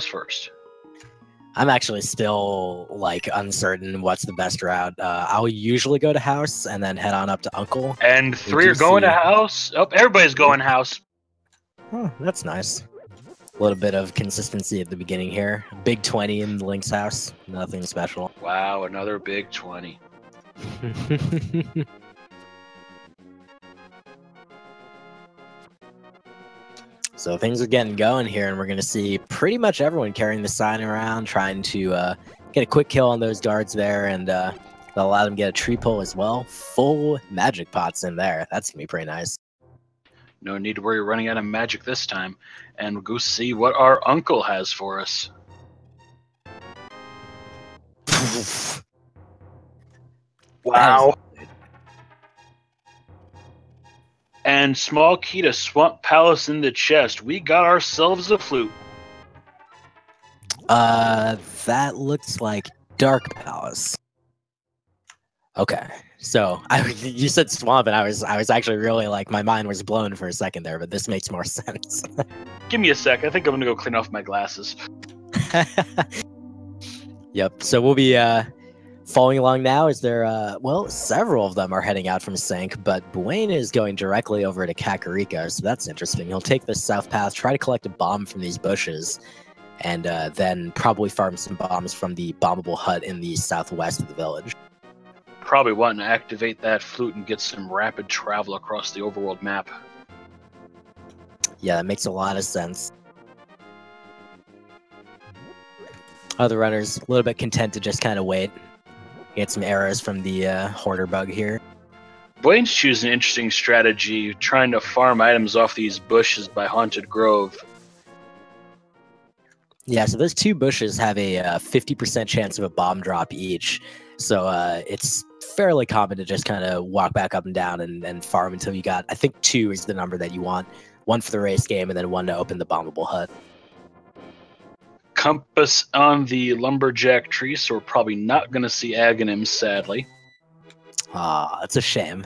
first? I'm actually still, like, uncertain what's the best route. I'll usually go to house and then head on up to Uncle. And 3 are going to house? Oh, everybody's going house. Oh, that's nice. A little bit of consistency at the beginning here. Big 20 in Link's house. Nothing special. Wow, another big 20. So things are getting going here, and we're going to see pretty much everyone carrying the sign around, trying to get a quick kill on those guards there, and they'll allow them to get a tree pull as well. Full magic pots in there. That's going to be pretty nice. No need to worry running out of magic this time. And we'll go see what our uncle has for us. Wow. And small key to Swamp Palace in the chest. We got ourselves a flute. That looks like Dark Palace. Okay. So you said swamp, and I was actually really, like, my mind was blown for a second there, but this makes more sense. Give me a sec. I think I'm gonna go clean off my glasses. Yep. So we'll be following along now. Is there well, several of them are heading out from Sync, but Buane is going directly over to Kakariko, so that's interesting. He'll take the south path, try to collect a bomb from these bushes, and then probably farm some bombs from the bombable hut in the southwest of the village. Probably wanting to activate that flute and get some rapid travel across the overworld map. Yeah, that makes a lot of sense. Other runners, a little bit content to just kind of wait. Get some arrows from the hoarder bug here. Buane's choosing an interesting strategy, trying to farm items off these bushes by Haunted Grove. Yeah, so those two bushes have a 50% chance of a bomb drop each. So it's fairly common to just kind of walk back up and down and farm until you got, I think 2 is the number that you want. 1 for the race game and then 1 to open the bombable hut. Compass on the lumberjack tree, so we're probably not going to see Aghanim, sadly. Ah, that's a shame.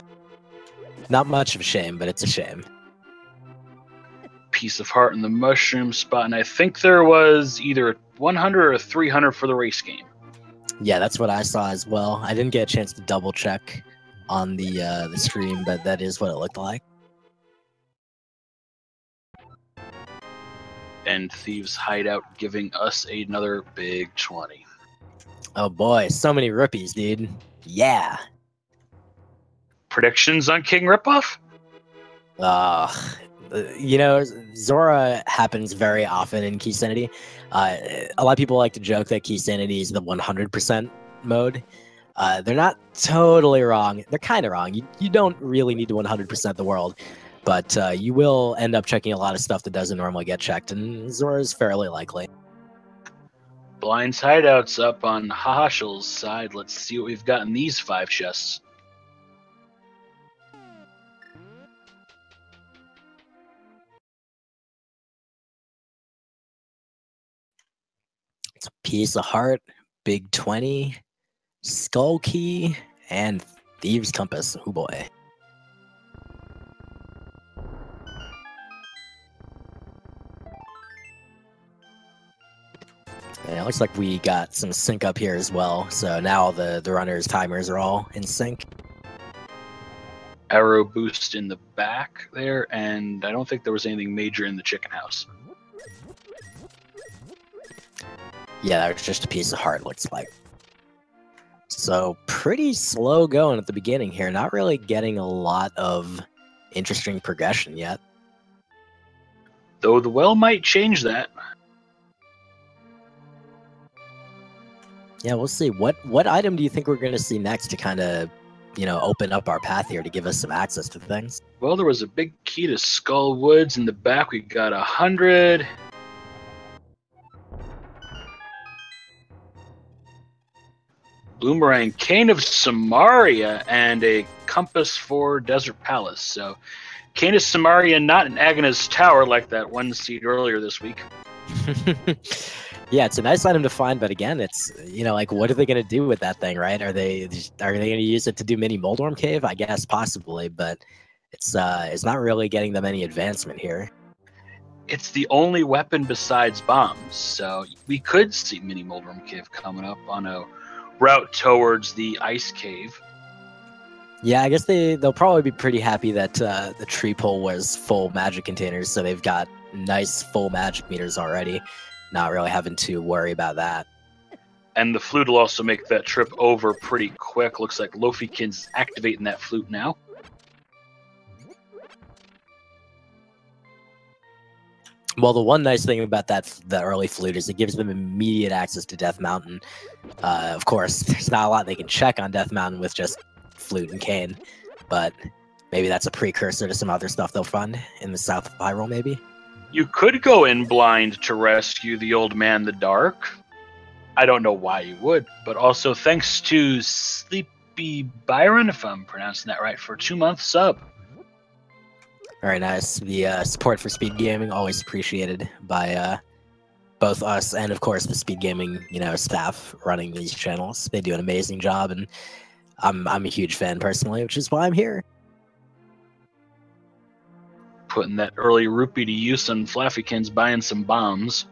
Not much of a shame, but it's a shame. Piece of heart in the mushroom spot, and I think there was either 100 or 300 for the race game. Yeah, that's what I saw as well. I didn't get a chance to double check on the stream, but that is what it looked like. And Thieves Hideout giving us another big 20. Oh boy, so many rupees, dude. Yeah. Predictions on King Ripoff? You know, Zora happens very often in Keysanity. A lot of people like to joke that Keysanity is the 100% mode. They're not totally wrong. They're kind of wrong. You don't really need to 100% the world, but you will end up checking a lot of stuff that doesn't normally get checked, and Zora is fairly likely. Blind's Hideout's up on Hahasell's side. Let's see what we've got in these 5 chests. It's a piece of heart, big 20, skull key, and Thieves Compass. Oh boy. And it looks like we got some sync up here as well. So now the runners' timers are all in sync. Arrow boost in the back there, and I don't think there was anything major in the chicken house. Yeah, that was just a piece of heart, looks like. So pretty slow going at the beginning here. Not really getting a lot of interesting progression yet. Though the well might change that. Yeah, we'll see. What item do you think we're going to see next to kind of, you know, open up our path here to give us some access to things? Well, there was a big key to Skull Woods in the back. We got 100. Boomerang Cane of Samaria and a compass for Desert Palace. So, Cane of Samaria not in Agha's Tower like that one seed earlier this week. Yeah, it's a nice item to find, but again, it's, you know, like, what are they going to do with that thing, right? Are they going to use it to do mini Moldworm Cave? I guess possibly, but it's not really getting them any advancement here. it's the only weapon besides bombs, so we could see Mini Moldworm Cave coming up on a route towards the Ice Cave. Yeah, I guess they'll probably be pretty happy that the tree pole was full magic containers, so they've got nice full magic meters already, not really having to worry about that. And the flute will also make that trip over pretty quick. Looks like flaafykins is activating that flute now. Well, the one nice thing about the early flute is it gives them immediate access to Death Mountain. Of course, there's not a lot they can check on Death Mountain with just flute and cane, but maybe that's a precursor to some other stuff they'll find in the south of Hyrule, maybe. You could go in blind to rescue the old man in the dark. I don't know why you would, but also thanks to Sleepy Byron, if I'm pronouncing that right, for a 2-month sub. Very nice. The support for speed gaming always appreciated by both us and, of course, the speed gaming staff running these channels. They do an amazing job, and I'm a huge fan personally, which is why I'm here. Putting that early rupee to use on flaafykins, buying some bombs.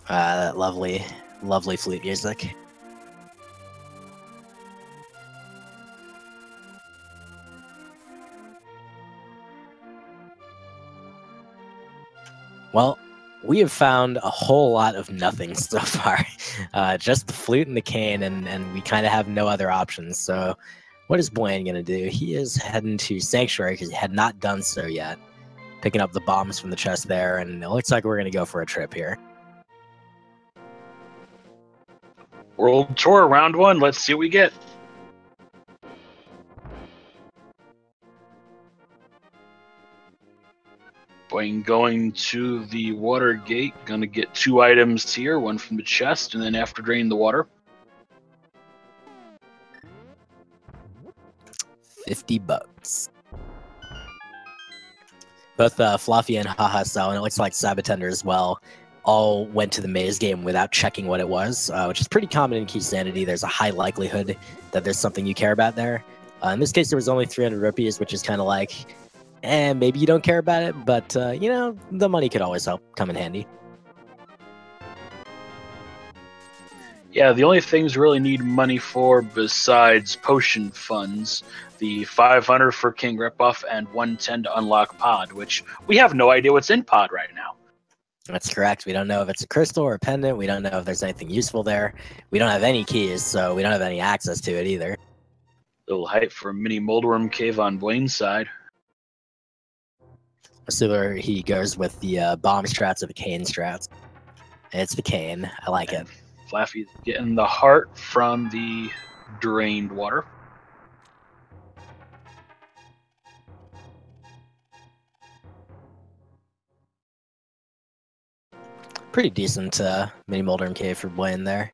That lovely, lovely flute music. Well, we have found a whole lot of nothing so far. Just the flute and the cane, and we kind of have no other options. So what is Buane going to do? He is heading to Sanctuary because he had not done so yet. Picking up the bombs from the chest there, and it looks like we're going to go for a trip here. World Tour round 1. Let's see what we get. Buane going to the water gate. Going to get 2 items here, one from the chest, and then after draining the water. 50 bucks. Both Fluffy and Hahasell, and it looks like sab0tender as well, all went to the maze game without checking what it was, which is pretty common in Keysanity. There's a high likelihood that there's something you care about there. In this case, there was only 300 rupees, which is kind of like, maybe you don't care about it, but, the money could always come in handy. Yeah, the only things we really need money for besides potion funds, the 500 for King Ripoff and 110 to unlock Pod, which we have no idea what's in Pod right now. That's correct. We don't know if it's a crystal or a pendant. We don't know if there's anything useful there. We don't have any keys, so we don't have any access to it either. Little hype for Mini Moldworm Cave on Buane's side. Let's see where he goes with the bomb strats or the cane strats. It's the cane. I like it. Flaffy's getting the heart from the drained water. Pretty decent Mini Moldworm Cave for Buane there.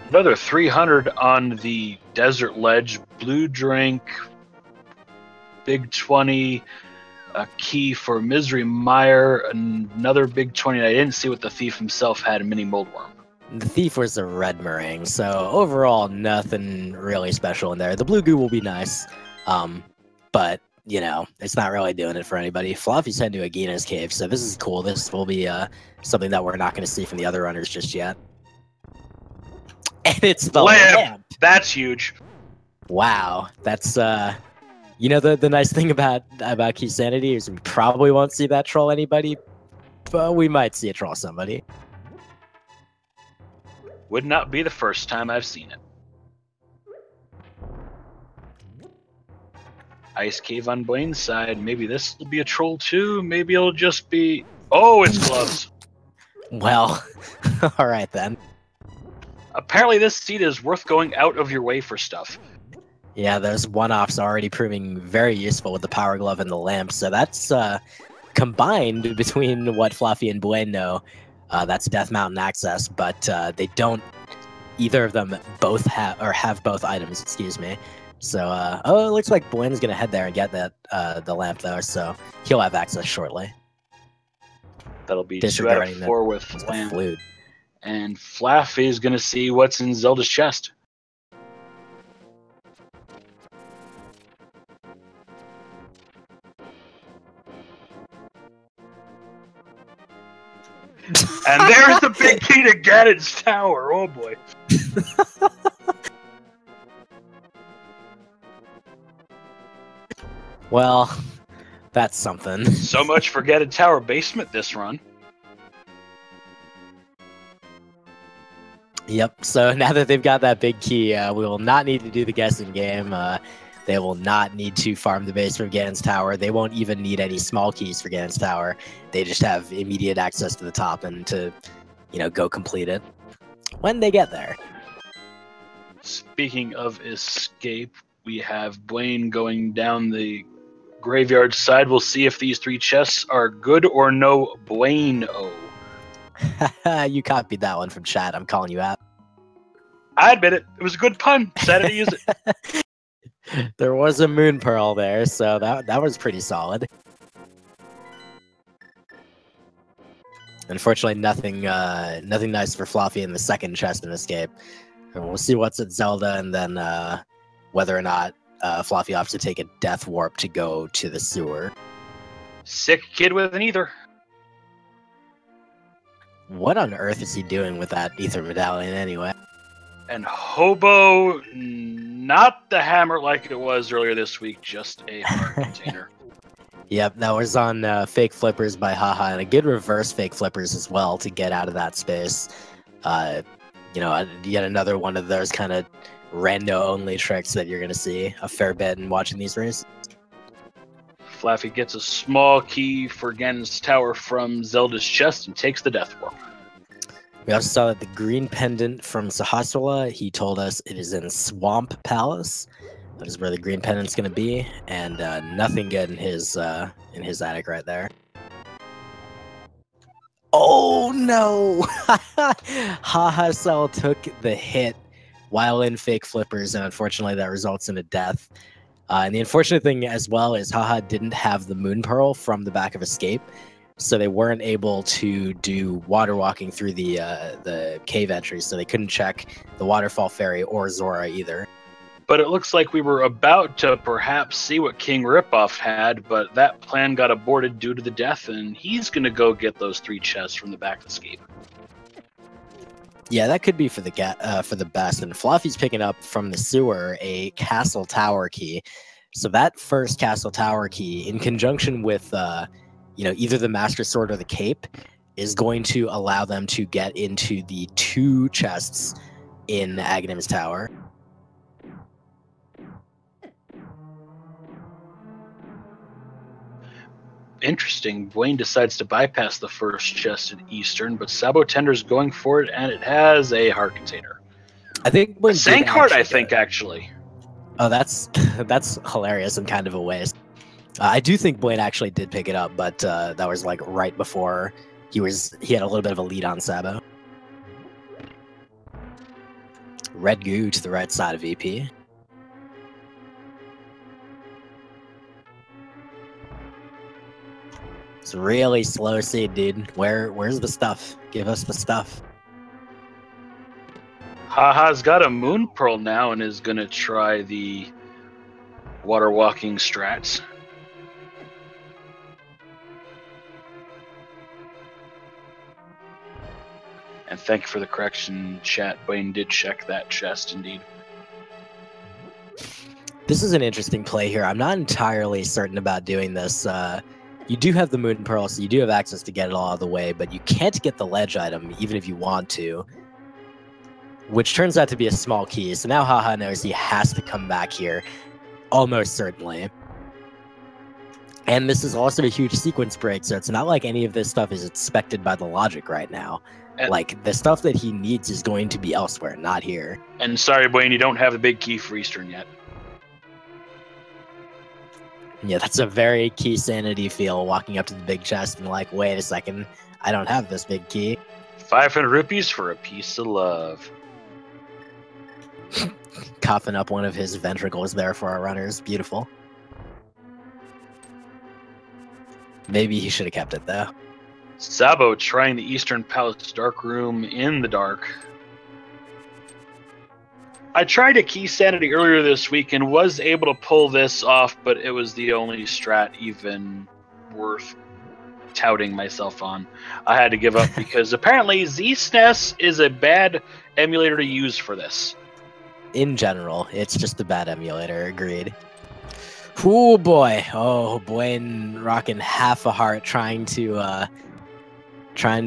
Another 300 on the desert ledge. Blue drink, big 20, a key for Misery Mire, another big 20. I didn't see what the thief himself had in Mini Moldworm. The thief was a red meringue, so overall nothing really special in there. The blue goo will be nice, but it's not really doing it for anybody. Fluffy's heading to Agina's cave, so this is cool. This will be something that we're not going to see from the other runners just yet. And it's the lamp. That's huge. Wow, that's the nice thing about Keysanity is we probably won't see that troll anybody, but we might see it troll somebody. Would not be the first time I've seen it. Ice Cave on Buane's side. Maybe this will be a troll too. Maybe it'll just be... Oh, it's gloves. Well, all right then. Apparently this seed is worth going out of your way for stuff. Yeah, those one-offs are already proving very useful with the Power Glove and the lamp. So that's combined between what Fluffy and Buane know. That's Death Mountain access, but they don't either of them both have both items, excuse me. So, it looks like Buane's gonna head there and get that the lamp though, so he'll have access shortly. That'll be 2 out Disregarding of the 4 with the Flam. flute. And Flaff is going to see what's in Zelda's chest. And there's the big key to Ganon's tower. Oh boy. Well, that's something. So much for Ganon Tower basement this run. Yep. So now that they've got that big key, we will not need to do the guessing game. They will not need to farm the base from Ganon's tower. They won't even need any small keys for Ganon's tower. They just have immediate access to the top and to, go complete it when they get there. Speaking of escape, we have Buane going down the graveyard side. We'll see if these 3 chests are good or no bueno. You copied that one from chat. I'm calling you out. I admit it. It was a good pun. Sad to use it. There was a moon pearl there, so that was pretty solid. Unfortunately, nothing nice for Fluffy in the second chest in escape. And we'll see what's at Zelda, and then whether or not Fluffy opts to take a death warp to go to the sewer. Sick kid with an ether. What on earth is he doing with that ether medallion anyway? And Hobo, not the hammer like it was earlier this week, just a heart container. Yep, that was on fake flippers by Haha, and a good reverse fake flippers as well to get out of that space. Yet another one of those kind of rando-only tricks that you're going to see a fair bit in watching these races. Flaffy gets a small key for Ganon's tower from Zelda's chest and takes the death warp. We also saw that the green pendant from Hahasell, he told us it is in Swamp Palace. That is where the green pendant's going to be, and nothing good in his attic right there. Oh no! Hahasell took the hit while in fake flippers, and unfortunately that results in a death. And the unfortunate thing as well is Haha didn't have the moon pearl from the back of escape, so they weren't able to do water walking through the cave entry, so they couldn't check the waterfall fairy or Zora either. But it looks like we were about to perhaps see what King Ripoff had, but that plan got aborted due to the death, and he's going to go get those 3 chests from the back of escape. Yeah, that could be for the best. And Fluffy's picking up from the sewer a castle tower key. So that first castle tower key, in conjunction with either the Master Sword or the Cape, is going to allow them to get into the 2 chests in Aghanim's tower. Interesting. Buane decides to bypass the first chest in Eastern, but sab0tender's going for it, and it has a heart container. I think a Sank heart, I think, actually. Oh, that's hilarious and kind of a waste. I do think Buane actually did pick it up, but that was like right before he had a little bit of a lead on Sabo. Red goo to the right side of VP. It's really slow seed, dude. Where's the stuff? Give us the stuff. Haha's got a moon pearl now and is gonna try the water walking strats. And thank you for the correction, chat. Buane did check that chest, indeed. This is an interesting play here. I'm not entirely certain about doing this. You do have the moon pearl, so you do have access to get it all out of the way, but you can't get the ledge item even if you want to, which turns out to be a small key. So now Haha knows he has to come back here, almost certainly. And this is also a huge sequence break, so it's not like any of this stuff is expected by the logic right now. And like, the stuff that he needs is going to be elsewhere, not here. And sorry, Buane, you don't have the big key for Eastern yet. Yeah, that's a very Keysanity feel, walking up to the big chest and like, wait a second, I don't have this big key. 500 rupees for a piece of love. Coughing up one of his ventricles there for our runners. Beautiful. Maybe he should have kept it, though. Sabo trying the Eastern Palace Dark Room in the dark. I tried a Keysanity earlier this week and was able to pull this off, but it was the only strat even worth touting myself on. I had to give up because apparently ZSNES is a bad emulator to use for this. In general, it's just a bad emulator, agreed. Oh boy. Oh, Buane rocking half a heart trying to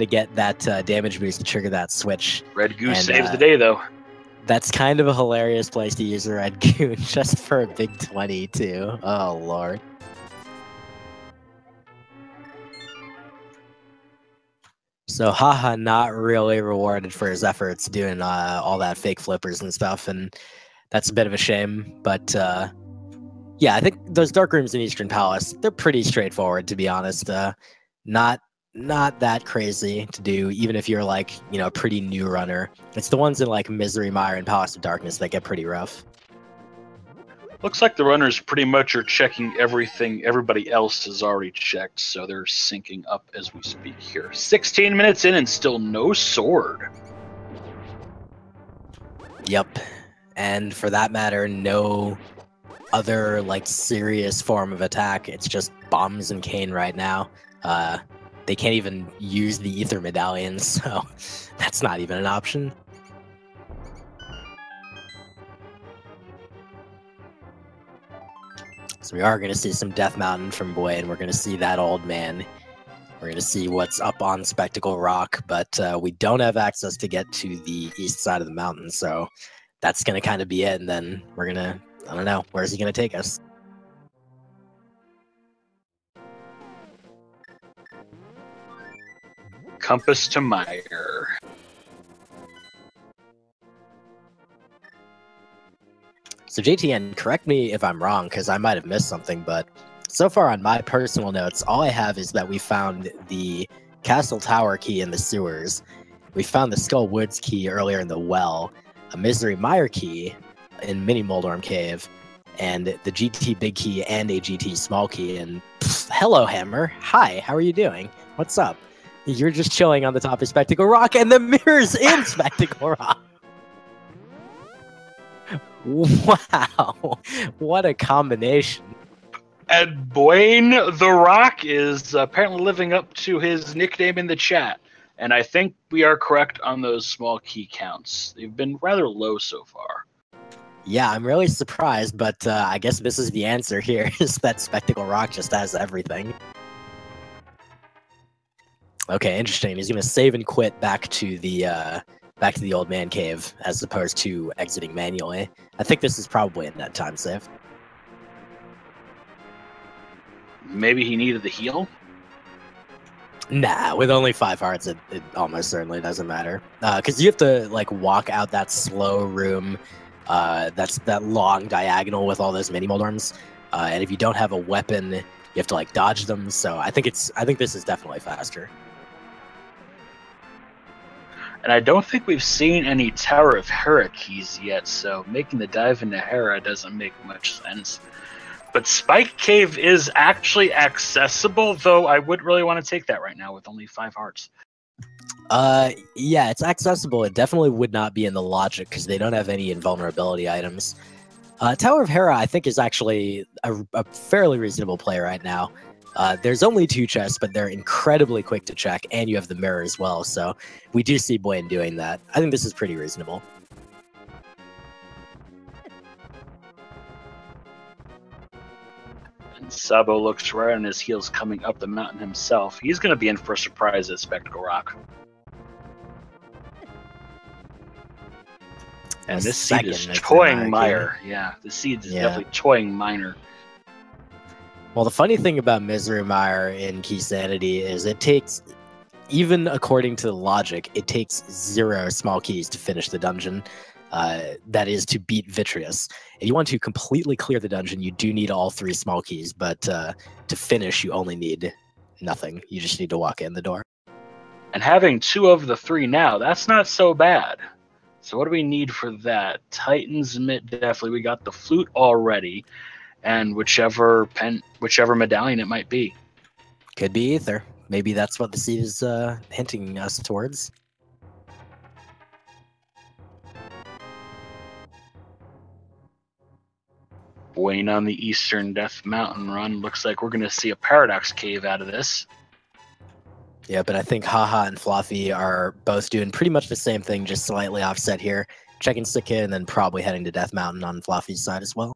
get that damage boost to trigger that switch. Red Goose saves the day, though. That's kind of a hilarious place to use a Red Goon just for a big 20, too. Oh, Lord. So, Haha not really rewarded for his efforts doing all that fake flippers and stuff, and that's a bit of a shame. But, yeah, I think those Dark Rooms in Eastern Palace, they're pretty straightforward, to be honest. Not that crazy to do, even if you're like, you know, a pretty new runner. It's the ones in like Misery Mire and Palace of Darkness that get pretty rough. Looks like the runners pretty much are checking everything everybody else has already checked, so they're syncing up as we speak here. 16 minutes in and still no sword. Yep. And for that matter, no other like serious form of attack. It's just bombs and cane right now. They can't even use the ether medallions, so that's not even an option. So we are going to see some Death Mountain from Buane. We're going to see that old man. We're going to see what's up on Spectacle Rock, but we don't have access to get to the east side of the mountain, so that's going to kind of be it, and then we're going to, I don't know, where's he going to take us? Compass to Mire. So JTN, correct me if I'm wrong, because I might have missed something, but so far on my personal notes, all I have is that we found the Castle Tower key in the sewers. We found the Skull Woods key earlier in the well, a Misery Mire key in Mini Moldorm Cave, and the GT Big Key and a GT Small Key. And hello, Hammer. Hi, how are you doing? What's up? You're just chilling on the top of Spectacle Rock, and the mirror's in Spectacle Rock. Wow, what a combination. And Buane the Rock is apparently living up to his nickname in the chat. And I think we are correct on those small key counts. They've been rather low so far. Yeah, I'm really surprised, but I guess this is the answer here, is that Spectacle Rock just has everything. Okay, interesting. He's gonna save and quit back to the old man cave as opposed to exiting manually. I think this is probably in that time save. Maybe he needed the heal? Nah, with only 5 hearts, it almost certainly doesn't matter. Because you have to like walk out that slow room, that's that long diagonal with all those mini Moldorms, and if you don't have a weapon, you have to like dodge them. So I think this is definitely faster. And I don't think we've seen any Tower of Hera keys yet, so making the dive into Hera doesn't make much sense. But Spike Cave is actually accessible, though I wouldn't really want to take that right now with only 5 hearts. Yeah, it's accessible. It definitely would not be in the logic because they don't have any invulnerability items. Tower of Hera, I think, is actually a fairly reasonable play right now. There's only 2 chests, but they're incredibly quick to check, and you have the mirror as well, so we do see Buane doing that. I think this is pretty reasonable. And Sabo looks right on his heels coming up the mountain himself. He's going to be in for a surprise at Spectacle Rock. And this seed is toying Mire. Yeah, the seed is definitely toying Miner. Well, the funny thing about Misery Mire in Keysanity is it takes, even according to the logic, it takes 0 small keys to finish the dungeon. That is to beat Vitreous. If you want to completely clear the dungeon, you do need all 3 small keys, but to finish, you only need nothing. You just need to walk in the door. And having 2 of the 3 now, that's not so bad. So what do we need for that? Titan's Mitt, definitely. We got the flute already, and whichever medallion it might be. Could be Ether. maybe that's what the seed is hinting us towards. Buane on the Eastern Death Mountain run. Looks like we're going to see a Paradox Cave out of this. Yeah, but I think Haha and Fluffy are both doing pretty much the same thing, just slightly offset here. Checking Sika and then probably heading to Death Mountain on Fluffy's side as well.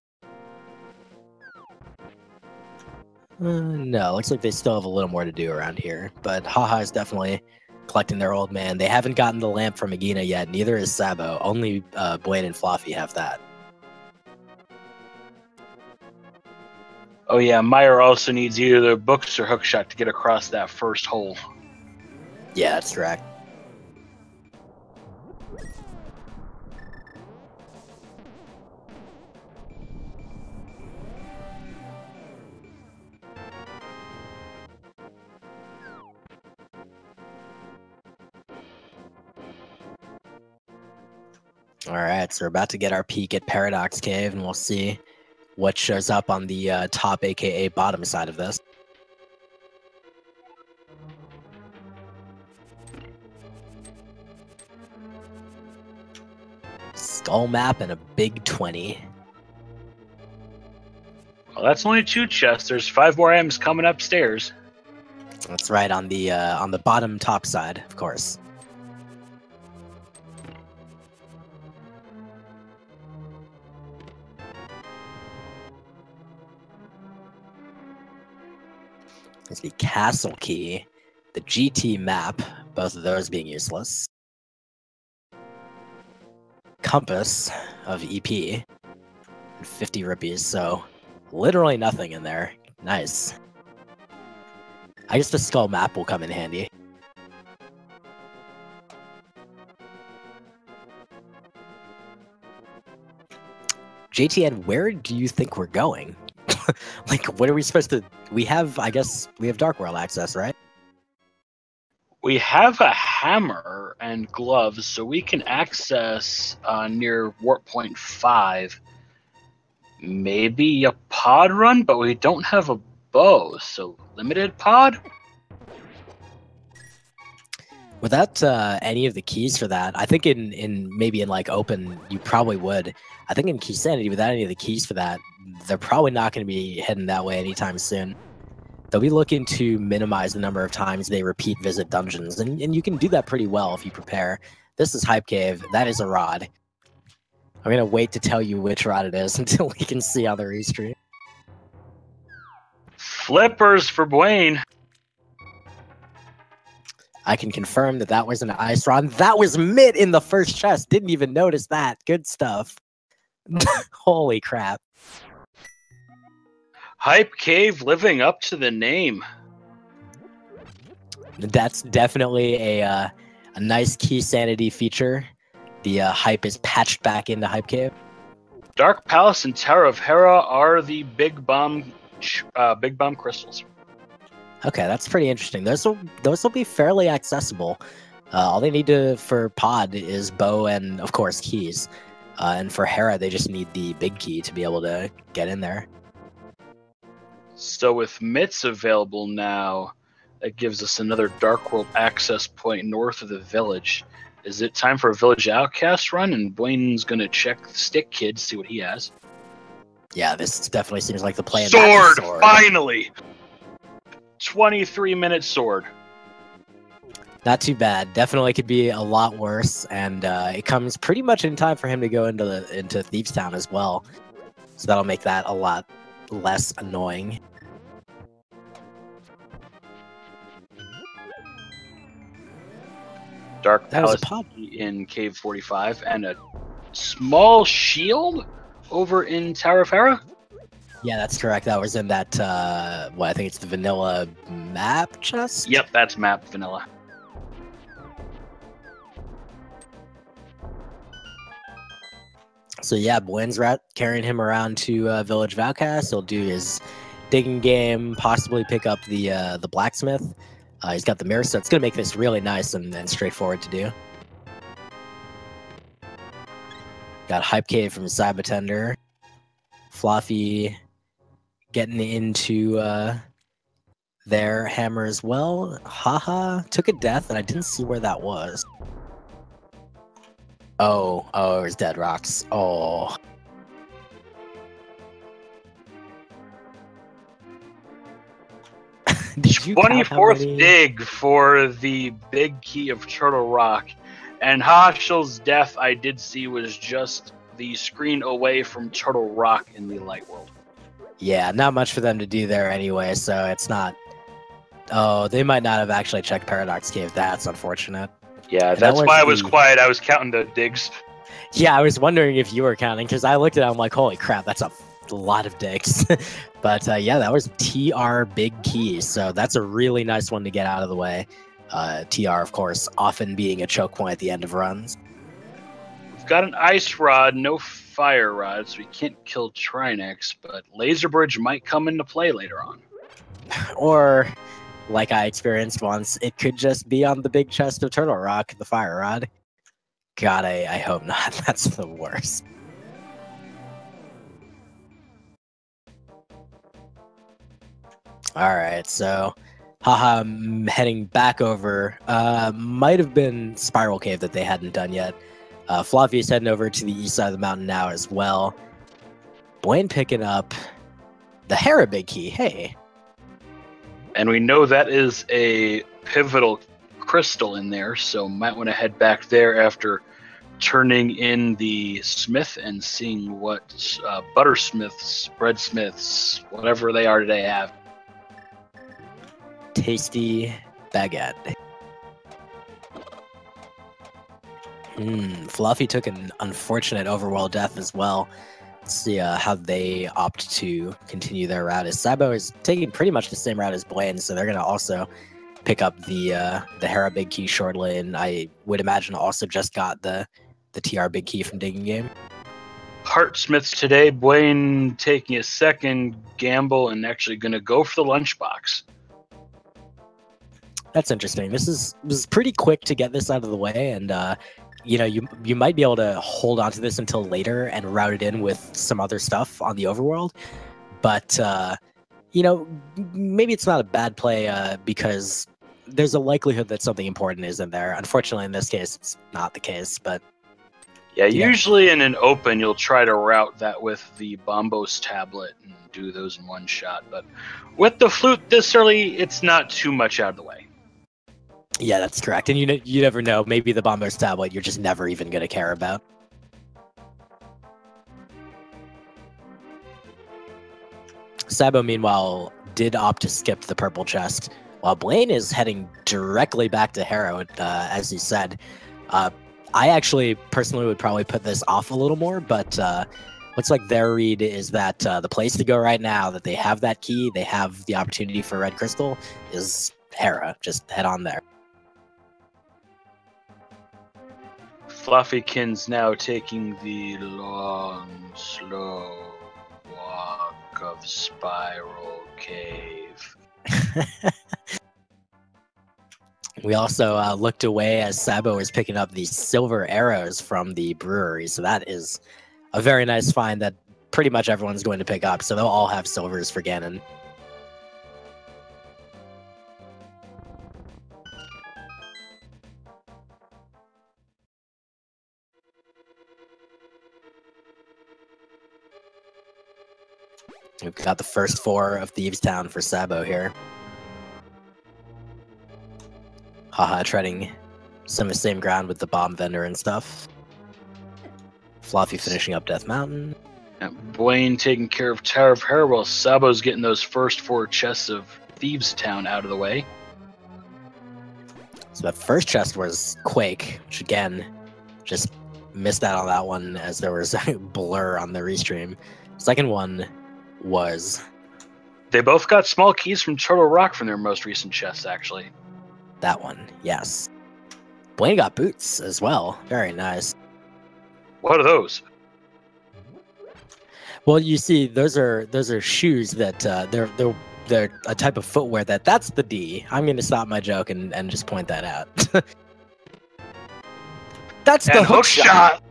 No, looks like they still have a little more to do around here, but Haha is definitely collecting their old man. They haven't gotten the lamp from Agina yet, neither is Sabo. Only Buane and Fluffy have that. Oh yeah, Meyer also needs either books or hookshot to get across that first hole. Yeah, that's correct. Alright, so we're about to get our peek at Paradox Cave, and we'll see what shows up on the top, aka bottom side of this. Skull map and a big 20. Well, that's only 2 chests. There's 5 more M's coming upstairs. That's right, on the bottom top side, of course. There's the castle key, the GT map, both of those being useless. Compass of EP, and 50 rupees, so literally nothing in there. Nice. I guess the skull map will come in handy. JTN, where do you think we're going? Like, what are we supposed to... I guess we have Dark World access, right? We have a hammer and gloves, so we can access near Warp Point 5. Maybe a pod run, but we don't have a bow, so limited pod? Without any of the keys for that, I think maybe in like open, you probably would. I think in Keysanity, without any of the keys for that, they're probably not going to be heading that way anytime soon. They'll be looking to minimize the number of times they repeat visit dungeons, and you can do that pretty well if you prepare. This is Hype Cave. That is a rod. I'm going to wait to tell you which rod it is until we can see on the restream. Flippers for Buane. I can confirm that that was an ice rod. That was mid in the first chest. Didn't even notice that. Good stuff. Holy crap. Hype Cave living up to the name. That's definitely a nice Keysanity feature. The hype is patched back into Hype Cave. Dark Palace and Tower of Hera are the big bomb crystals. Okay, that's pretty interesting. Those will be fairly accessible. All they need for pod is bow and of course keys. And for Hera, they just need the big key to be able to get in there. So with mitts available now, that gives us another Dark World access point north of the village. Is it time for a Village Outcast run? And Buane's going to check the Stick Kid, see what he has. Yeah, this definitely seems like the play. Sword, finally! 23-minute sword. Not too bad. Definitely could be a lot worse, and it comes pretty much in time for him to go into Thieves Town as well. So that'll make that a lot less annoying. Dark Palace in Cave 45, and a small shield over in Tower of Hera? Yeah, that's correct. That was in that, I think it's the vanilla map chest? Yep, that's map vanilla. So yeah, Buane's carrying him around to Village of Outcasts. He'll do his digging game, possibly pick up the blacksmith. He's got the mirror, so it's going to make this really nice and straightforward to do. Got Hype Cave from sab0tender. Fluffy getting into their hammer as well. Haha took a death, and I didn't see where that was. Oh, it was dead rocks. Oh. Did you 24th dig for the big key of Turtle Rock. And Hahasell's death, I did see, was just the screen away from Turtle Rock in the light world. Yeah, not much for them to do there anyway, so it's not... Oh, they might not have actually checked Paradox Cave. That's unfortunate. Yeah, that's why I was quiet. I was counting the digs. Yeah, I was wondering if you were counting, because I looked at it, I'm like, holy crap, that's a lot of digs. But yeah, that was TR Big Key, so that's a really nice one to get out of the way. TR, of course, often being a choke point at the end of runs. We've got an Ice Rod, no Fire Rod, so we can't kill Trinex, but Laser Bridge might come into play later on. Or, like I experienced once, it could just be on the big chest of Turtle Rock, the Fire Rod. God, I hope not. That's the worst. Alright, so Haha heading back over. Might have been Spiral Cave that they hadn't done yet. Fluffy is heading over to the east side of the mountain now as well. Buane picking up the Hera Big Key. Hey. And we know that is a pivotal crystal in there, so might want to head back there after turning in the smith and seeing what buttersmiths, breadsmiths, whatever they are today have. Tasty baguette. Fluffy took an unfortunate overworld death as well. Let's see how they opt to continue their route. As Sabo is taking pretty much the same route as Buane, so they're going to also pick up the Hera Big Key shortly, and I would imagine also just got the TR Big Key from Digging Game. Heartsmiths today, Buane taking a second gamble and actually going to go for the lunchbox. That's interesting. This is pretty quick to get this out of the way, and you know, you might be able to hold on to this until later and route it in with some other stuff on the overworld. But you know, maybe it's not a bad play because there's a likelihood that something important is in there. Unfortunately, in this case, it's not the case. But yeah, usually in an open, you'll try to route that with the Bombos tablet and do those in one shot. But with the flute this early, it's not too much out of the way. Yeah, that's correct. And you never know. Maybe the Bombos tablet you're just never even going to care about. Sabo, meanwhile, did opt to skip the purple chest, while Buane is heading directly back to Harrow, as he said. I actually personally would probably put this off a little more, but looks like their read is that the place to go right now, that they have that key, they have the opportunity for Red Crystal, is Hera. Just head on there. Flaafykins now taking the long, slow walk of Spiral Cave. We also looked away as Sabo is picking up these silver arrows from the brewery, so that is a very nice find that pretty much everyone's going to pick up, so they'll all have silvers for Ganon. We've got the first 4 of Thieves Town for Sabo here. Haha treading some of the same ground with the bomb vendor and stuff. Fluffy finishing up Death Mountain. Buane taking care of Tower of Hera while Sabo's getting those first 4 chests of Thieves Town out of the way. So that first chest was Quake, which again, just missed out on that one as there was a blur on the restream. Second one was... They both got small keys from Turtle Rock from their most recent chests, actually. That one, yes. Buane got boots as well. Very nice. What are those? Well, you see, those are shoes that they're a type of footwear that's the D. I'm going to stop my joke and just point that out. That's the hook shot.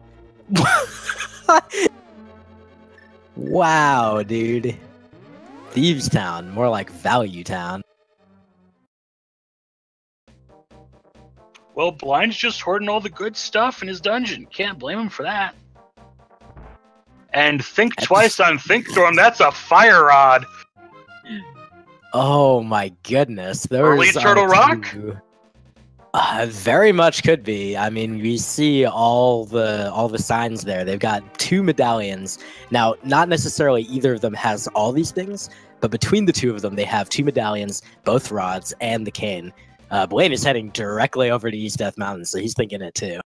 Wow, dude. Thieves Town, more like Value Town. Well, Blind's just hoarding all the good stuff in his dungeon. Can't blame him for that. And think twice on Think Storm. That's a fire rod. Oh my goodness! Early Turtle Rock. Very much could be. I mean, we see all the signs there. They've got 2 medallions. Now, not necessarily either of them has all these things, but between the 2 of them, they have 2 medallions, both rods, and the cane. Buane is heading directly over to East Death Mountain, so he's thinking it too.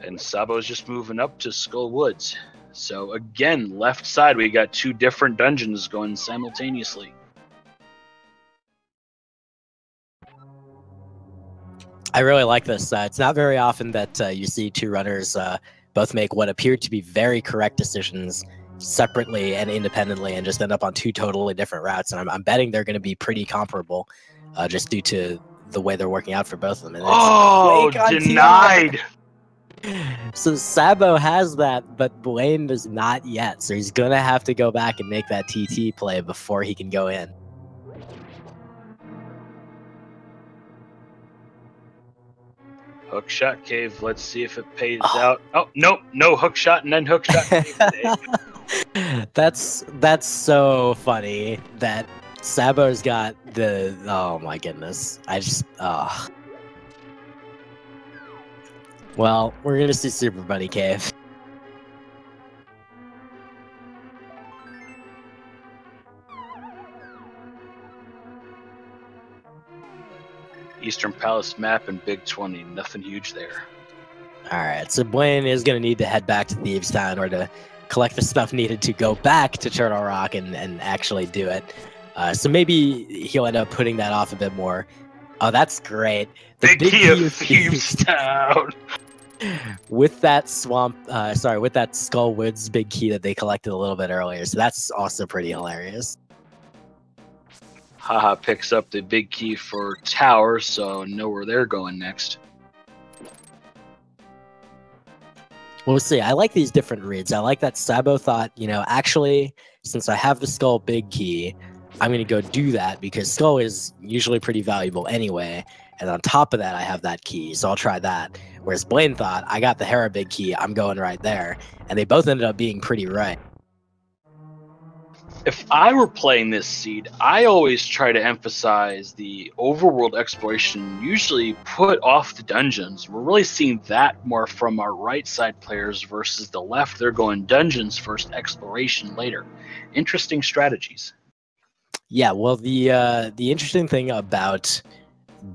And Sabo's just moving up to Skull Woods. So again, left side, we got 2 different dungeons going simultaneously. I really like this. It's not very often that you see 2 runners both make what appear to be very correct decisions separately and independently and just end up on 2 totally different routes. And I'm betting they're going to be pretty comparable just due to the way they're working out for both of them. And oh, denied! So Sabo has that, but Buane does not yet. So he's going to have to go back and make that TT play before he can go in. Hook shot cave. Let's see if it pays out. Oh, nope. No hook shot and then hook shot cave today. That's so funny that Sabo's got the... Oh my goodness. I just... Well, we're going to see Super Bunny Cave. Eastern Palace map and Big 20. Nothing huge there. Alright, so Buane is going to need to head back to Thieves Town or to collect the stuff needed to go back to Turtle Rock and actually do it. So maybe he'll end up putting that off a bit more. Oh, that's great. The big key of Thieves Town. With that with that Skull Woods big key that they collected a little bit earlier. So that's also pretty hilarious. Haha picks up the big key for Tower, so know where they're going next. We'll see. I like these different reads. I like that Sabo thought, you know, actually, since I have the Skull big key, I'm going to go do that because Skull is usually pretty valuable anyway. And on top of that, I have that key, so I'll try that. Whereas Buane thought, I got the Hera big key, I'm going right there. And they both ended up being pretty right. If I were playing this seed, I always try to emphasize the overworld exploration, usually put off the dungeons. We're really seeing that more from our right side players versus the left. They're going dungeons first, exploration later. Interesting strategies. Yeah, well, the interesting thing about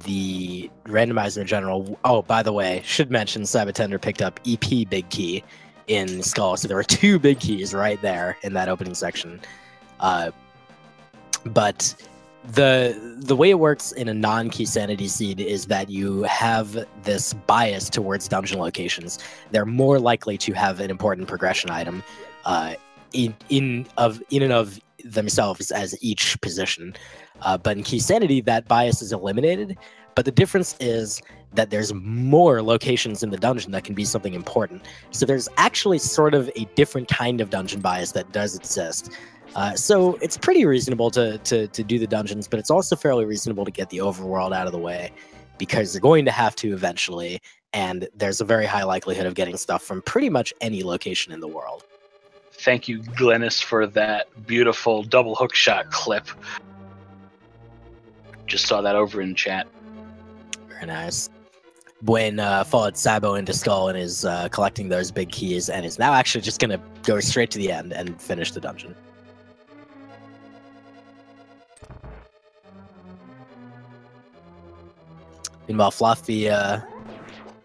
the randomizer in general. Oh, by the way, should mention sab0tender picked up EP big key in Skull, so there were 2 big keys right there in that opening section. But the way it works in a non-Keysanity seed is that you have this bias towards dungeon locations. They're more likely to have an important progression item in and of themselves as each position. But in Keysanity, that bias is eliminated. But the difference is that there's more locations in the dungeon that can be something important. So there's actually sort of a different kind of dungeon bias that does exist. So it's pretty reasonable to do the dungeons, but it's also fairly reasonable to get the overworld out of the way because they're going to have to eventually, and there's a very high likelihood of getting stuff from pretty much any location in the world. Thank you, Glennis, for that beautiful double hook shot clip. Just saw that over in chat. Very nice. Buane followed Sabo into Skull and is collecting those big keys and is now actually just going to go straight to the end and finish the dungeon. Meanwhile, Fluffy, they're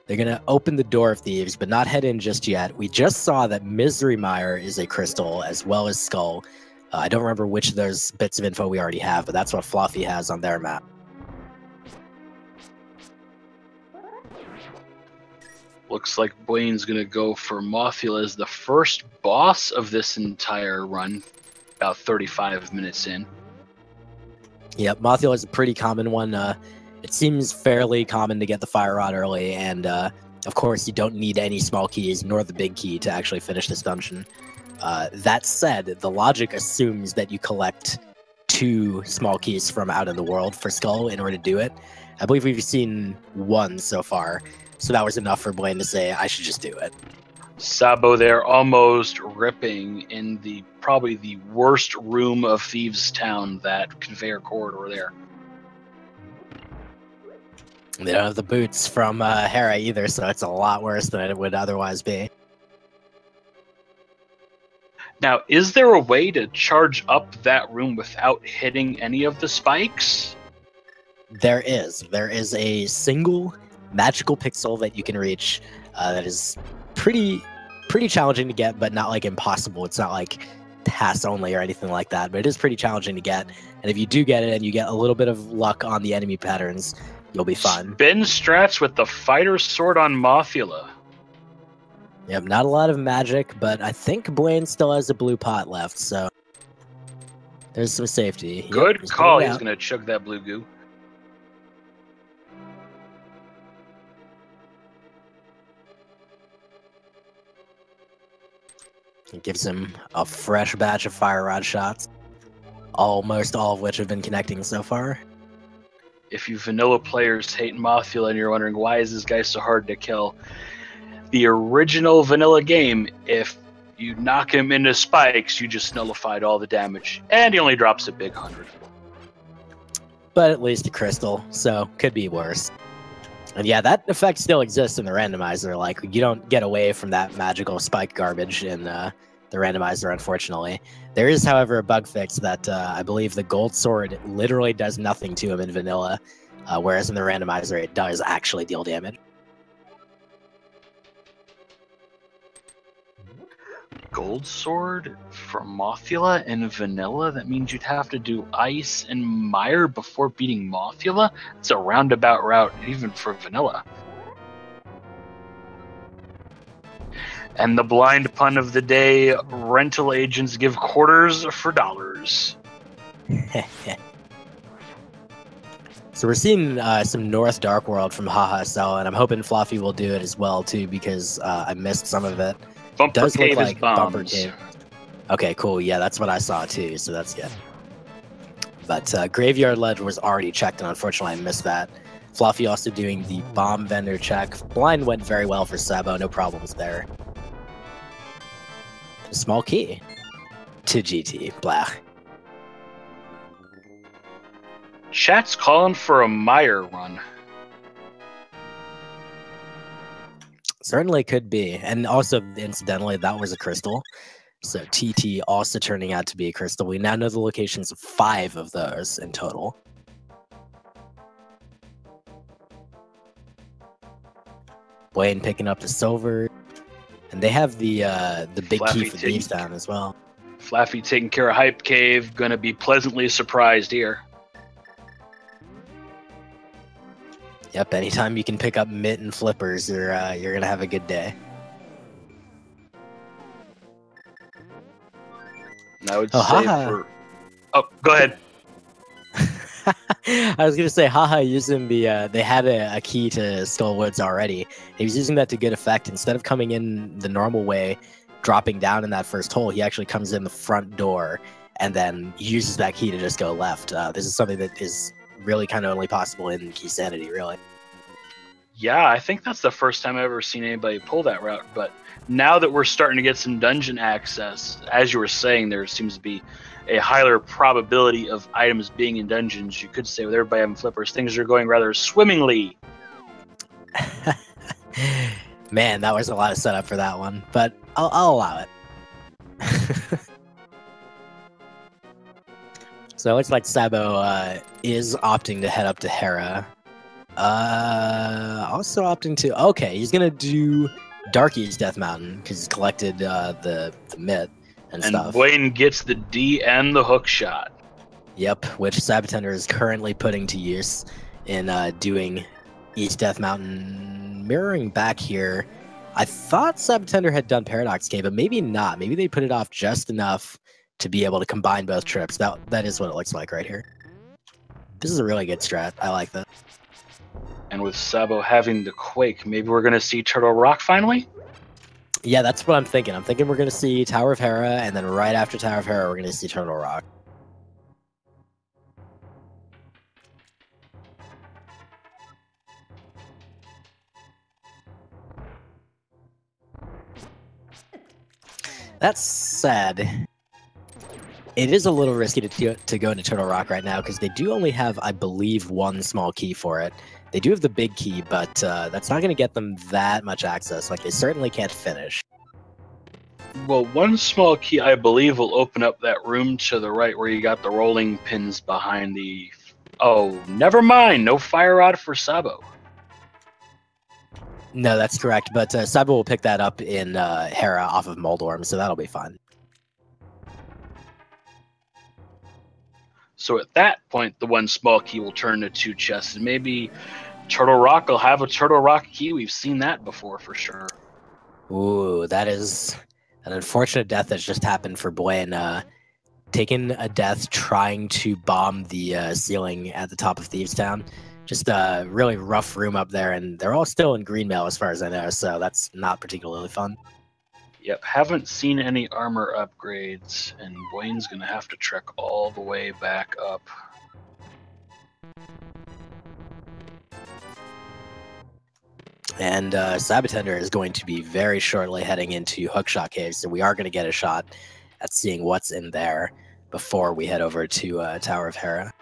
going to open the Door of Thieves, but not head in just yet. We just saw that Misery Mire is a crystal, as well as Skull. I don't remember which of those bits of info we already have, but that's what Fluffy has on their map. Looks like Buane's going to go for Mothula as the first boss of this entire run, about 35 minutes in. Yep, Mothula is a pretty common one. It seems fairly common to get the Fire Rod early, and of course you don't need any small keys nor the big key to actually finish this dungeon. That said, the logic assumes that you collect 2 small keys from out in the world for Skull in order to do it. I believe we've seen 1 so far, so that was enough for Buane to say, I should just do it. Sabo there almost ripping in probably the worst room of Thieves Town, that conveyor corridor there. They don't have the boots from Hera either, so it's a lot worse than it would otherwise be. Now, is there a way to charge up that room without hitting any of the spikes? There is. There is a single magical pixel that you can reach that is pretty challenging to get, but not like impossible. It's not like pass only or anything like that, but it is pretty challenging to get. And if you do get it and you get a little bit of luck on the enemy patterns, you'll be fine. Spin strats with the fighter sword on Mothula. Yep, not a lot of magic, but I think Buane still has a blue pot left, so there's some safety. Good call. He's going to chug that blue goo. It gives him a fresh batch of fire rod shots, almost all of which have been connecting so far. If you vanilla players hate Mothula and you're wondering why is this guy so hard to kill, the original vanilla game, if you knock him into spikes, you just nullified all the damage, and he only drops a big 100. But at least a crystal, so could be worse. And yeah, that effect still exists in the randomizer. Like, you don't get away from that magical spike garbage in the randomizer, unfortunately. There is, however, a bug fix that I believe the gold sword literally does nothing to him in vanilla, whereas in the randomizer it does actually deal damage. Gold sword for Mothula and vanilla? That means you'd have to do ice and mire before beating Mothula? It's a roundabout route even for vanilla. And the blind pun of the day, rental agents give quarters for dollars. So we're seeing some North Dark World from Hahasell, and I'm hoping Fluffy will do it as well too, because I missed some of it. Bumper Does Cave look like is bombs. Bumper Cave. Okay, cool. Yeah, that's what I saw too, so that's good. But Graveyard Ledge was already checked, and unfortunately I missed that. Fluffy also doing the bomb vendor check. Blind went very well for Sabo, no problems there. A small key to GT, blah. Chat's calling for a Mire run. Certainly could be. And also, incidentally, that was a crystal. So TT also turning out to be a crystal. We now know the locations of 5 of those in total. Buane picking up the silver. And they have the big Flaffy key for Thieves Town as well. Flaffy taking care of Hype Cave. Gonna be pleasantly surprised here. Yep, anytime you can pick up Mitt and Flippers, you're gonna have a good day. And I would say for... Oh, go ahead. I was gonna say, haha, using the they had a key to Skull Woods already. He was using that to good effect. Instead of coming in the normal way, dropping down in that first hole, he actually comes in the front door and then uses that key to just go left. This is something that is really kind of only possible in Keysanity, really. Yeah, I think that's the first time I've ever seen anybody pull that route. But now that we're starting to get some dungeon access, as you were saying, there seems to be a higher probability of items being in dungeons. You could say with everybody having flippers, things are going rather swimmingly. Man, that was a lot of setup for that one, but I'll allow it. So it looks like Sabo is opting to head up to Hera. Also opting to... Okay, he's going to do Darky's Death Mountain because he's collected the myth and stuff. And Buane gets the D and the hook shot. Yep, which sab0tender is currently putting to use in doing East Death Mountain. Mirroring back here, I thought sab0tender had done Paradox Cave, but maybe not. Maybe they put it off just enough to be able to combine both trips. That is what it looks like right here. This is a really good strat. I like that. And with Sabo having the Quake, maybe we're going to see Turtle Rock finally? Yeah, that's what I'm thinking. I'm thinking we're going to see Tower of Hera, and then right after Tower of Hera, we're going to see Turtle Rock. That said, it is a little risky to go into Turtle Rock right now because they do only have, I believe, one small key for it. They do have the big key, but that's not going to get them that much access. Like, they certainly can't finish. Well, one small key, I believe, will open up that room to the right where you got the rolling pins behind the... Oh, never mind. No fire rod for Sabo. No, that's correct. But Sabo will pick that up in Hera off of Moldorm, so that'll be fine. So at that point, the one small key will turn to two chests. And maybe Turtle Rock will have a Turtle Rock key. We've seen that before for sure. Ooh, that is an unfortunate death that's just happened for Buane. Taking a death trying to bomb the ceiling at the top of Thieves Town. Just a really rough room up there, and they're all still in Greenmail as far as I know, so that's not particularly fun. Yep, haven't seen any armor upgrades, and Buane's going to have to trek all the way back up. And sab0tender is going to be very shortly heading into Hookshot Cave, so we are going to get a shot at seeing what's in there before we head over to Tower of Hera.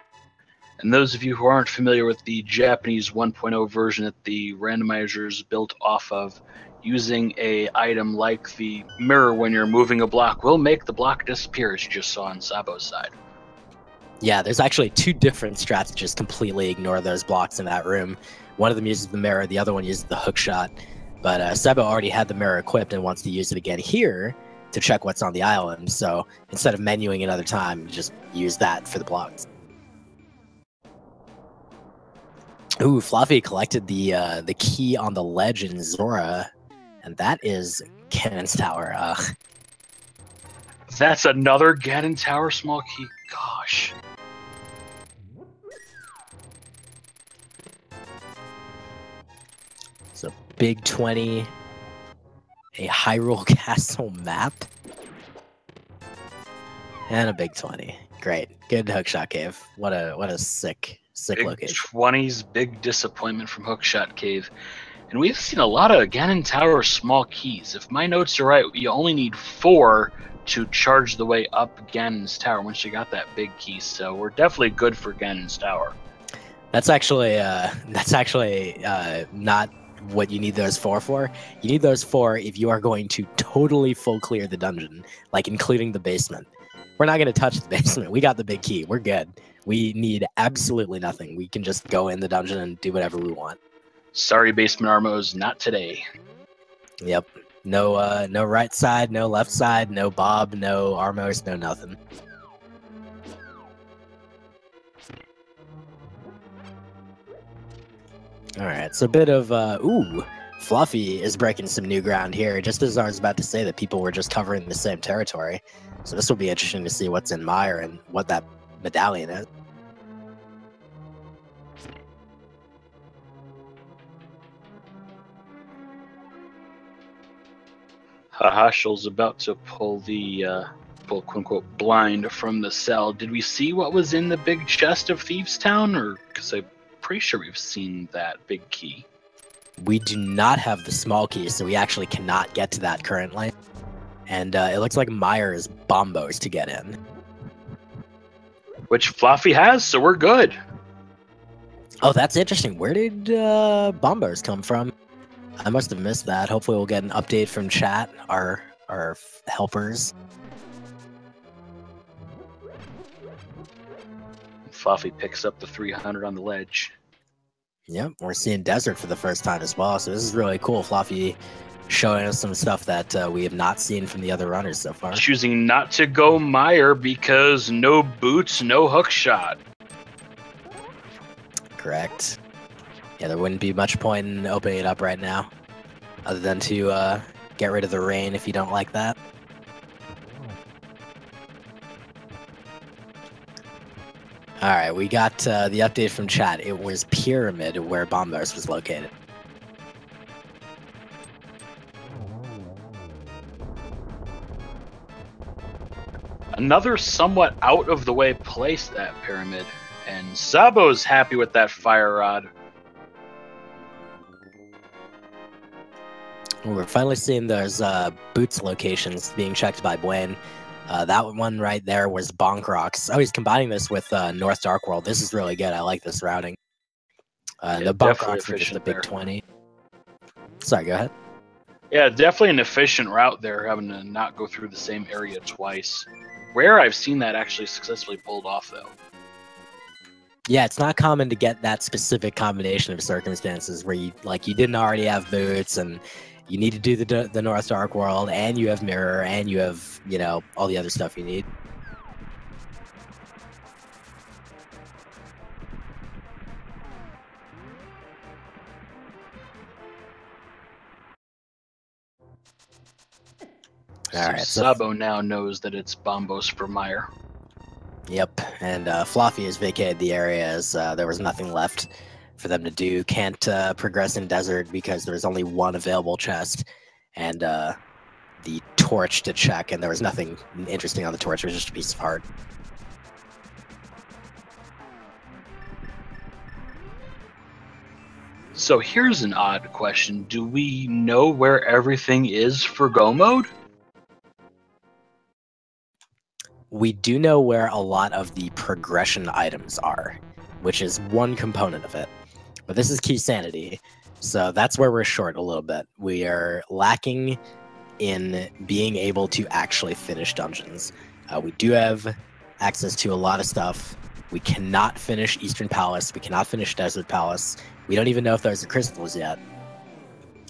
And those of you who aren't familiar with the Japanese 1.0 version that the randomizer is built off of, using a item like the mirror when you're moving a block will make the block disappear, as you just saw on Sabo's side. Yeah, there's actually two different strats that just completely ignore those blocks in that room. One of them uses the mirror, the other one uses the hook shot. But Sabo already had the mirror equipped and wants to use it again here to check what's on the island. So instead of menuing another time, just use that for the blocks. Ooh, Fluffy collected the key on the ledge in Zora, and that is Ganon's Tower. That's another Ganon Tower small key. Gosh. So big 20, a Hyrule Castle map, and a big 20. Great, good Hookshot Cave. What a sick Big location. 20s, big disappointment from Hookshot Cave. And we've seen a lot of Ganon Tower small keys. If my notes are right, you only need 4 to charge the way up Ganon's Tower once you got that big key. So we're definitely good for Ganon's Tower. That's actually not what you need those 4 for. You need those 4 if you are going to totally full clear the dungeon, like including the basement. We're not going to touch the basement. We got the big key. We're good. We need absolutely nothing. We can just go in the dungeon and do whatever we want. Sorry, Basement Armos, not today. Yep. No right side, no left side, no Bob, no Armos, no nothing. Alright, so a bit of, ooh, Fluffy is breaking some new ground here, just as I was about to say that people were just covering the same territory. So this will be interesting to see what's in Mire and what that medallion is. Hahasell's about to pull the quote-unquote blind from the cell. Did we see what was in the big chest of Thieves Town? Or, because I'm pretty sure we've seen that big key. We do not have the small key, so we actually cannot get to that currently. And it looks like Mire is bombos to get in. Which Fluffy has, so we're good. Oh, that's interesting. Where did bombos come from? I must have missed that. Hopefully we'll get an update from chat, our helpers. Fluffy picks up the 300 on the ledge. Yep, we're seeing Desert for the first time as well, so this is really cool. Fluffy showing us some stuff that we have not seen from the other runners so far. Choosing not to go Mire because no boots, no hook shot. Correct. Yeah, there wouldn't be much point in opening it up right now, other than to get rid of the rain if you don't like that. Alright, we got the update from chat. It was Pyramid where Bombos was located. Another somewhat out of the way place, that pyramid. And Sabo's happy with that fire rod. We're finally seeing those boots locations being checked by Buane. That one right there was Bonk Rocks. Oh, he's combining this with North Dark World. This is really good. I like this routing. Yeah, the Bonk definitely Rocks were just the efficient big there. 20. Sorry, go ahead. Yeah, definitely an efficient route there, having to not go through the same area twice. Rare I've seen that actually successfully pulled off, though. Yeah, it's not common to get that specific combination of circumstances where you didn't already have boots and you need to do the North Dark World and you have mirror and you have, you know, all the other stuff you need. All right, so Sabo now knows that it's Bombos for Meyer. Yep, and Fluffy has vacated the area as there was nothing left for them to do. Can't progress in Desert because there's only one available chest and the torch to check, and there was nothing interesting on the torch. It was just a piece of heart. So here's an odd question. Do we know where everything is for Go mode? We do know where a lot of the progression items are, which is one component of it. But this is Keysanity, so that's where we're short a little bit. We are lacking in being able to actually finish dungeons. We do have access to a lot of stuff. We cannot finish Eastern Palace. We cannot finish Desert Palace. We don't even know if there's crystals yet.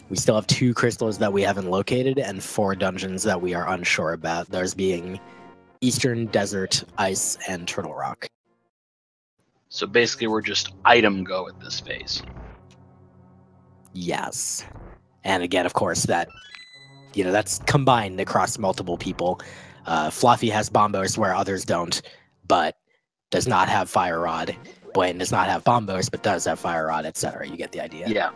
We still have 2 crystals that we haven't located and 4 dungeons that we are unsure about. Those being Eastern, Desert, Ice, and Turtle Rock. So basically we're just item go at this phase. Yes. And again, of course, that, you know, that's combined across multiple people. Fluffy has Bombos where others don't, but does not have Fire Rod. Buane does not have Bombos, but does have Fire Rod, etc. You get the idea. Yeah.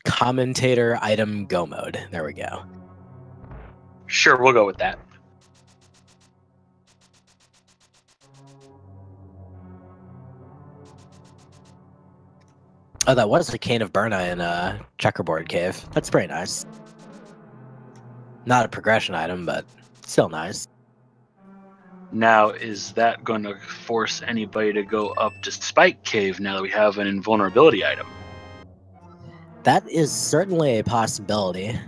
Commentator item go mode. There we go. Sure, we'll go with that. Oh, that was the Cane of Burna in Checkerboard Cave. That's pretty nice. Not a progression item, but still nice. Now, is that going to force anybody to go up to Spike Cave now that we have an invulnerability item? That is certainly a possibility.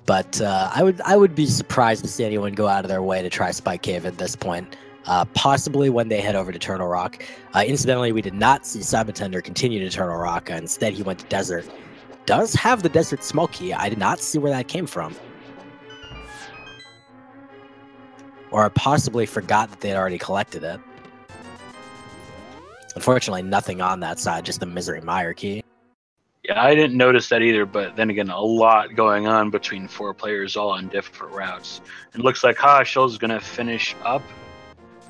But I would be surprised to see anyone go out of their way to try Spike Cave at this point. Possibly when they head over to Turtle Rock. Incidentally, we did not see sab0tender continue to Turtle Rock. Instead, he went to Desert. Does have the Desert Small Key. I did not see where that came from. Or I possibly forgot that they had already collected it. Unfortunately, nothing on that side, just the Misery Mire key. Yeah, I didn't notice that either, but then again, a lot going on between 4 players all on different routes. It looks like Hahasell is going to finish up.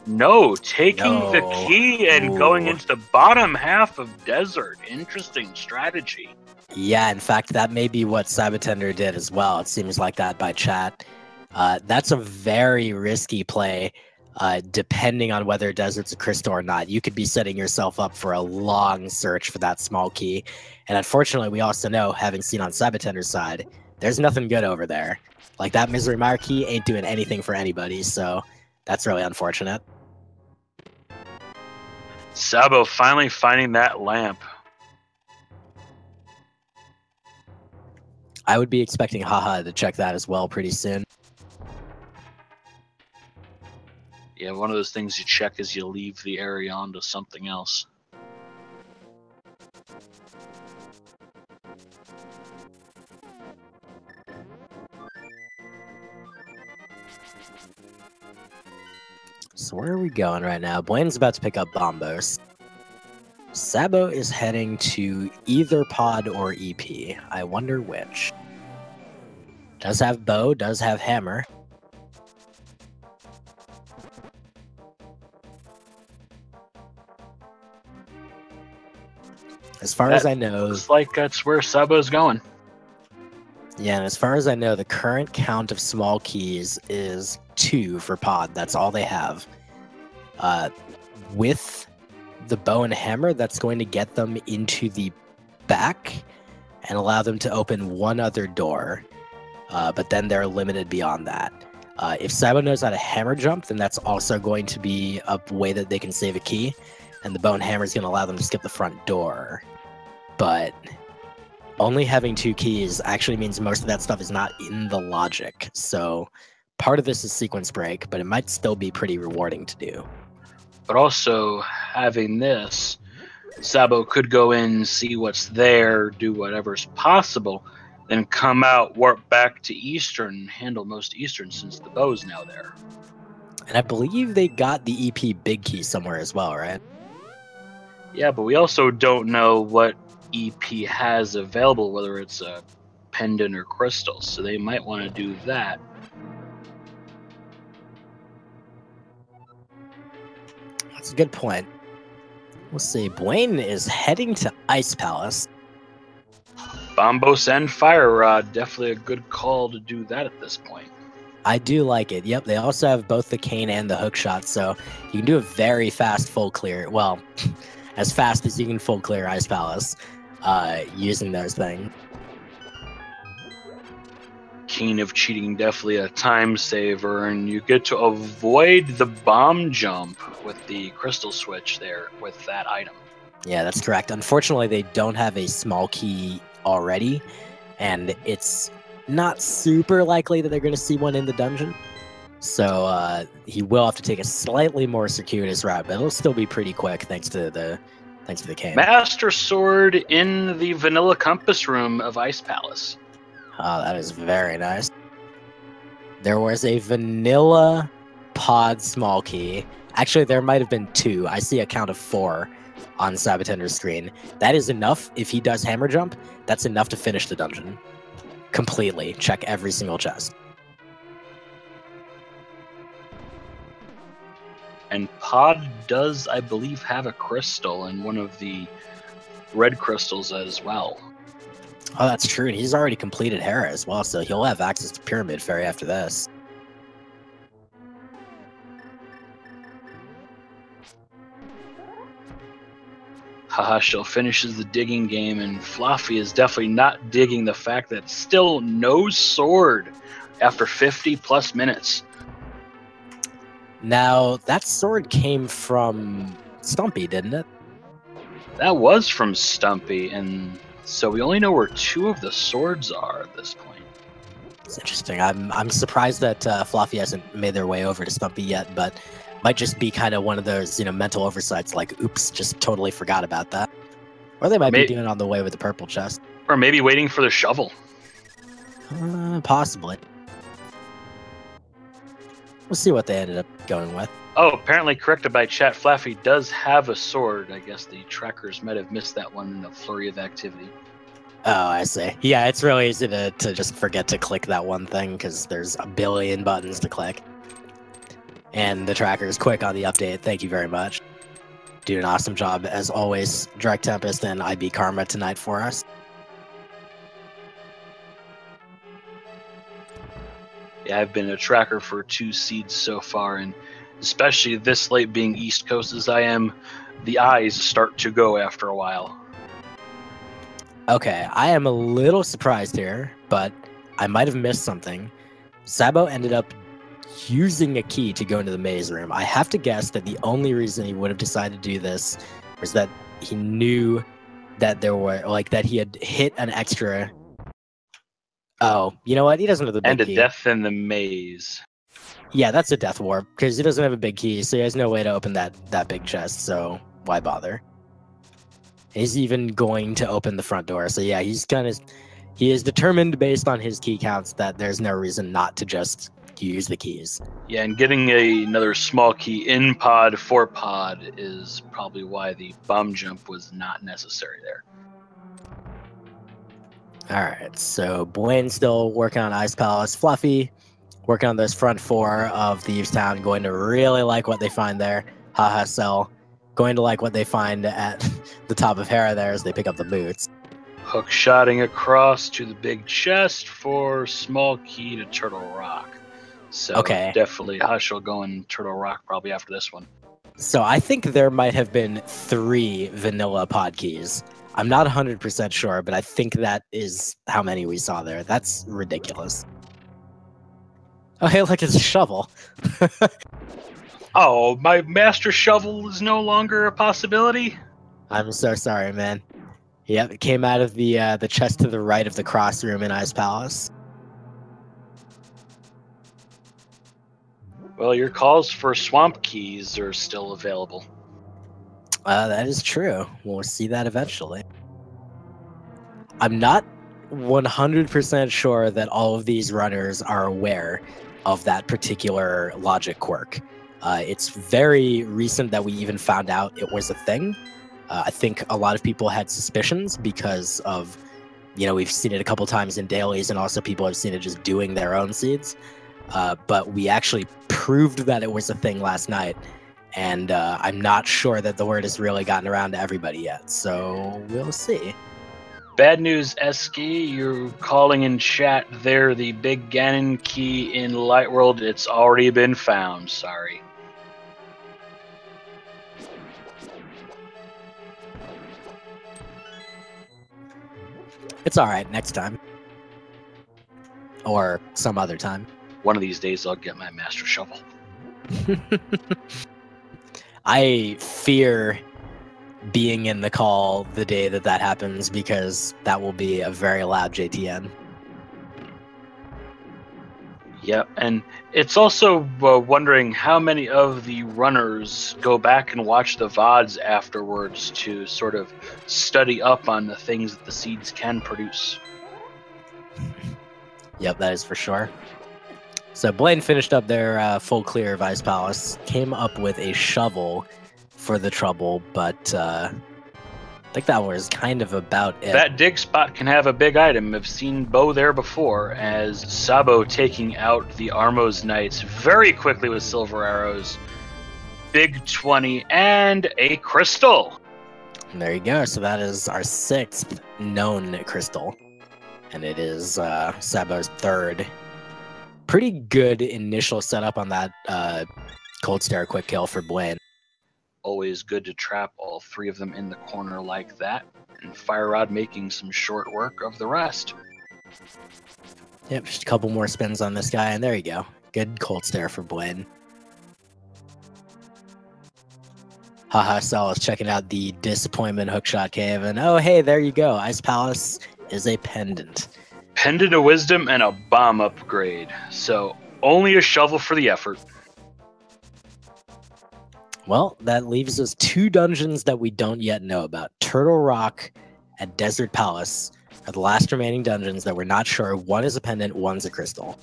No, taking the key and going into the bottom half of Desert. Interesting strategy. Yeah, in fact, that may be what sab0tender did as well. It seems like that by chat. That's a very risky play, depending on whether Desert's a crystal or not. You could be setting yourself up for a long search for that small key. And unfortunately, we also know, having seen on sab0tender's side, there's nothing good over there. Like, that Misery Mire key ain't doing anything for anybody, so that's really unfortunate. Sabo finally finding that lamp. I would be expecting Haha to check that as well pretty soon. Yeah, one of those things you check as you leave the area onto something else. So where are we going right now? Buane's about to pick up Bombos. Sabo is heading to either pod or EP. I wonder which. Does have bow, does have hammer. As far as I know, looks like that's where Sabo's going. Yeah, and as far as I know, the current count of small keys is 2 for pod. That's all they have. With the bow and hammer, that's going to get them into the back. and allow them to open one other door, but then they're limited beyond that. If Sabo knows how to hammer jump, then that's also going to be a way that they can save a key, and the bone hammer is going to allow them to skip the front door. But only having 2 keys actually means most of that stuff is not in the logic. So part of this is sequence break, but it might still be pretty rewarding to do. But also, having this, Sabo could go in, see what's there, do whatever's possible, then come out, warp back to Eastern, handle most Eastern since the bow's now there. And I believe they got the EP big key somewhere as well, right? Yeah, but we also don't know what EP has available, whether it's a pendant or crystals, so they might want to do that. That's a good point. We'll see. Buane is heading to Ice Palace. Bombos and Fire Rod, definitely a good call to do that at this point. I do like it. Yep, they also have both the cane and the hook shot, so you can do a very fast full clear. Well, as fast as you can full clear Ice Palace using those things. Keen of cheating, definitely a time saver, and you get to avoid the bomb jump with the crystal switch there with that item. Yeah, that's correct. Unfortunately, they don't have a small key already, and it's not super likely that they're going to see one in the dungeon. So he will have to take a slightly more circuitous route, but it'll still be pretty quick thanks to the cane. Master Sword in the Vanilla Compass room of Ice Palace. Oh, that is very nice. There was a vanilla pod small key. Actually, there might have been 2. I see a count of 4 on sab0tender's screen. That is enough. If he does hammer jump, that's enough to finish the dungeon. Completely. Check every single chest. And Pod does, I believe, have a crystal and one of the red crystals as well. Oh, that's true. And he's already completed Hera as well, so he'll have access to Pyramid Fairy after this. Hahasell finishes the digging game, and Fluffy is definitely not digging the fact that still no sword after 50 plus minutes. Now, that sword came from Stumpy, didn't it? That was from Stumpy, and so we only know where 2 of the swords are at this point. It's interesting. I'm surprised that Fluffy hasn't made their way over to Stumpy yet, but might just be kind of one of those, mental oversights like, oops, just totally forgot about that. Or they might be doing it on the way with the purple chest. Or maybe waiting for the shovel. Possibly. We'll see what they ended up going with. Oh, apparently corrected by chat, Fluffy does have a sword. I guess the trackers might have missed that one in the flurry of activity. Oh, I see. Yeah, it's really easy to just forget to click that one thing because there's a billion buttons to click. And the tracker's quick on the update. Thank you very much. Do an awesome job, as always, Direct Tempest and IB Karma tonight for us. Yeah, I've been a tracker for 2 seeds so far, and especially this late being East Coast as I am, the eyes start to go after a while. Okay, I am a little surprised here, but I might have missed something. Sabo ended up using a key to go into the maze room. I have to guess that the only reason he would have decided to do this was that he knew that there were, that he had hit an extra... Oh, you know what? He doesn't have the big key. And a death in the maze. Yeah, that's a death warp, because he doesn't have a big key, so he has no way to open that big chest, so why bother? He's even going to open the front door, so yeah, he is determined based on his key counts that there's no reason not to just use the keys. Yeah, and getting another small key in pod for pod is probably why the bomb jump was not necessary there. Alright, so Buane still working on Ice Palace. Fluffy working on those front 4 of Thieves Town, going to really like what they find there. Hahasell going to like what they find at the top of Hera there as they pick up the boots. Hook shotting across to the big chest for small key to Turtle Rock. So okay. Definitely Hahasell going Turtle Rock probably after this one. So I think there might have been 3 vanilla pod keys. I'm not 100% sure, but I think that is how many we saw there. That's ridiculous. Oh, hey, look, it's a shovel. Oh, my master shovel is no longer a possibility? I'm so sorry, man. Yep, it came out of the chest to the right of the cross room in Ice Palace. Well, your calls for swamp keys are still available. That is true. We'll see that eventually. I'm not 100% sure that all of these runners are aware of that particular logic quirk. It's very recent that we even found out it was a thing. I think a lot of people had suspicions because of, we've seen it a couple times in dailies, and also people have seen it just doing their own seeds. But we actually proved that it was a thing last night, and I'm not sure that the word has really gotten around to everybody yet, so we'll see. Bad news, Eski. You're calling in chat there the big Ganon key in Lightworld. It's already been found. Sorry. It's alright, next time. Or some other time. One of these days I'll get my master shovel. I fear being in the call the day that happens, because that will be a very loud JTN. Yep, and it's also wondering how many of the runners go back and watch the VODs afterwards to sort of study up on the things that the seeds can produce. Yep, that is for sure. So Buane finished up their full clear of Ice Palace, came up with a shovel for the trouble, but I think that was kind of about it. That dig spot can have a big item. I've seen Bo there before, as Sabo taking out the Armos Knights very quickly with silver arrows. Big 20 and a crystal. And there you go. So that is our 6th known crystal. And it is Sabo's 3rd. Pretty good initial setup on that Cold Stare quick kill for Buane. Always good to trap all 3 of them in the corner like that, and Fire Rod making some short work of the rest. Yep, just a couple more spins on this guy, and there you go. Good Cold Stare for Buane. Hahasell is checking out the Disappointment Hookshot Cave, and oh hey, there you go. Ice Palace is a pendant. Pendant of Wisdom and a bomb upgrade, so only a shovel for the effort. Well, that leaves us 2 dungeons that we don't yet know about. Turtle Rock and Desert Palace are the last remaining dungeons that we're not sure. One is a pendant, one's a crystal.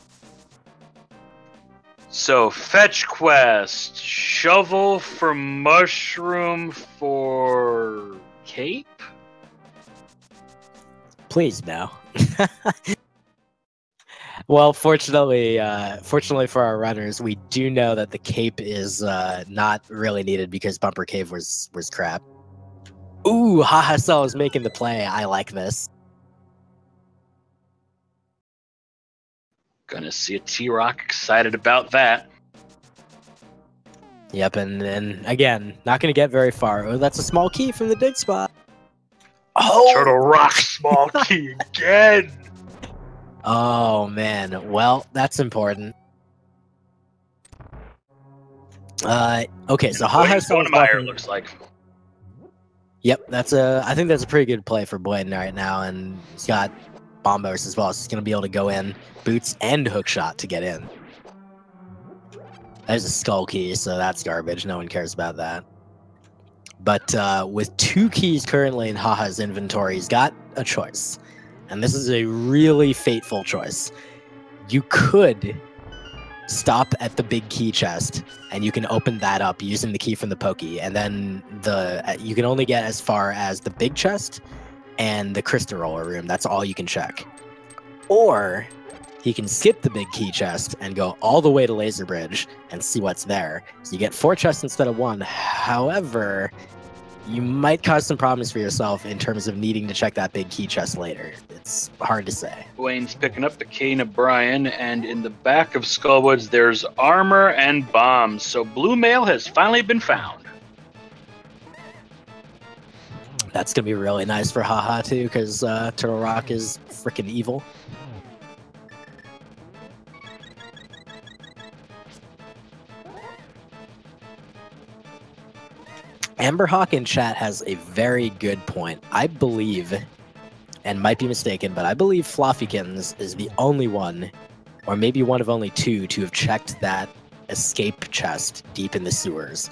So, fetch quest, shovel for mushroom for cape? Please, no. Well, fortunately for our runners, we do know that the cape is not really needed because Bumper Cave was crap. Ooh, Hahasell is making the play. I like this. Gonna see a T-Rock excited about that. Yep, and again, not gonna get very far. Oh, that's a small key from the dig spot. Oh! Turtle Rock small key again! Oh, man. Well, that's important. Okay, so Hahasell Meyer looks like. Yep, I think that's a pretty good play for Buane right now, and he's got Bombos as well, so he's going to be able to go in, boots and hookshot to get in. There's a skull key, so that's garbage. No one cares about that. But with 2 keys currently in Haha's inventory, he's got a choice. And this is a really fateful choice. You could stop at the big key chest, and you can open that up using the key from the pokey, and then you can only get as far as the big chest and the crystal roller room. That's all you can check. Or he can skip the big key chest and go all the way to Laser Bridge and see what's there. So you get 4 chests instead of 1. However, you might cause some problems for yourself in terms of needing to check that big key chest later. It's hard to say. Wayne's picking up the Cane of Brian, and in the back of Skullwoods, there's armor and bombs. So Blue Mail has finally been found. That's gonna be really nice for Haha too, because Turtle Rock is freaking evil. Amber Hawk in chat has a very good point. I believe, and might be mistaken, but I believe flaafykins is the only one, or maybe one of only two, to have checked that escape chest deep in the sewers.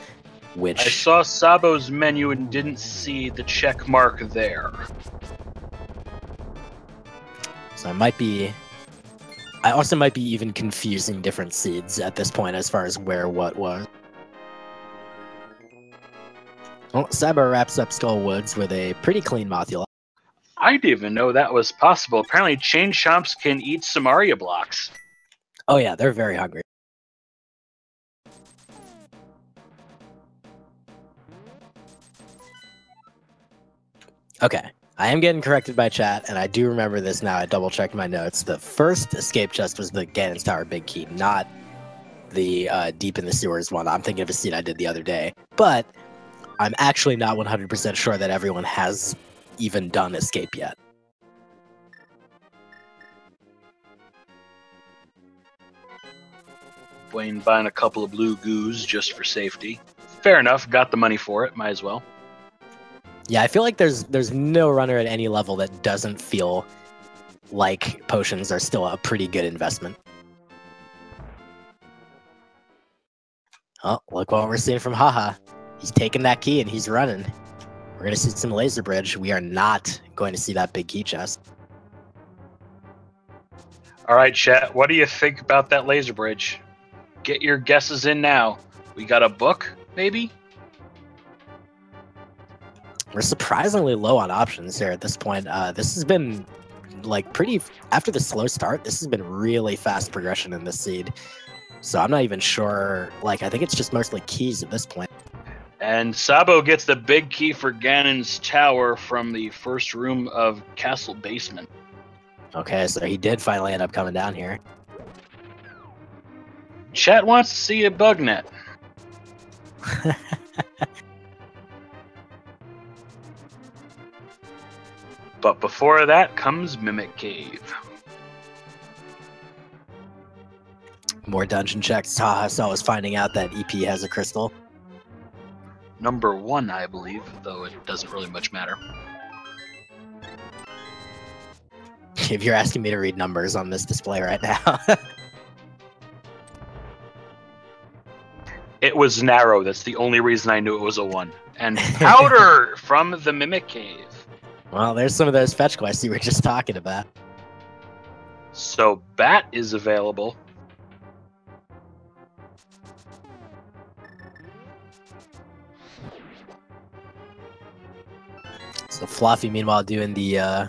Which I saw Sabo's menu and didn't see the check mark there. So I also might be even confusing different seeds at this point as far as where what was. Well, Sabo wraps up Skull Woods with a pretty clean Mothula. I didn't even know that was possible. Apparently, chain chomps can eat Samaria blocks. Oh yeah, they're very hungry. Okay, I am getting corrected by chat, and I do remember this now. I double-checked my notes. The first escape chest was the Ganon's Tower Big Key, not the Deep in the Sewers one. I'm thinking of a seed I did the other day. But I'm actually not 100% sure that everyone has even done escape yet. Buane buying a couple of blue goos just for safety. Fair enough, got the money for it, might as well. Yeah, I feel like there's no runner at any level that doesn't feel like potions are still a pretty good investment. Oh, look what we're seeing from Haha. He's taking that key and he's running. We're going to see some laser bridge. We are not going to see that big key chest. All right, chat, what do you think about that laser bridge? Get your guesses in now. We got a book, maybe? We're surprisingly low on options here at this point. This has been like after the slow start, this has been really fast progression in this seed. So I'm not even sure, I think it's just mostly keys at this point. And Sabo gets the big key for Ganon's Tower from the first room of Castle Basement. Okay, so he did finally end up coming down here. Chat wants to see a bug net. But before that comes Mimic Cave. More dungeon checks. Hahasell is finding out that EP has a crystal. Number 1, I believe, though it doesn't really much matter. If you're asking me to read numbers on this display right now. It was narrow. That's the only reason I knew it was a 1. And powder from the Mimic Cave. Well, there's some of those fetch quests you were just talking about. So Bat is available. So Fluffy, meanwhile, doing the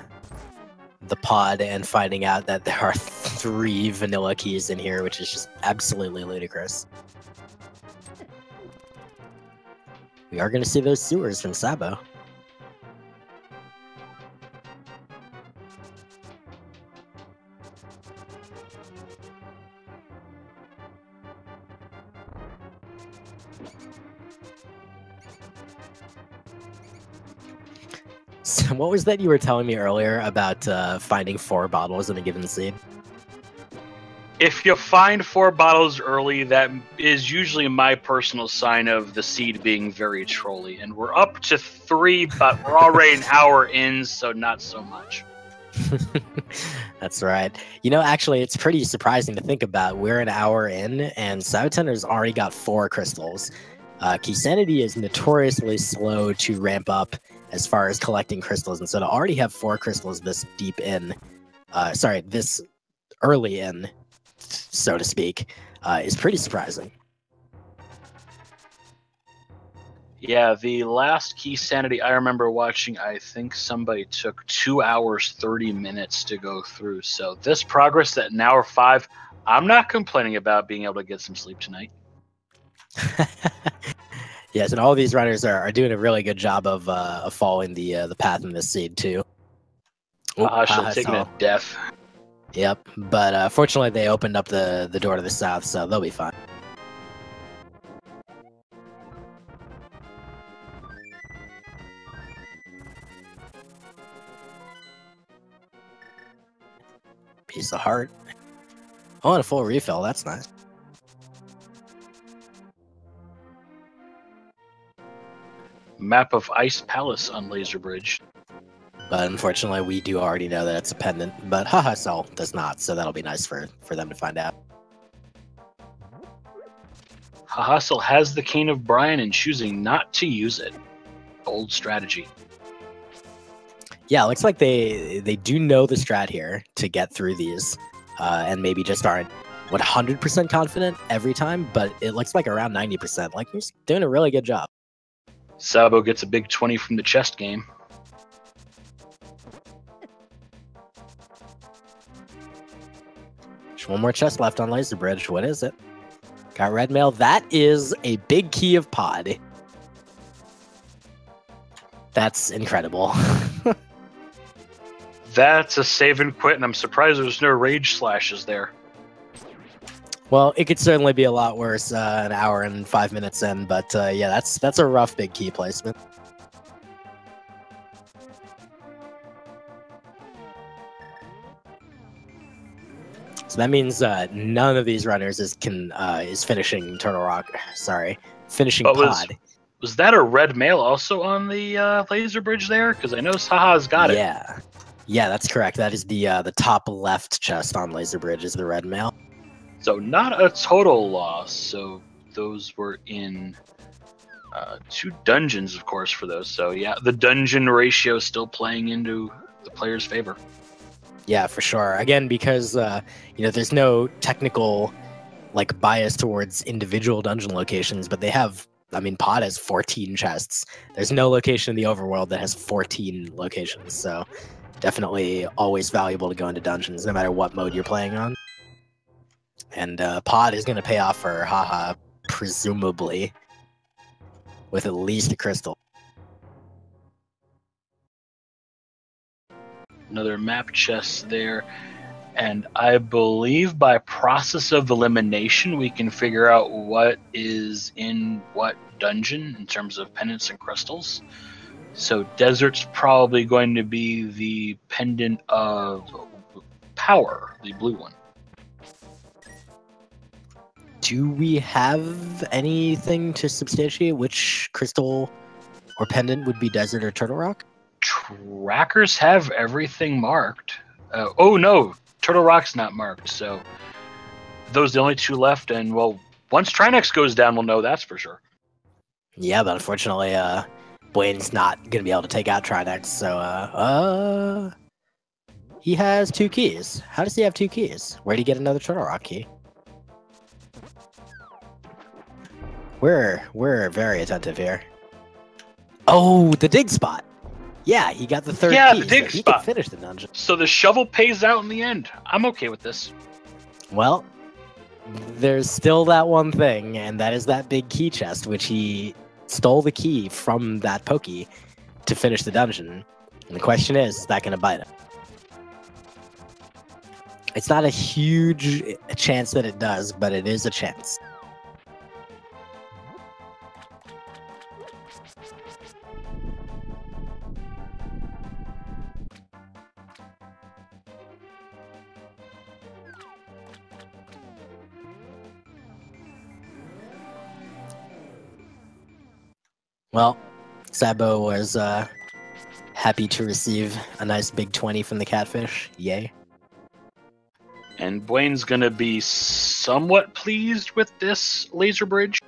pod and finding out that there are 3 vanilla keys in here, which is just absolutely ludicrous. We are going to see those sewers from Sabo. So what was that you were telling me earlier about finding 4 bottles in a given seed? If you find 4 bottles early, that is usually my personal sign of the seed being very trolly. And we're up to 3, but we're already an hour in, so not so much. That's right. You know, actually, it's pretty surprising to think about. We're an hour in, and sab0tender's already got 4 crystals. Keysanity is notoriously slow to ramp up as far as collecting crystals, and so to already have 4 crystals this deep in, this early in, so to speak, is pretty surprising. Yeah, the last Keysanity I remember watching, I think somebody took 2 hours, 30 minutes to go through. So this progress at an hour 5, I'm not complaining about being able to get some sleep tonight. Yes, and all these runners are doing a really good job of following the path in this seed too. She'll take me to death. Yep, but fortunately they opened up the door to the south, so they'll be fine. Piece of heart. Oh, and a full refill. That's nice. Map of Ice Palace on Laser Bridge. But unfortunately, we do already know that it's a pendant, but Hahasell does not, so that'll be nice for them to find out. Hahasell has the Cane of Buane and choosing not to use it. Bold strategy. Yeah, it looks like they do know the strat here to get through these, and maybe just aren't 100% confident every time, but it looks like around 90%. Like, he's doing a really good job. Sabo gets a big 20 from the chest game. There's one more chest left on Laser Bridge. What is it? Got red mail. That is a big key of pod. That's incredible. That's a save and quit, and I'm surprised there's no rage slashes there. Well, it could certainly be a lot worse an hour and 5 minutes in, but yeah, that's a rough big key placement. So that means none of these runners is finishing Turtle Rock. Sorry, finishing pod. Was that a red mail also on the Laser Bridge there? Because I know Saha's got it. Yeah, that's correct. That is the top left chest on Laser Bridge is the red mail. So not a total loss. So those were in 2 dungeons, of course, for those. So yeah, the dungeon ratio still playing into the player's favor. Yeah, for sure. Again, because there's no technical bias towards individual dungeon locations, but they have. I mean, pod has 14 chests. There's no location in the overworld that has 14 locations. So definitely always valuable to go into dungeons, no matter what mode you're playing on. And pod is going to pay off for Haha, presumably, with at least a crystal. Another map chest there. And I believe by process of elimination, we can figure out what is in what dungeon in terms of pendants and crystals. So Desert's probably going to be the pendant of power, the blue one. Do we have anything to substantiate which crystal or pendant would be Desert or Turtle Rock? Trackers have everything marked. Oh no, Turtle Rock's not marked, so those are the only 2 left, and well, once Trinex goes down, we'll know that's for sure. Yeah, but unfortunately, Buane's not going to be able to take out Trinex, so, he has 2 keys. How does he have 2 keys? Where'd he get another Turtle Rock key? We're very attentive here. Oh, the dig spot. Yeah, he got the 3rd key. Yeah, the dig so he spot. can finish the dungeon. So the shovel pays out in the end. I'm okay with this. Well, there's still that one thing, and that is that big key chest, which he stole the key from that Pokey to finish the dungeon. And the question is that going to bite him? It's not a huge chance that it does, but it is a chance. Well, Sabo was happy to receive a nice big 20 from the catfish. Yay. And Buane's going to be somewhat pleased with this Laser Bridge.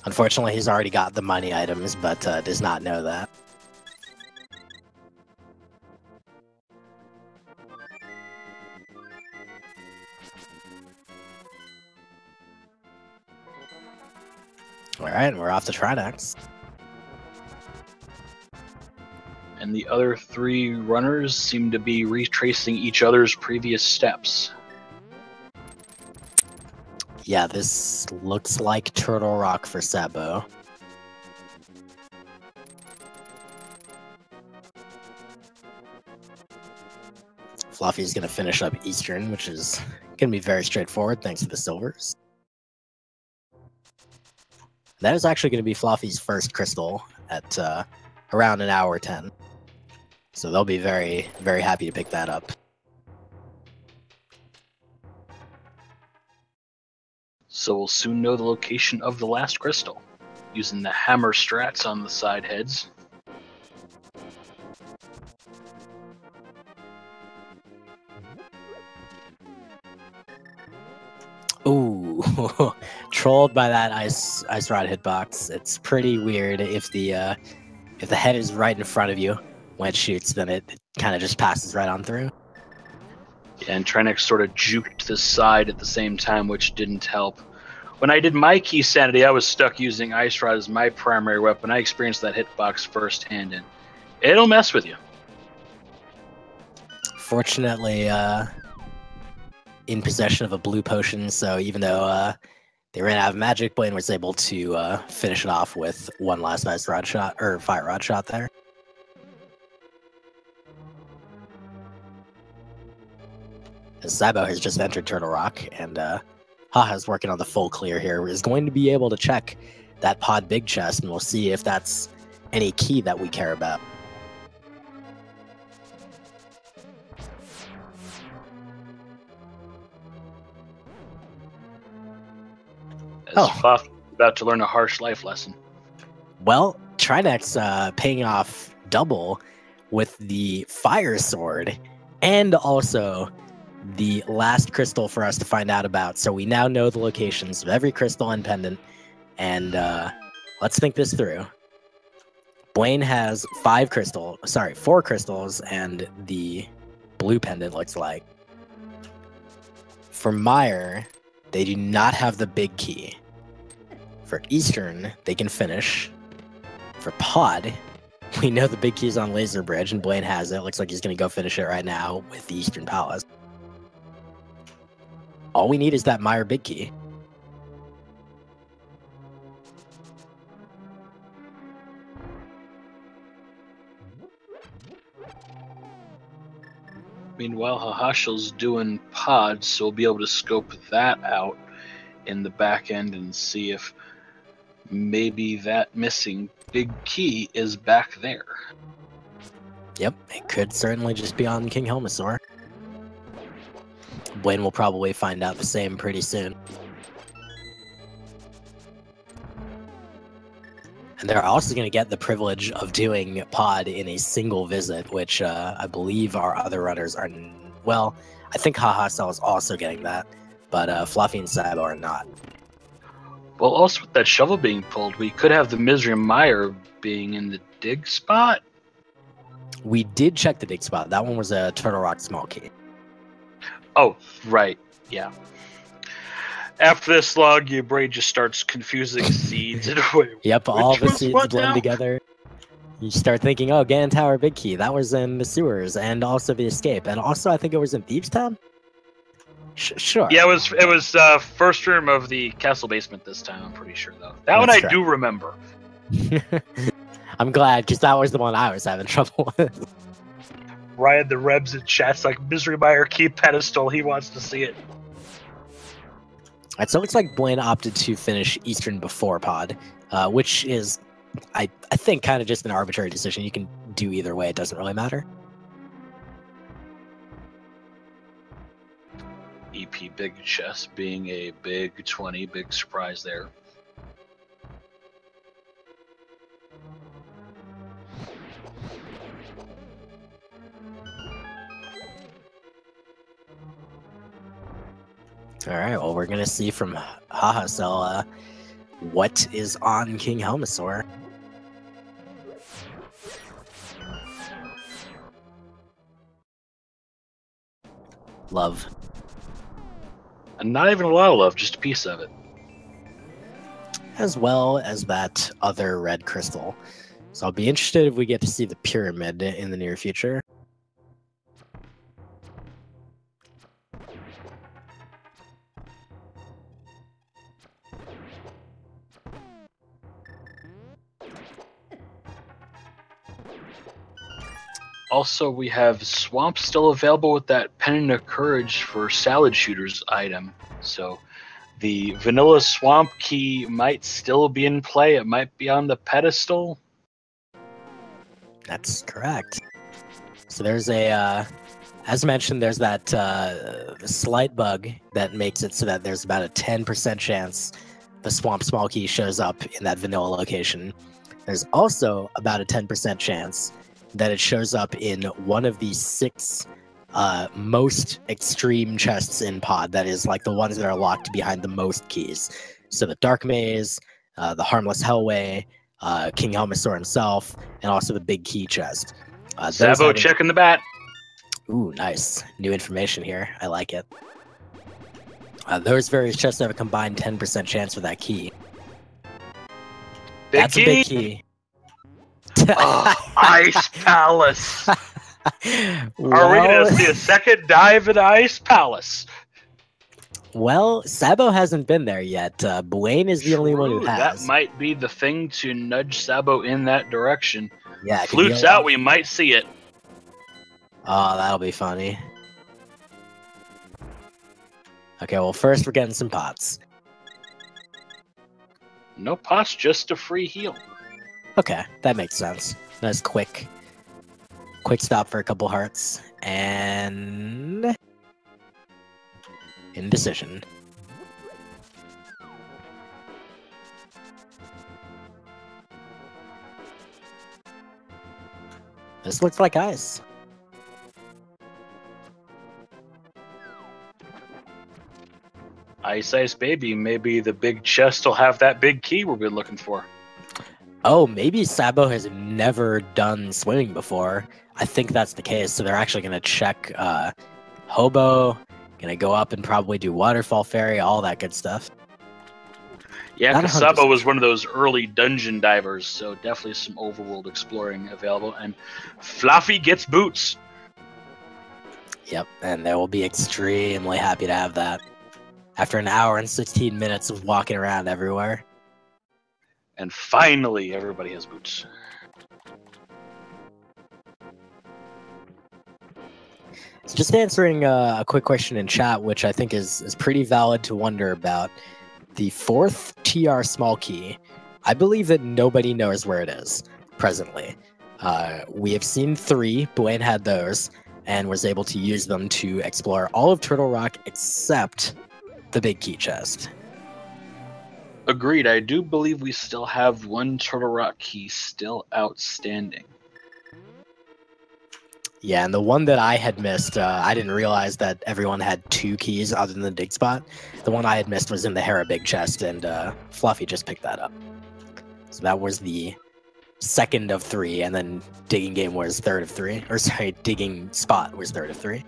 Unfortunately, he's already got the money items, but does not know that. Alright, we're off to Trinex. And the other 3 runners seem to be retracing each other's previous steps. Yeah, this looks like Turtle Rock for Sabo. Fluffy's going to finish up Eastern, which is going to be very straightforward thanks to the silvers. That is actually going to be Fluffy's first crystal at around an hour 10. So they'll be very, very happy to pick that up. So we'll soon know the location of the last crystal, using the hammer strats on the side heads. Ooh, trolled by that ice rod hitbox. It's pretty weird if the head is right in front of you when it shoots, then it kind of just passes right on through. Yeah, and Trinex sort of juked to the side at the same time, which didn't help. When I did my Keysanity, I was stuck using Ice Rod as my primary weapon. I experienced that hitbox firsthand, and it'll mess with you. Fortunately, in possession of a blue potion, so even though they ran out of magic, Buane was able to finish it off with one last ice rod shot, or fire rod shot there. As Sabo has just entered Turtle Rock, and Haha's working on the full clear here, is going to be able to check that pod big chest, and we'll see if that's any key that we care about. As Flaaf about to learn a harsh life lesson. Well, Trinex paying off double with the fire sword, and also the last crystal for us to find out about. So we now know the locations of every crystal and pendant, and let's think this through. Buane has 4 crystals, and the blue pendant looks like. For Mire, they do not have the big key. For Eastern, they can finish. For Pod, we know the big key's on Laser Bridge, and Buane has it. Looks like he's going to go finish it right now with the Eastern Palace. All we need is that Mire big key. Meanwhile, Hahasell's doing pods, so we'll be able to scope that out in the back end and see if maybe that missing big key is back there. Yep, it could certainly just be on King Helmasaur. Buane will probably find out the same pretty soon. And they're also going to get the privilege of doing pod in a single visit, which I believe our other runners are... Well, I think Hahasell is also getting that, but Fluffy and Sabo are not. Well, also with that shovel being pulled, we could have the Misery Mire being in the dig spot. We did check the dig spot. That one was a Turtle Rock small key. Oh, right. Yeah. After this log, your brain just starts confusing seeds in a way. Yep, all the seeds blend together. You start thinking, oh, Gan Tower Big Key. That was in the sewers, and also the escape. And also, I think it was in Thieves Town? Sure. Yeah, it was first room of the castle basement this time, I'm pretty sure, though. That one I do remember. I'm glad, because that was the one I was having trouble with. Ryan the Rebs in chat's like, Misery Mire key pedestal, he wants to see it. Alright, so it looks like Buane opted to finish Eastern before pod, which is, I think, kind of just an arbitrary decision. You can do either way, it doesn't really matter. EP Big Chest being a big 20, big surprise there. Alright, well, we're going to see from Hahasell what is on King Helmasaur. Love. And not even a lot of love, just a piece of it. As well as that other red crystal. So I'll be interested if we get to see the pyramid in the near future. Also, we have Swamp still available with that Pendant of Courage for Salad Shooters item. So the Vanilla Swamp key might still be in play. It might be on the pedestal. That's correct. So there's a, as mentioned, there's that slight bug that makes it so that there's about a 10% chance the Swamp Small Key shows up in that vanilla location. There's also about a 10% chance that it shows up in one of the 6 most extreme chests in pod. That is like the ones that are locked behind the most keys. So the Dark Maze, the Harmless Hellway, King Helmasaur himself, and also the Big Key chest. Sabo checking the bat. Ooh, nice. New information here. I like it. Those various chests have a combined 10% chance for that key. That's a big key. Ice Palace. Are we going to see a second dive in Ice Palace? Well, Sabo hasn't been there yet. Buane is the only one who has. That might be the thing to nudge Sabo in that direction. Yeah, Flutes out, we might see it. Oh, that'll be funny. Okay, well, first we're getting some pots. No pots, just a free heal. Okay, that makes sense. Nice quick stop for a couple hearts. And indecision. This looks like ice. Ice, ice, baby. Maybe the big chest will have that big key we've been looking for. Oh, maybe Sabo has never done swimming before. I think that's the case. So they're actually going to check Hobo, going to go up and probably do Waterfall Fairy, all that good stuff. Yeah, because Sabo was one of those early dungeon divers, so definitely some overworld exploring available. And Fluffy gets boots. Yep, and they will be extremely happy to have that. After an hour and 16 minutes of walking around everywhere. And finally, everybody has boots. So just answering a quick question in chat, which I think is pretty valid to wonder about. The 4th TR small key, I believe that nobody knows where it is presently. We have seen 3, Buane had those, and was able to use them to explore all of Turtle Rock except the big key chest. Agreed. I do believe we still have 1 Turtle Rock key still outstanding. Yeah, and the one that I had missed, I didn't realize that everyone had 2 keys other than the dig spot. The one I had missed was in the Hera big chest, and Fluffy just picked that up. So that was the 2nd of 3, and then digging game was 3rd of 3. Or sorry, digging spot was 3rd of 3.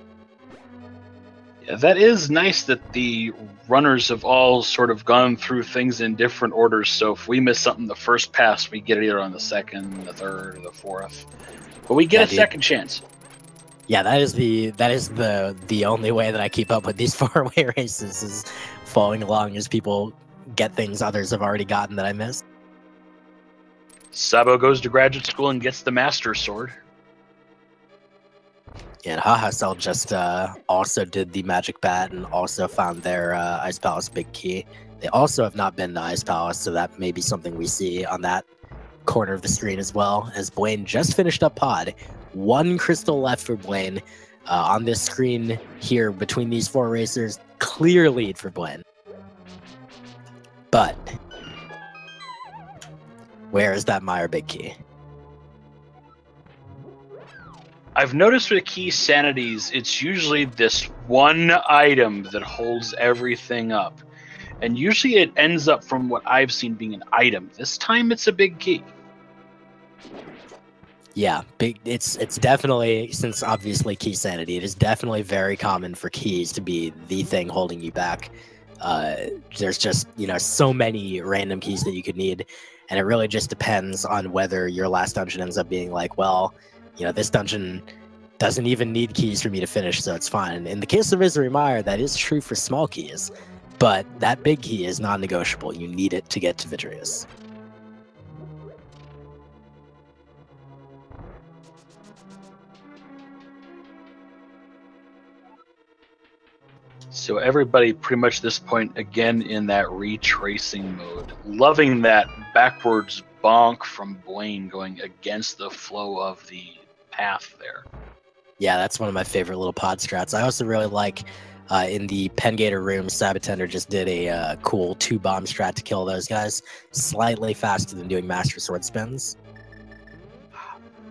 Yeah, that is nice that the runners have all sort of gone through things in different orders, so if we miss something the first pass, we get it either on the 2nd, the 3rd, or the 4th. But we get a second chance. Yeah, that is the only way that I keep up with these 4-way races, is following along as people get things others have already gotten that I missed. Sabo goes to graduate school and gets the Master Sword. And Hahasell just also did the Magic Bat and also found their Ice Palace big key. They also have not been to Ice Palace, so that may be something we see on that corner of the screen as well, as Buane just finished up pod. 1 crystal left for Buane. On this screen here between these 4 racers, clear lead for Buane. But where is that Meyer big key? I've noticed with Keysanities, it's usually this one item that holds everything up. And usually it ends up, from what I've seen, being an item. This time it's a big key. Yeah, big. It's definitely, since obviously Keysanity, it is definitely very common for keys to be the thing holding you back. There's just, so many random keys that you could need, and it really just depends on whether your last dungeon ends up being like, well, this dungeon doesn't even need keys for me to finish, so it's fine. In the case of Misery Mire, that is true for small keys, but that big key is non-negotiable. You need it to get to Vitreous. So everybody pretty much at this point, again, in that retracing mode. Loving that backwards bonk from Buane going against the flow of the path there. Yeah, that's one of my favorite little pod strats. I also really like in the Pengator room, sab0tender just did a cool 2-bomb strat to kill those guys, slightly faster than doing Master Sword spins.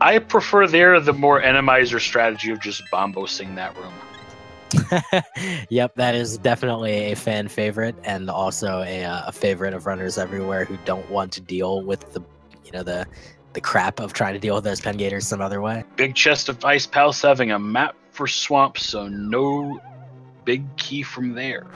I prefer there the more enemizer strategy of just bombosing that room. Yep, that is definitely a fan favorite, and also a favorite of runners everywhere who don't want to deal with the crap of trying to deal with those Pengators some other way. Big chest of ice palace having a map for swamp, so no big key from there.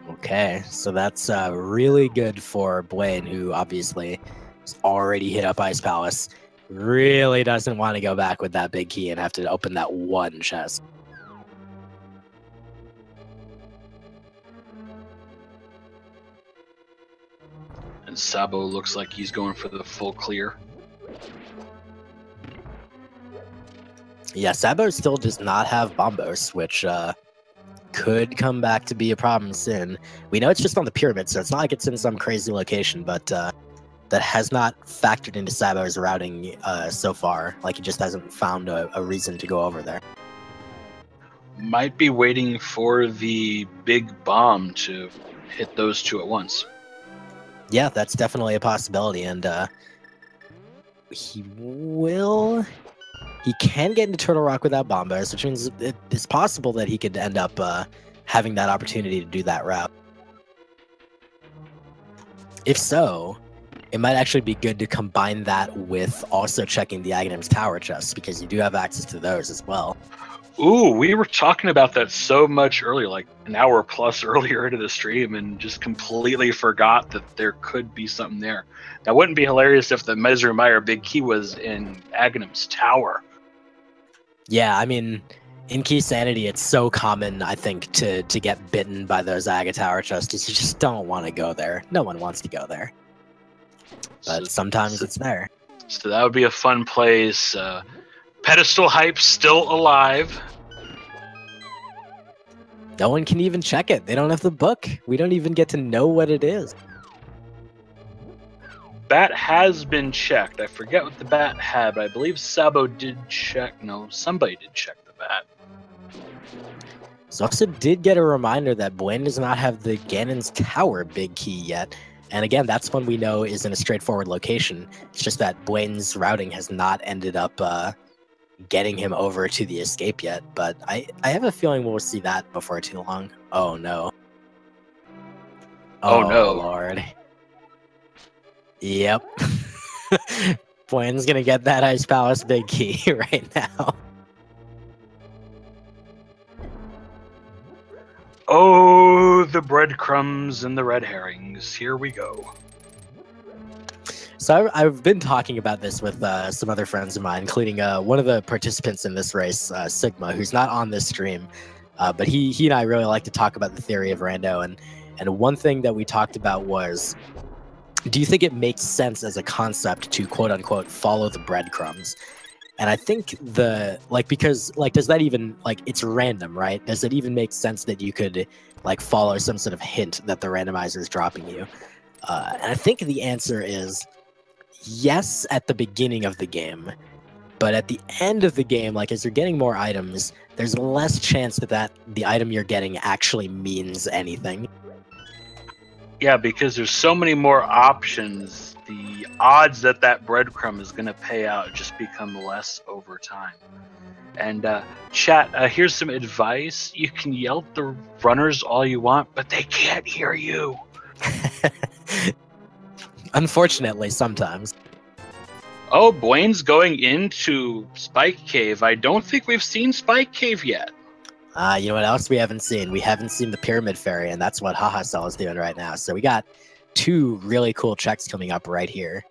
Okay, so that's really good for Buane, who obviously has already hit up Ice Palace. Really doesn't want to go back with that big key and have to open that one chest. And Sabo looks like he's going for the full clear. Yeah, Sabo still does not have Bombos, which could come back to be a problem soon. We know it's just on the pyramid, so it's not like it's in some crazy location, but that has not factored into Sabo's routing so far. Like, he just hasn't found a reason to go over there. Might be waiting for the big bomb to hit those two at once. Yeah, that's definitely a possibility, and he can get into Turtle Rock without Bombos, which means it's possible that he could end up having that opportunity to do that route. If so, it might actually be good to combine that with also checking the Aghanim's Tower chests, because you do have access to those as well. Ooh, we were talking about that so much earlier, like an hour plus earlier into the stream, and just completely forgot that there could be something there. That wouldn't be hilarious if the Misery Mire big key was in Aghanim's Tower. Yeah, I mean, in Keysanity, it's so common, I think, to get bitten by those Aga Tower chests. You just don't want to go there. No one wants to go there. But sometimes it's there. So that would be a fun place. Pedestal hype still alive. No one can even check it. They don't have the book. We don't even get to know what it is. Bat has been checked. I forget what the bat had, but I believe Sabo did check. No, somebody did check the bat. Zoxa did get a reminder that Buane does not have the Ganon's Tower big key yet. And again, that's one we know is in a straightforward location. It's just that Buane's routing has not ended up getting him over to the escape yet. But I have a feeling we'll see that before too long. Oh, no. Oh no. Lord. Yep. Buane's gonna get that Ice Palace big key right now. Oh, the breadcrumbs and the red herrings. Here we go. So I've been talking about this with some other friends of mine, including one of the participants in this race, Sigma, who's not on this stream. But he and I really like to talk about the theory of rando. And one thing that we talked about was, do you think it makes sense as a concept to quote unquote follow the breadcrumbs? And I think because does that even, it's random, right? Does it even make sense that you could follow some sort of hint that the randomizer is dropping you? And I think the answer is yes at the beginning of the game, but at the end of the game, as you're getting more items, there's less chance that the item you're getting actually means anything. Yeah, because there's so many more options, the odds that breadcrumb is going to pay out just become less over time. And chat, here's some advice. You can yell at the runners all you want, but they can't hear you. Unfortunately, sometimes. Oh, Buane's going into Spike Cave. I don't think we've seen Spike Cave yet. You know what else we haven't seen? We haven't seen the Pyramid Fairy, and that's what Hahasell is doing right now. So we got two really cool checks coming up right here.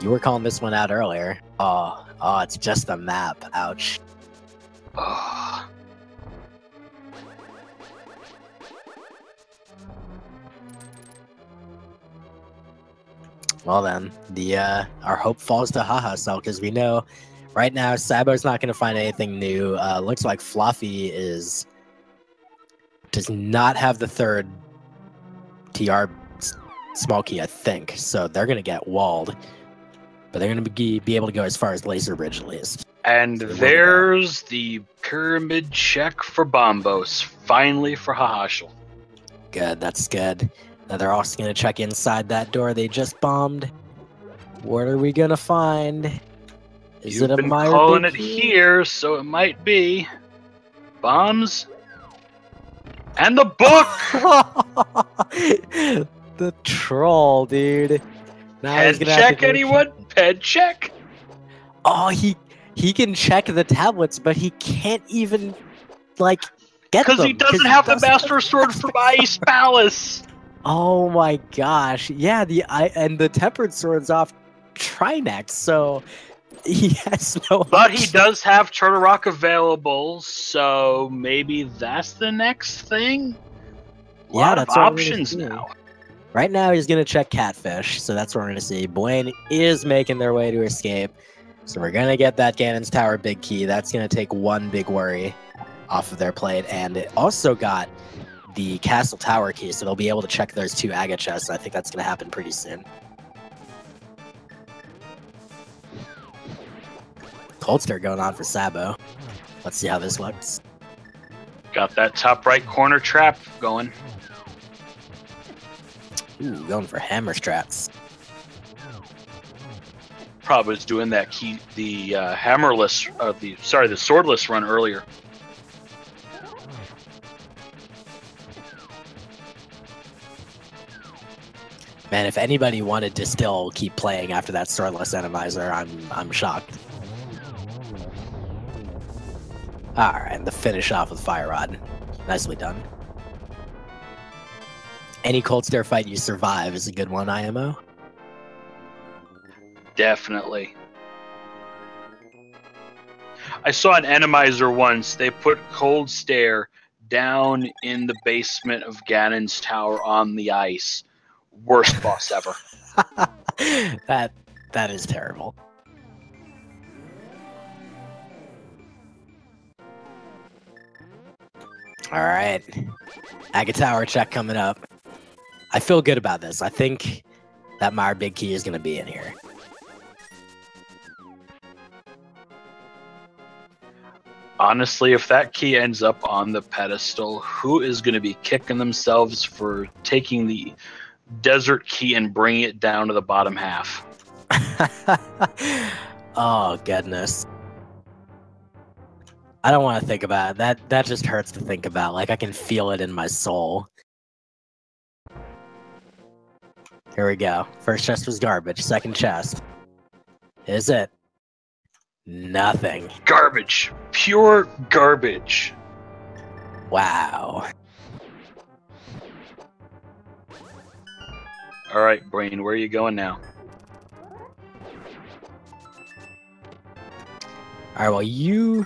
You were calling this one out earlier. Oh, it's just a map. Ouch. Oh. Well then, our hope falls to Hahasell, because we know right now Sabo's not going to find anything new. Looks like Fluffy does not have the third TR small key, I think. So they're going to get walled. But they're going to be able to go as far as Laser Bridge at least. And So there's the pyramid check for Bombos. Finally for Hahasell. Good, that's good. Now they're also going to check inside that door they just bombed. What are we going to find? Is You've it a been Meyer calling it big key? here, so it might be. Bombs. And the book! The troll, dude. Now Head he's gonna have to check, go anyone? Head check? Oh, he can check the tablets, but he can't even, like, get them. Because he doesn't have the Master Sword from Ice Palace! Oh my gosh. Yeah, and the Tempered Sword's off Trinex, so he has no But he option. does have Turtle Rock available, so maybe that's the next thing? A lot of that's what we're gonna options see. now. Right now, he's going to check Catfish, so that's what we're going to see. Buane is making their way to escape, so we're going to get that Ganon's Tower big key. That's going to take one big worry off of their plate, and it also got the Castle Tower key, so they'll be able to check those two Aga chests. I think that's going to happen pretty soon. Coldster going on for Sabo. Let's see how this looks. Got that top right corner trap going. Ooh, going for hammer strats. Probably was doing that the hammerless, the swordless run earlier. Man, if anybody wanted to still keep playing after that swordless randomizer, I'm shocked. All right, the finish off with Fire Rod. Nicely done. Any Cold Stare fight you survive is a good one, IMO. Definitely. I saw an Randomizer once. They put Cold Stare down in the basement of Ganon's Tower on the ice. Worst boss ever. That is terrible. All right, Aga Tower check coming up. I feel good about this. I think that Meyer big key is going to be in here. Honestly, if that key ends up on the pedestal, who is going to be kicking themselves for taking the desert key and bringing it down to the bottom half? Oh, goodness. I don't want to think about it. That just hurts to think about. Like, I can feel it in my soul. Here we go. First chest was garbage. Second chest. Is it? Nothing. Garbage. Pure garbage. Wow. All right, Brain, where are you going now? All right, well, you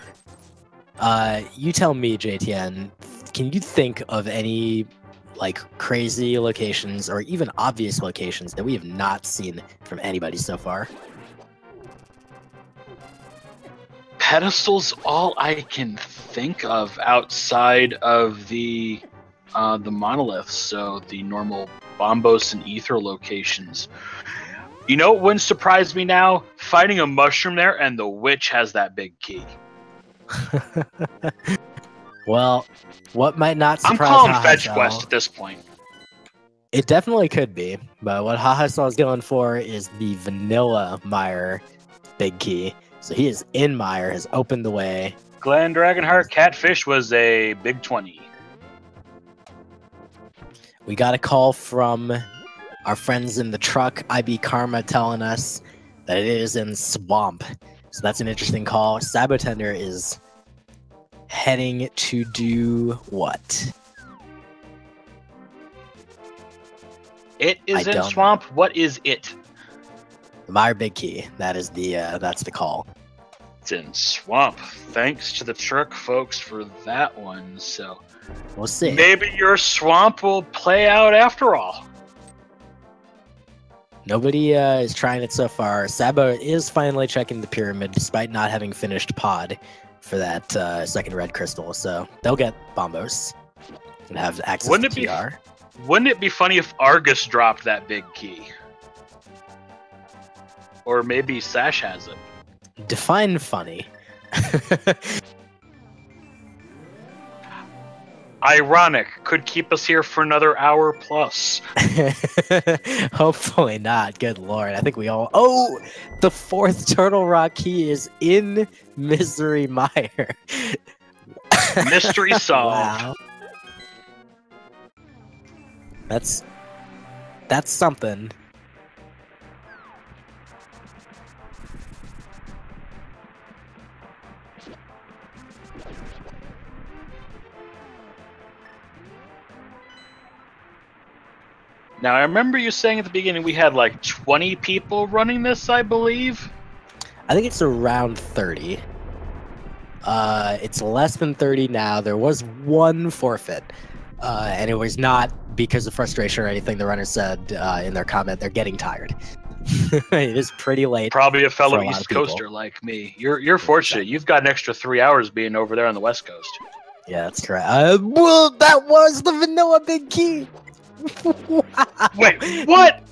tell me, JTN, can you think of any, like, crazy locations or even obvious locations that we have not seen from anybody so far? Pedestal's all I can think of outside of the monoliths, so the normal Bombos and Ether locations. You know what wouldn't surprise me now? Finding a mushroom there and the witch has that big key. Well, what might not surprise I'm calling Hahasell, Fetch Quest at this point. It definitely could be, but what Hahasell is going for is the vanilla Meyer big key. So he is in Meyer, has opened the way. Glenn Dragonheart Catfish was a big 20. We got a call from our friends in the truck, IB Karma, telling us that it is in Swamp. So that's an interesting call. sab0tender is heading to do what? It is I in don't Swamp. What is it? The Meyer big key. That is that's the call. It's in Swamp. Thanks to the truck folks for that one. So We'll see. maybe your Swamp will play out after all. Nobody is trying it so far. Sabo is finally checking the pyramid despite not having finished pod for that second red crystal. So they'll get Bombos and have access Wouldn't to it be TR. Wouldn't it be funny if Argus dropped that big key? Or maybe Sash has it. Define funny. Ironic. Could keep us here for another hour plus. Hopefully not. Good lord. I think we all... Oh! The 4th Turtle Rock key is in Misery Mire. Mystery solved. Wow. That's something. Now, I remember you saying at the beginning we had like 20 people running this, I believe? I think it's around 30. It's less than 30 now. There was one forfeit, and it was not because of frustration or anything. The runner said in their comment they're getting tired. It is pretty late. Probably a fellow for a lot East of people. Coaster like me. You're fortunate. You've got an extra 3 hours being over there on the West Coast. Yeah, that's correct. Well, that was the vanilla big key. Wow. Wait, what?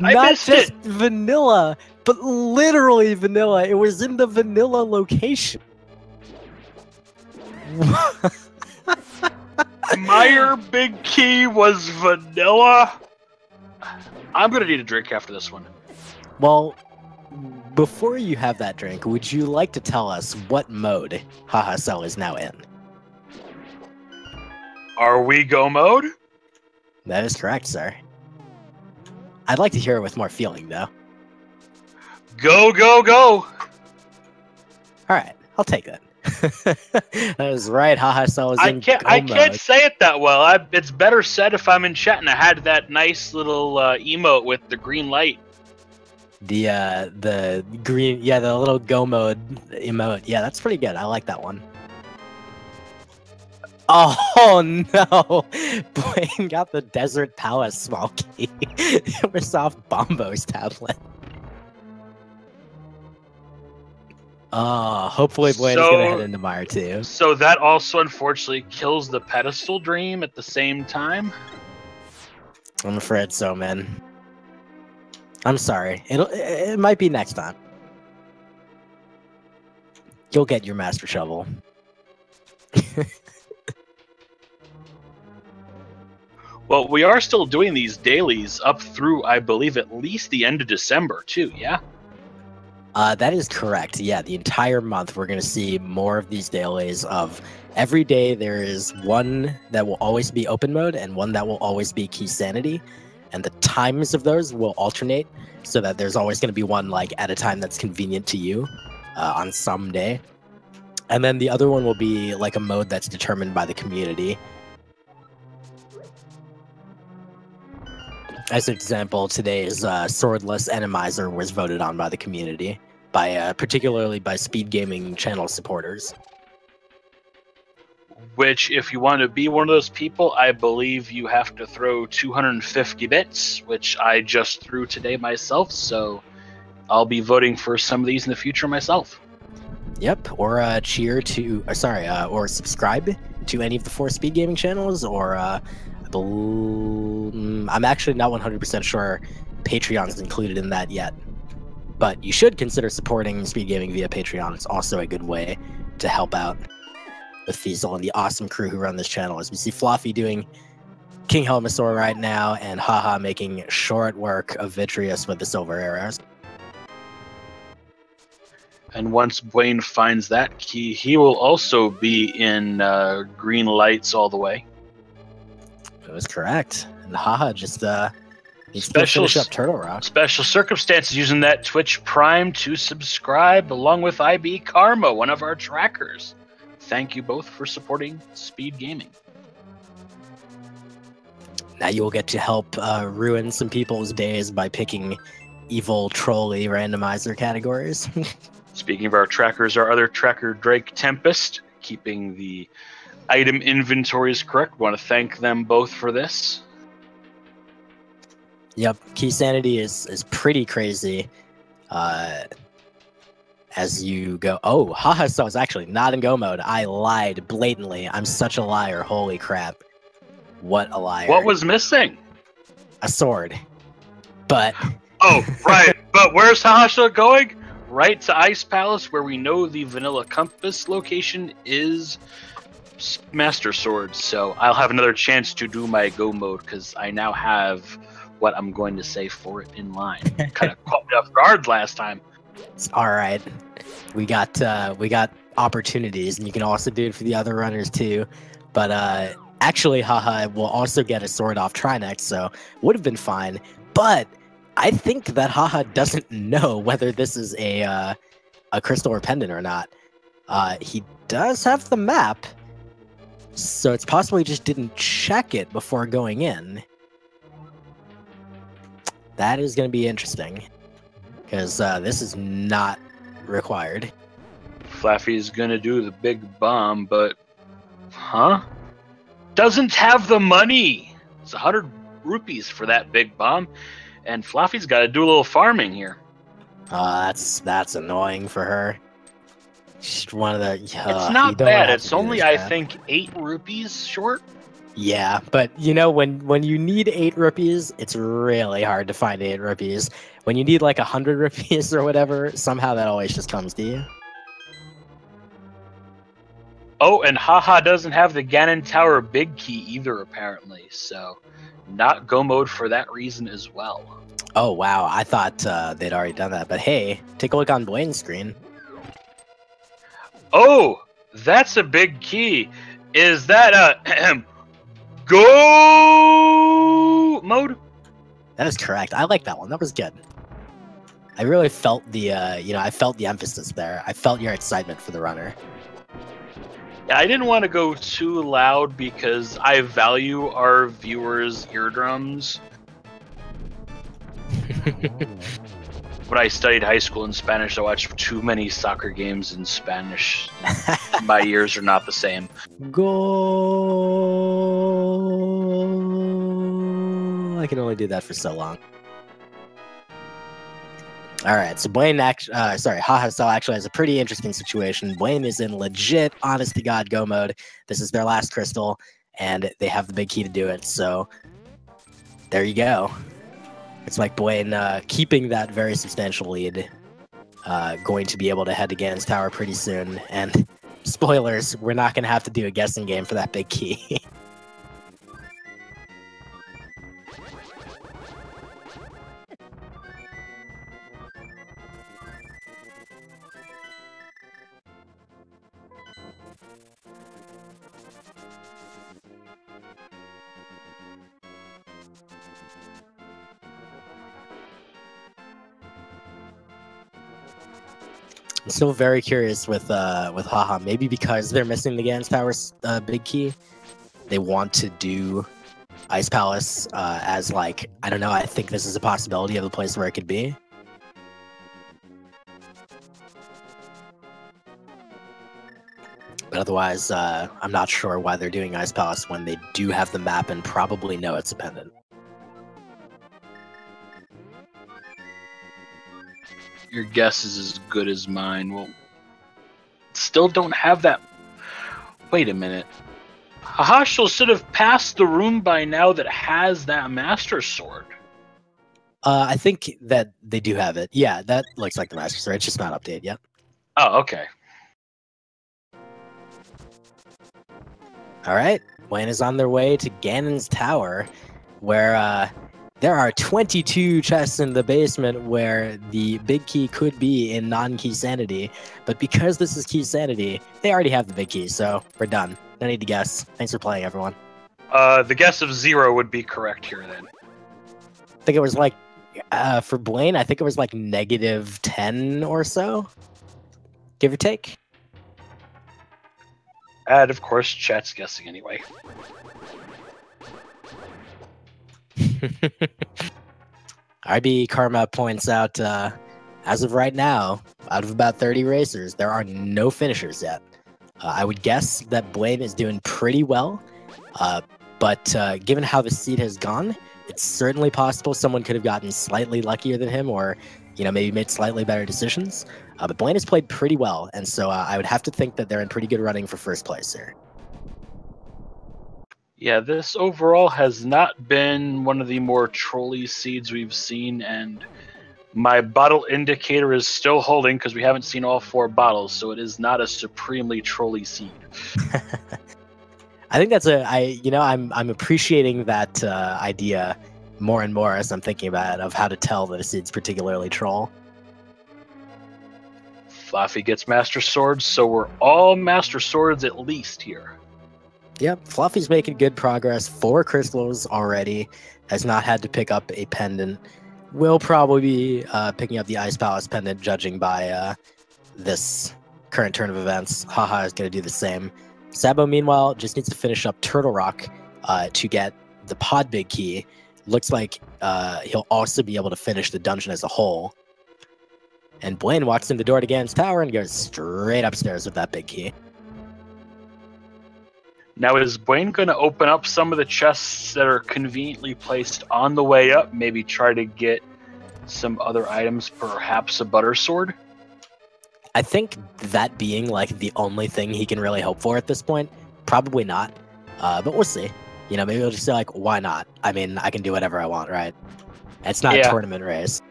I Not missed just it. vanilla, but literally vanilla. It was in the vanilla location. Meyer Big Key was vanilla. I'm gonna need a drink after this one. Well, before you have that drink, would you like to tell us what mode Hahasell is now in? Are we go mode? That is correct, sir. I'd like to hear it with more feeling, though. Go, go, go! Alright, I'll take that. That is right, Hahasell is in I go can't mode. say it that well. It's better said if I'm in chat and I had that nice little emote with the green light. The green, yeah, the little go mode emote. Yeah, that's pretty good. I like that one. Oh no! Buane got the Desert Palace small key. It was off Bombo's tablet. Hopefully Buane's gonna head into Mire too. So that also unfortunately kills the pedestal dream at the same time. I'm afraid so, man. I'm sorry. It might be next time. You'll get your master shovel. Well, we are still doing these dailies up through, I believe, at least the end of December, too, yeah? That is correct. Yeah, the entire month we're going to see more of these dailies of every day there is one that will always be open mode and one that will always be Keysanity. And the times of those will alternate so that there's always going to be one like at a time that's convenient to you on some day. And then the other one will be like a mode that's determined by the community. As an example, today's Swordless Enemizer was voted on by the community, by particularly by speed gaming channel supporters. Which, if you want to be one of those people, I believe you have to throw 250 bits, which I just threw today myself, so I'll be voting for some of these in the future myself. Yep, or cheer to, or subscribe to any of the 4 speed gaming channels, or I'm actually not 100% sure Patreon's included in that yet. But you should consider supporting speed gaming via Patreon. It's also a good way to help out with Fiesel and the awesome crew who run this channel. As we see Fluffy doing King Helmasaur right now, and Haha making short work of Vitreous with the silver arrows. And once Buane finds that key, he will also be in green lights all the way. That was correct. And Haha just needs to finish up Turtle Rock. Special circumstances using that Twitch Prime to subscribe, along with IB Karma, one of our trackers. Thank you both for supporting Speed Gaming. Now you will get to help ruin some people's days by picking evil, trolly randomizer categories. Speaking of our trackers, our other tracker, Drake Tempest, keeping the item inventories correct. We want to thank them both for this. Yep, Keysanity is pretty crazy. As you go, oh, Hahasell is actually not in go mode. I lied blatantly. I'm such a liar. Holy crap. What a liar. What was missing? A sword. But... Oh, right. But where's Hahasell going? Right to Ice Palace, where we know the Vanilla Compass location is Master Sword. So I'll have another chance to do my go mode, because I now have what I'm going to say for it in line. Kind of caught me off guard last time. It's all right. We got opportunities, and you can also do it for the other runners too. But actually, Haha will also get a sword off Trinex, so would have been fine. But I think that Haha doesn't know whether this is a crystal or pendant or not. He does have the map, so it's possible he just didn't check it before going in. That is going to be interesting, because this is not required. Flaffy's gonna do the big bomb, but... Huh? Doesn't have the money! It's 100 rupees for that big bomb, and Fluffy's got to do a little farming here. That's annoying for her. She's one of the... it's not bad. It's only, I think, 8 rupees short. Yeah, but you know, when you need 8 rupees, it's really hard to find 8 rupees. When you need like 100 rupees or whatever, somehow that always just comes to you. Oh, and Haha doesn't have the Ganon Tower big key either, apparently. So, not go mode for that reason as well. Oh, wow. I thought they'd already done that. But hey, take a look on Buane's screen. Oh, that's a big key. Is that a go mode? That is correct. I like that one. That was good. I really felt the, I felt the emphasis there. I felt your excitement for the runner. I didn't want to go too loud because I value our viewers' eardrums. When I studied high school in Spanish, I watched too many soccer games in Spanish. My ears are not the same. Goal. I can only do that for so long. All right, so Buane Hahasell actually has a pretty interesting situation. Buane is in legit, honest-to-God go mode. This is their last crystal, and they have the big key to do it. So there you go. It's like Buane keeping that very substantial lead, going to be able to head to Ganon's Tower pretty soon. And spoilers, we're not going to have to do a guessing game for that big key. I'm still very curious with Haha. Maybe because they're missing the Ganon's Tower's big key, they want to do Ice Palace as like, I don't know. I think this is a possibility of the place where it could be. But otherwise, I'm not sure why they're doing Ice Palace when they do have the map and probably know it's a pendant. Your guess is as good as mine. Well, still don't have that. Wait a minute. Hahasell should have passed the room by now that has that Master Sword. I think that they do have it. Yeah, that looks like the Master Sword. It's just not updated yet. Oh, okay. All right. Buane is on their way to Ganon's Tower, where there are 22 chests in the basement where the big key could be in non-Keysanity, but because this is Keysanity, they already have the big key, so we're done. No need to guess. Thanks for playing, everyone. The guess of 0 would be correct here, then. I think it was like, for Buane, I think it was like -10 or so, give or take. And, of course, chat's guessing anyway. IB Karma points out, as of right now, out of about 30 racers, there are no finishers yet. I would guess that Buane is doing pretty well, but given how the seed has gone, it's certainly possible someone could have gotten slightly luckier than him, or maybe made slightly better decisions. But Buane has played pretty well, and so I would have to think that they're in pretty good running for first place here. Yeah, this overall has not been one of the more trolly seeds we've seen, and my bottle indicator is still holding because we haven't seen all 4 bottles, so it is not a supremely trolly seed. I think that's I'm appreciating that idea more and more as I'm thinking about it, of how to tell that a seed's particularly troll. Fluffy gets Master Swords, so we're all Master Swords at least here. Yep, Fluffy's making good progress. 4 crystals already. Has not had to pick up a pendant. Will probably be picking up the Ice Palace pendant, judging by this current turn of events. Haha is going to do the same. Sabo, meanwhile, just needs to finish up Turtle Rock to get the Pod Big Key. Looks like he'll also be able to finish the dungeon as a whole. And Buane walks in the door to Ganon's tower and goes straight upstairs with that big key. Now, is Buane going to open up some of the chests that are conveniently placed on the way up? Maybe try to get some other items, perhaps a butter sword? I think that being like the only thing he can really hope for at this point, probably not. But we'll see. You know, maybe he'll just say like, why not? I mean, I can do whatever I want, right? It's not a tournament race.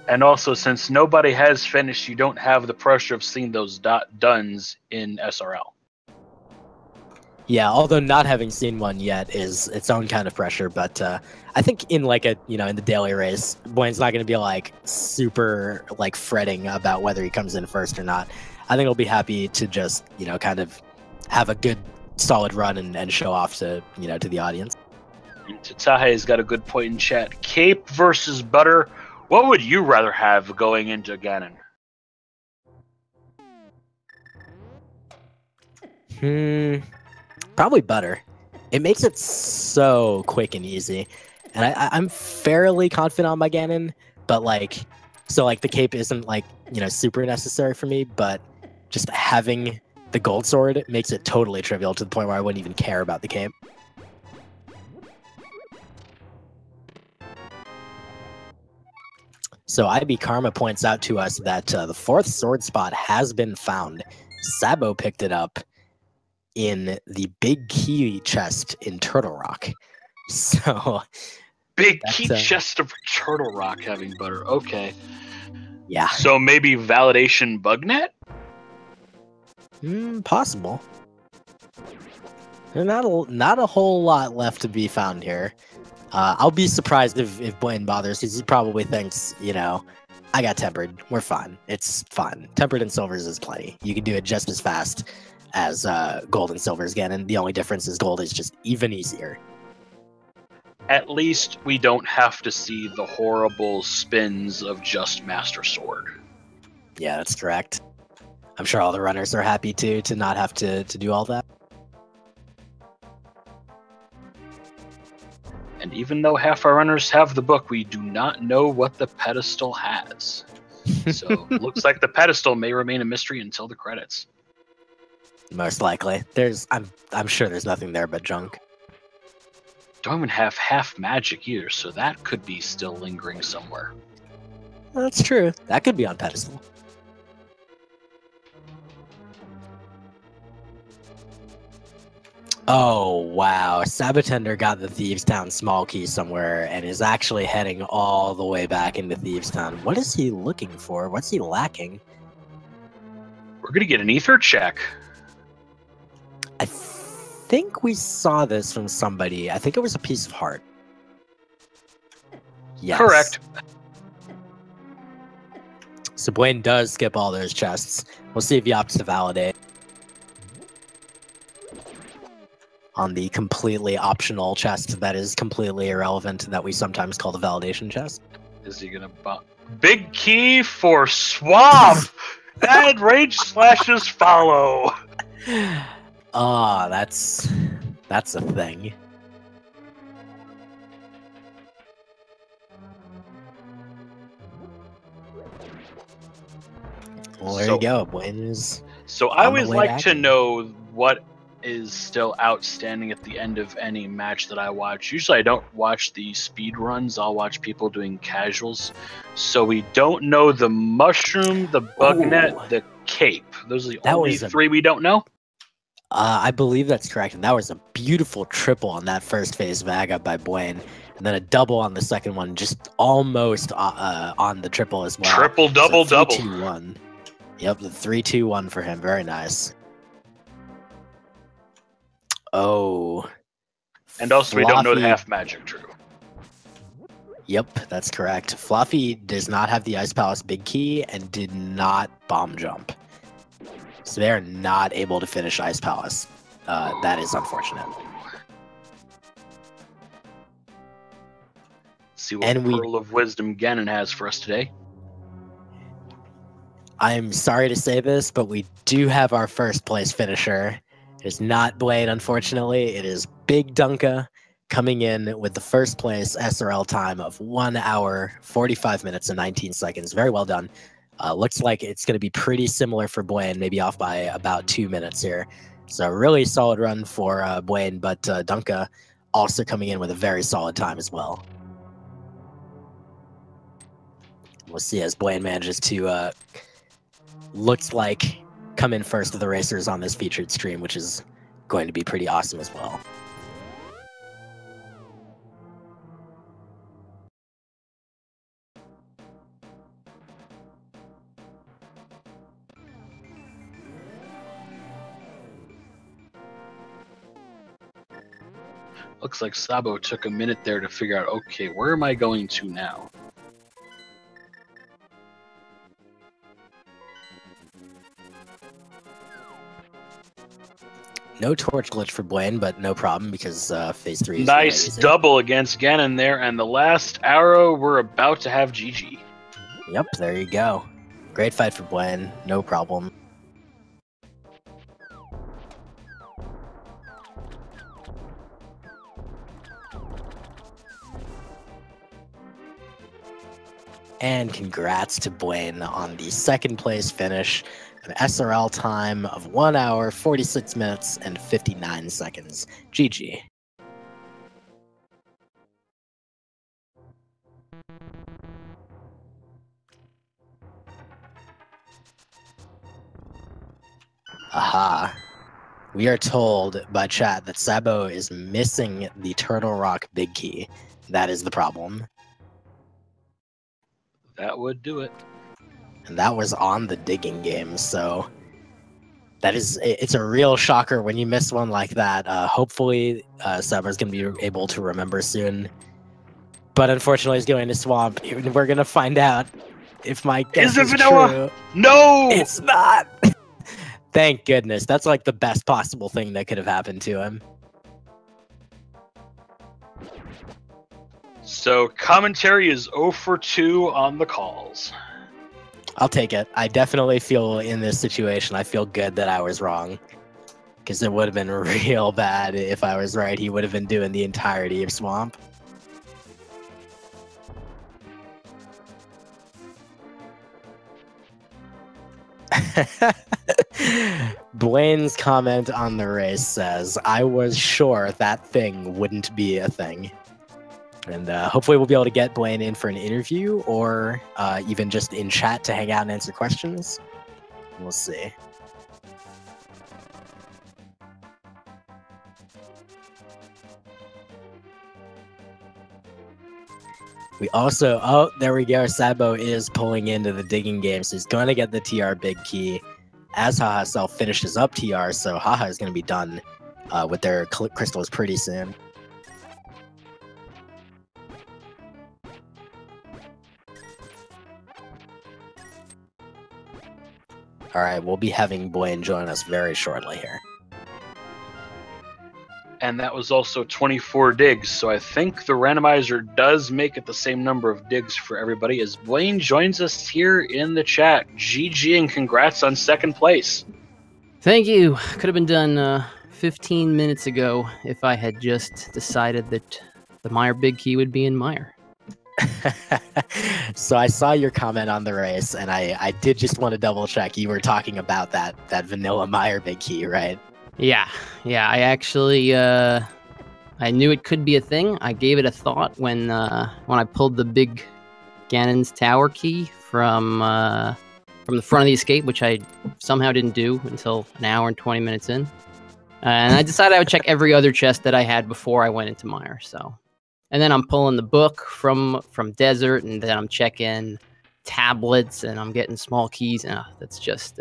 And also, since nobody has finished, you don't have the pressure of seeing those duns in SRL. Yeah, although not having seen one yet is its own kind of pressure, but I think in like in the daily race, Buane's not going to be like super like fretting about whether he comes in first or not. I think he'll be happy to just, kind of have a good solid run and show off to, to the audience. Tatahe's got a good point in chat. Cape versus butter. What would you rather have going into Ganon? Probably butter. It makes it so quick and easy. And I'm fairly confident on my Ganon, but the cape isn't super necessary for me, but just having the gold sword makes it totally trivial to the point where I wouldn't even care about the cape. So IB Karma points out to us that the 4th sword spot has been found. Sabo picked it up in the big key chest in Turtle Rock. So big key chest of Turtle Rock having butter. Okay. Yeah. So maybe validation bugnet? Possible. There's not a whole lot left to be found here. I'll be surprised if Buane bothers, because he probably thinks, I got tempered. We're fine. It's fine. Tempered and silvers is plenty. You can do it just as fast as gold and silvers again, and the only difference is gold is just even easier. At least we don't have to see the horrible spins of just Master Sword. Yeah, that's correct. I'm sure all the runners are happy to not have to do all that. And even though half our runners have the book, we do not know what the pedestal has. So looks like the pedestal may remain a mystery until the credits. Most likely. I'm sure there's nothing there but junk. Don't even have half magic either, so that could be still lingering somewhere. That's true. That could be on pedestal. Oh, wow. sab0tender got the Thieves Town small key somewhere and is actually heading all the way back into Thieves Town. What is he looking for? What's he lacking? We're going to get an ether check. I think we saw this from somebody. I think it was a piece of heart. Yes. Correct. So Buane does skip all those chests. We'll see if he opts to validate on the completely optional chest that is completely irrelevant that we sometimes call the validation chest. Is he gonna big key for swap? And rage slashes follow. Ah, that's a thing. Well, there you go. Buane is. So I always like to know what is still outstanding at the end of any match that I watch. Usually I don't watch the speed runs. I'll watch people doing casuals. So we don't know the mushroom, the bugnet, the cape. Those are the only 3 we don't know. I believe that's correct, and that was a beautiful triple on that first phase Vaga by Buane, and then a double on the second one, just almost on the triple as well. Triple, double, double. 3-2-1. Yep, the 3-2-1 for him. Very nice. Oh. And also, we don't know the half magic, true. Yep, that's correct. Fluffy does not have the Ice Palace Big Key and did not bomb jump. So they are not able to finish Ice Palace. That is unfortunate. See what Pearl of Wisdom Ganon has for us today. I'm sorry to say this, but we do have our first place finisher. It is not Blade, unfortunately. It is Big Dunka coming in with the first place SRL time of 1 hour, 45 minutes, and 19 seconds. Very well done. Looks like it's going to be pretty similar for Buane, maybe off by about 2 minutes here. So really solid run for Buane, but Dunka also coming in with a very solid time as well. We'll see as Buane manages to, looks like, come in first of the racers on this featured stream, which is going to be pretty awesome as well. Looks like Sabo took a minute there to figure out, okay, where am I going to now? No torch glitch for Buane, but no problem because phase 3 is nice double against Ganon there, and the last arrow, we're about to have GG. Yep, there you go. Great fight for Buane, no problem. And congrats to Buane on the second place finish. An SRL time of 1 hour, 46 minutes, and 59 seconds. GG. Aha. We are told by chat that Sabo is missing the Turtle Rock Big Key. That is the problem. That would do it. And that was on the digging game, so it's a real shocker when you miss one like that. Hopefully, Saber's going to be able to remember soon. But unfortunately, he's going to Swamp. We're going to find out if my guess is true. No! It's not! Thank goodness. That's like the best possible thing that could have happened to him. So, commentary is 0 for 2 on the calls. I'll take it. I definitely feel in this situation, I feel good that I was wrong. Because it would have been real bad if I was right. He would have been doing the entirety of Swamp. Buane's comment on the race says, I was sure that thing wouldn't be a thing. And hopefully we'll be able to get Buane in for an interview or even just in chat to hang out and answer questions. We'll see. We also, oh, there we go. Sabo is pulling into the digging game, so he's going to get the TR Big Key as Hahasell finishes up TR, so Haha is going to be done with their crystals pretty soon. All right, we'll be having Buane join us very shortly here. And that was also 24 digs, so I think the randomizer does make it the same number of digs for everybody as Buane joins us here in the chat. GG and congrats on second place. Thank you. Could have been done 15 minutes ago if I had just decided that the Meyer Big Key would be in Meyer. So I saw your comment on the race, and I did just want to double check. You were talking about that vanilla Meyer Big Key, right? Yeah. I actually I knew it could be a thing. I gave it a thought when I pulled the big Ganon's Tower key from the front of the escape, which I somehow didn't do until an hour and 20 minutes in. And I decided I would check every other chest that I had before I went into Mire. So, and then I'm pulling the book from Desert, and then I'm checking tablets, and I'm getting small keys. And that's just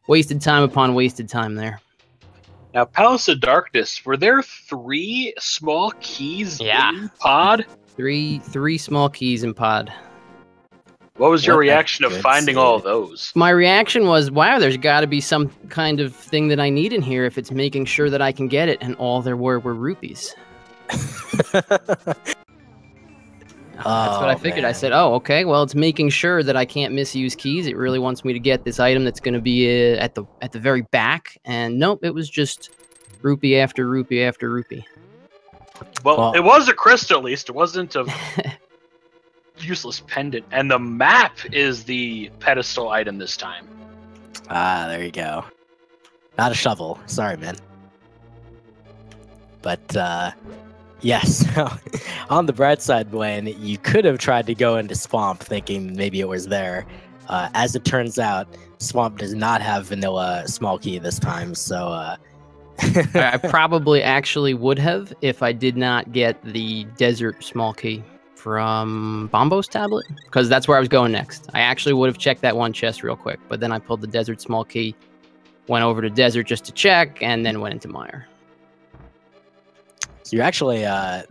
wasted time upon wasted time there. Now, Palace of Darkness, were there 3 small keys in pod? Three small keys in pod. What was your reaction of finding all of those? My reaction was, wow, there's got to be some kind of thing that I need in here if it's making sure that I can get it. And all there were rupees. That's what I figured. Man. I said, oh, okay, well, it's making sure that I can't misuse keys. It really wants me to get this item that's going to be at the very back. And nope, it was just rupee after rupee after rupee. Well, it was a crystal, at least. It wasn't a useless pendant. And the map is the pedestal item this time. Ah, there you go. Not a shovel. Sorry, man. But, yes. On the bright side, Buane, you could have tried to go into Swamp thinking maybe it was there. As it turns out, Swamp does not have vanilla small key this time, so... I probably actually would have if I did not get the Desert small key from Bombo's tablet, because that's where I was going next. I actually would have checked that one chest real quick, but then I pulled the Desert small key, went over to Desert just to check, and then went into Mire. So you actually,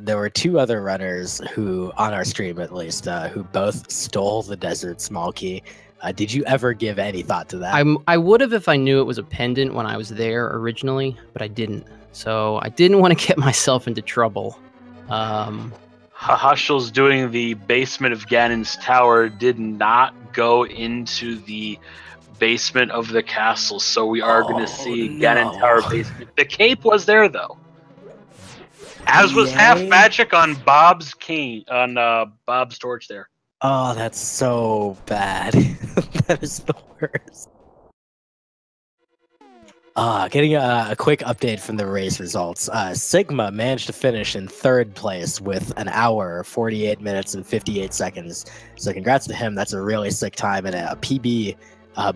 there were 2 other runners who, on our stream at least, who both stole the Desert small key. Did you ever give any thought to that? I would have if I knew it was a pendant when I was there originally, but I didn't. So I didn't want to get myself into trouble. Hahasell's doing the basement of Ganon's tower did not go into the basement of the castle, so we are going to see Ganon Tower basement. The cape was there, though. As was half magic on Bob's cane, on Bob's torch there. Oh, that's so bad. That is the worst. Getting a quick update from the race results. Sigma managed to finish in 3rd place with 1 hour, 48 minutes, and 58 seconds. So congrats to him. That's a really sick time and a PB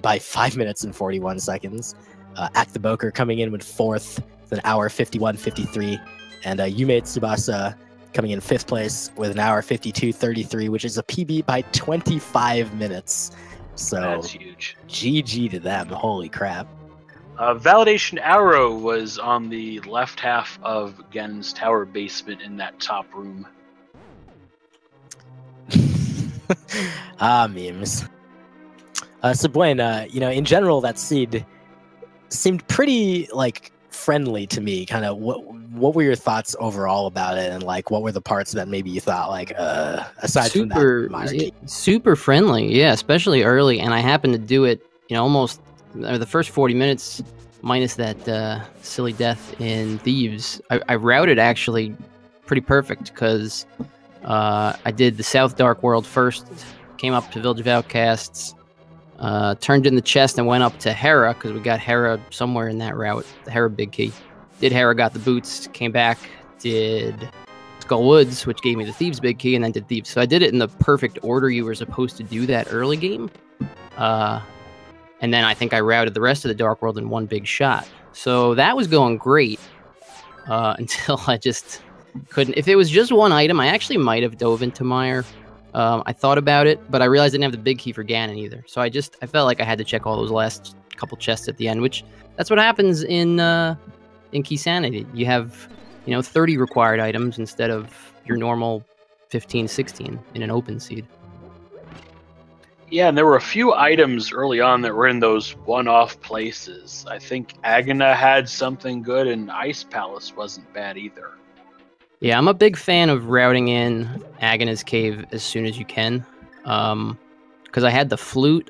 by 5 minutes and 41 seconds. Act the Boker coming in with 4th with 1 hour, 51:53. And Umate Tsubasa coming in 5th place with 1 hour, 52:33, which is a PB by 25 minutes. So that's huge. GG to them. Holy crap. Validation Arrow was on the left half of Ganon's tower basement in that top room. Memes. So Buane, in general, that seed seemed pretty, friendly to me. Kind of, what were your thoughts overall about it, and what were the parts that maybe you thought aside from that? Super friendly, yeah, especially early. And I happened to do it, almost the first 40 minutes, minus that silly death in Thieves. I routed actually pretty perfect because I did the South Dark World first, came up to Village of Outcasts, turned in the chest and went up to Hera, because we got Hera somewhere in that route, the Hera big key. Did Hera, got the boots, came back, did Skull Woods, which gave me the Thieves big key, and then did Thieves. So I did it in the perfect order you were supposed to do that early game. And then I think I routed the rest of the Dark World in one big shot. So that was going great until I just couldn't. If it was just one item, I actually might have dove into Mire. I thought about it, but I realized I didn't have the big key for Ganon either. So I felt like I had to check all those last couple chests at the end, which that's what happens in Keysanity. You have, 30 required items instead of your normal 15, 16 in an open seed. Yeah, and there were a few items early on that were in those one-off places. I think Agana had something good, and Ice Palace wasn't bad either. Yeah, I'm a big fan of routing in Agana's Cave as soon as you can. Because I had the flute.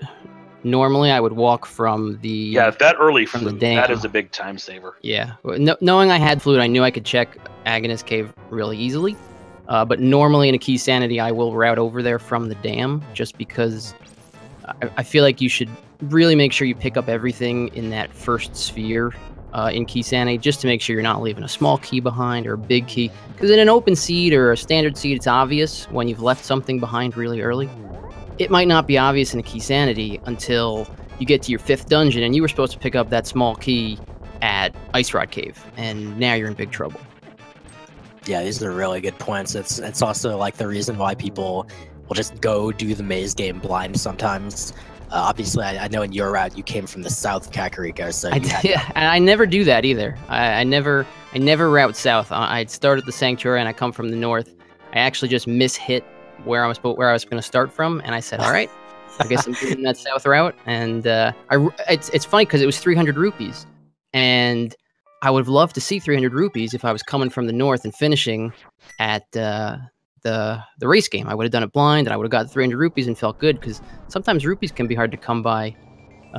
Normally, I would walk from the... Yeah, that early from flute, the dam. That is a big time saver. Yeah. Knowing I had flute, I knew I could check Agana's Cave really easily. But normally in a Keysanity, I will route over there from the dam, just because I feel like you should really make sure you pick up everything in that first sphere in Keysanity, just to make sure you're not leaving a small key behind or a big key. Because in an open seed or a standard seed, it's obvious when you've left something behind really early. It might not be obvious in a Keysanity until you get to your 5th dungeon, and you were supposed to pick up that small key at Ice Rod Cave, and now you're in big trouble. Yeah, these are really good points. It's also like the reason why people will just go do the maze game blind sometimes. Obviously, I know in your route you came from the south of Kakariko, so Yeah, and I never do that either. I never route south. I start at the Sanctuary and I come from the north. I actually just mishit where I was going to start from, and I said, all right, I guess I'm doing that south route. And it's funny because it was 300 rupees, and I would have loved to see 300 rupees if I was coming from the north and finishing at the race game. I would have done it blind, and I would have got 300 rupees and felt good, because sometimes rupees can be hard to come by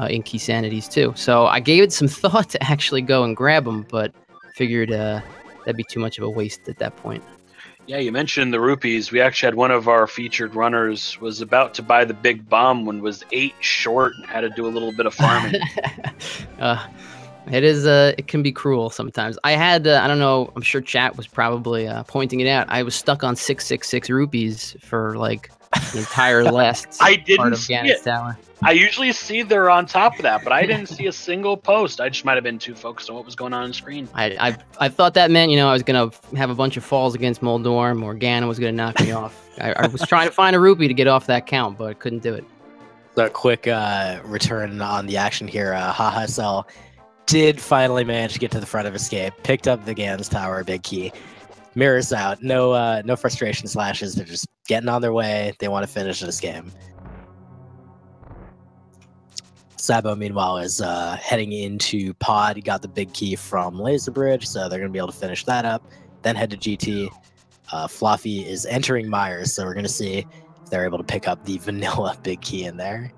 in Keysanities too. So I gave it some thought to actually go and grab them, but figured that'd be too much of a waste at that point. Yeah, you mentioned the rupees. We actually had one of our featured runners was about to buy the big bomb when was 8 short and had to do a little bit of farming. It can be cruel sometimes. I had, I don't know, I'm sure chat was probably pointing it out. I was stuck on 666 rupees for like the entire last part of Ganon's Tower. I usually see they're on top of that, but I didn't see a single post. I just might have been too focused on what was going on screen. I thought that meant, I was going to have a bunch of falls against Moldorm, or Ganon was going to knock me off. I was trying to find a rupee to get off that count, but couldn't do it. So a quick return on the action here. Hahasell did finally manage to get to the front of Escape, picked up the Ganon's Tower, big key. Mirrors out, no frustration slashes. They're just getting on their way. They want to finish this game. Sabo, meanwhile, is heading into Pod. He got the big key from Laser Bridge, so they're going to be able to finish that up. Then head to GT. Fluffy is entering Myers, so we're going to see if they're able to pick up the vanilla big key in there.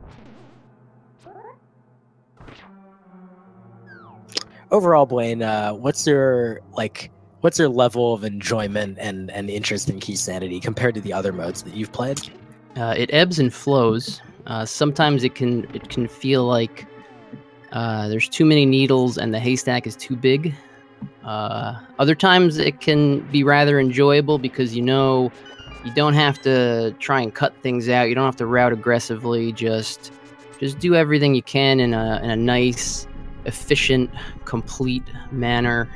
Overall, Buane, what's your level of enjoyment and interest in Keysanity compared to the other modes that you've played? It ebbs and flows. Sometimes it can feel like there's too many needles and the haystack is too big. Other times it can be rather enjoyable because you don't have to try and cut things out. You don't have to route aggressively. Just do everything you can in a nice, efficient, complete manner.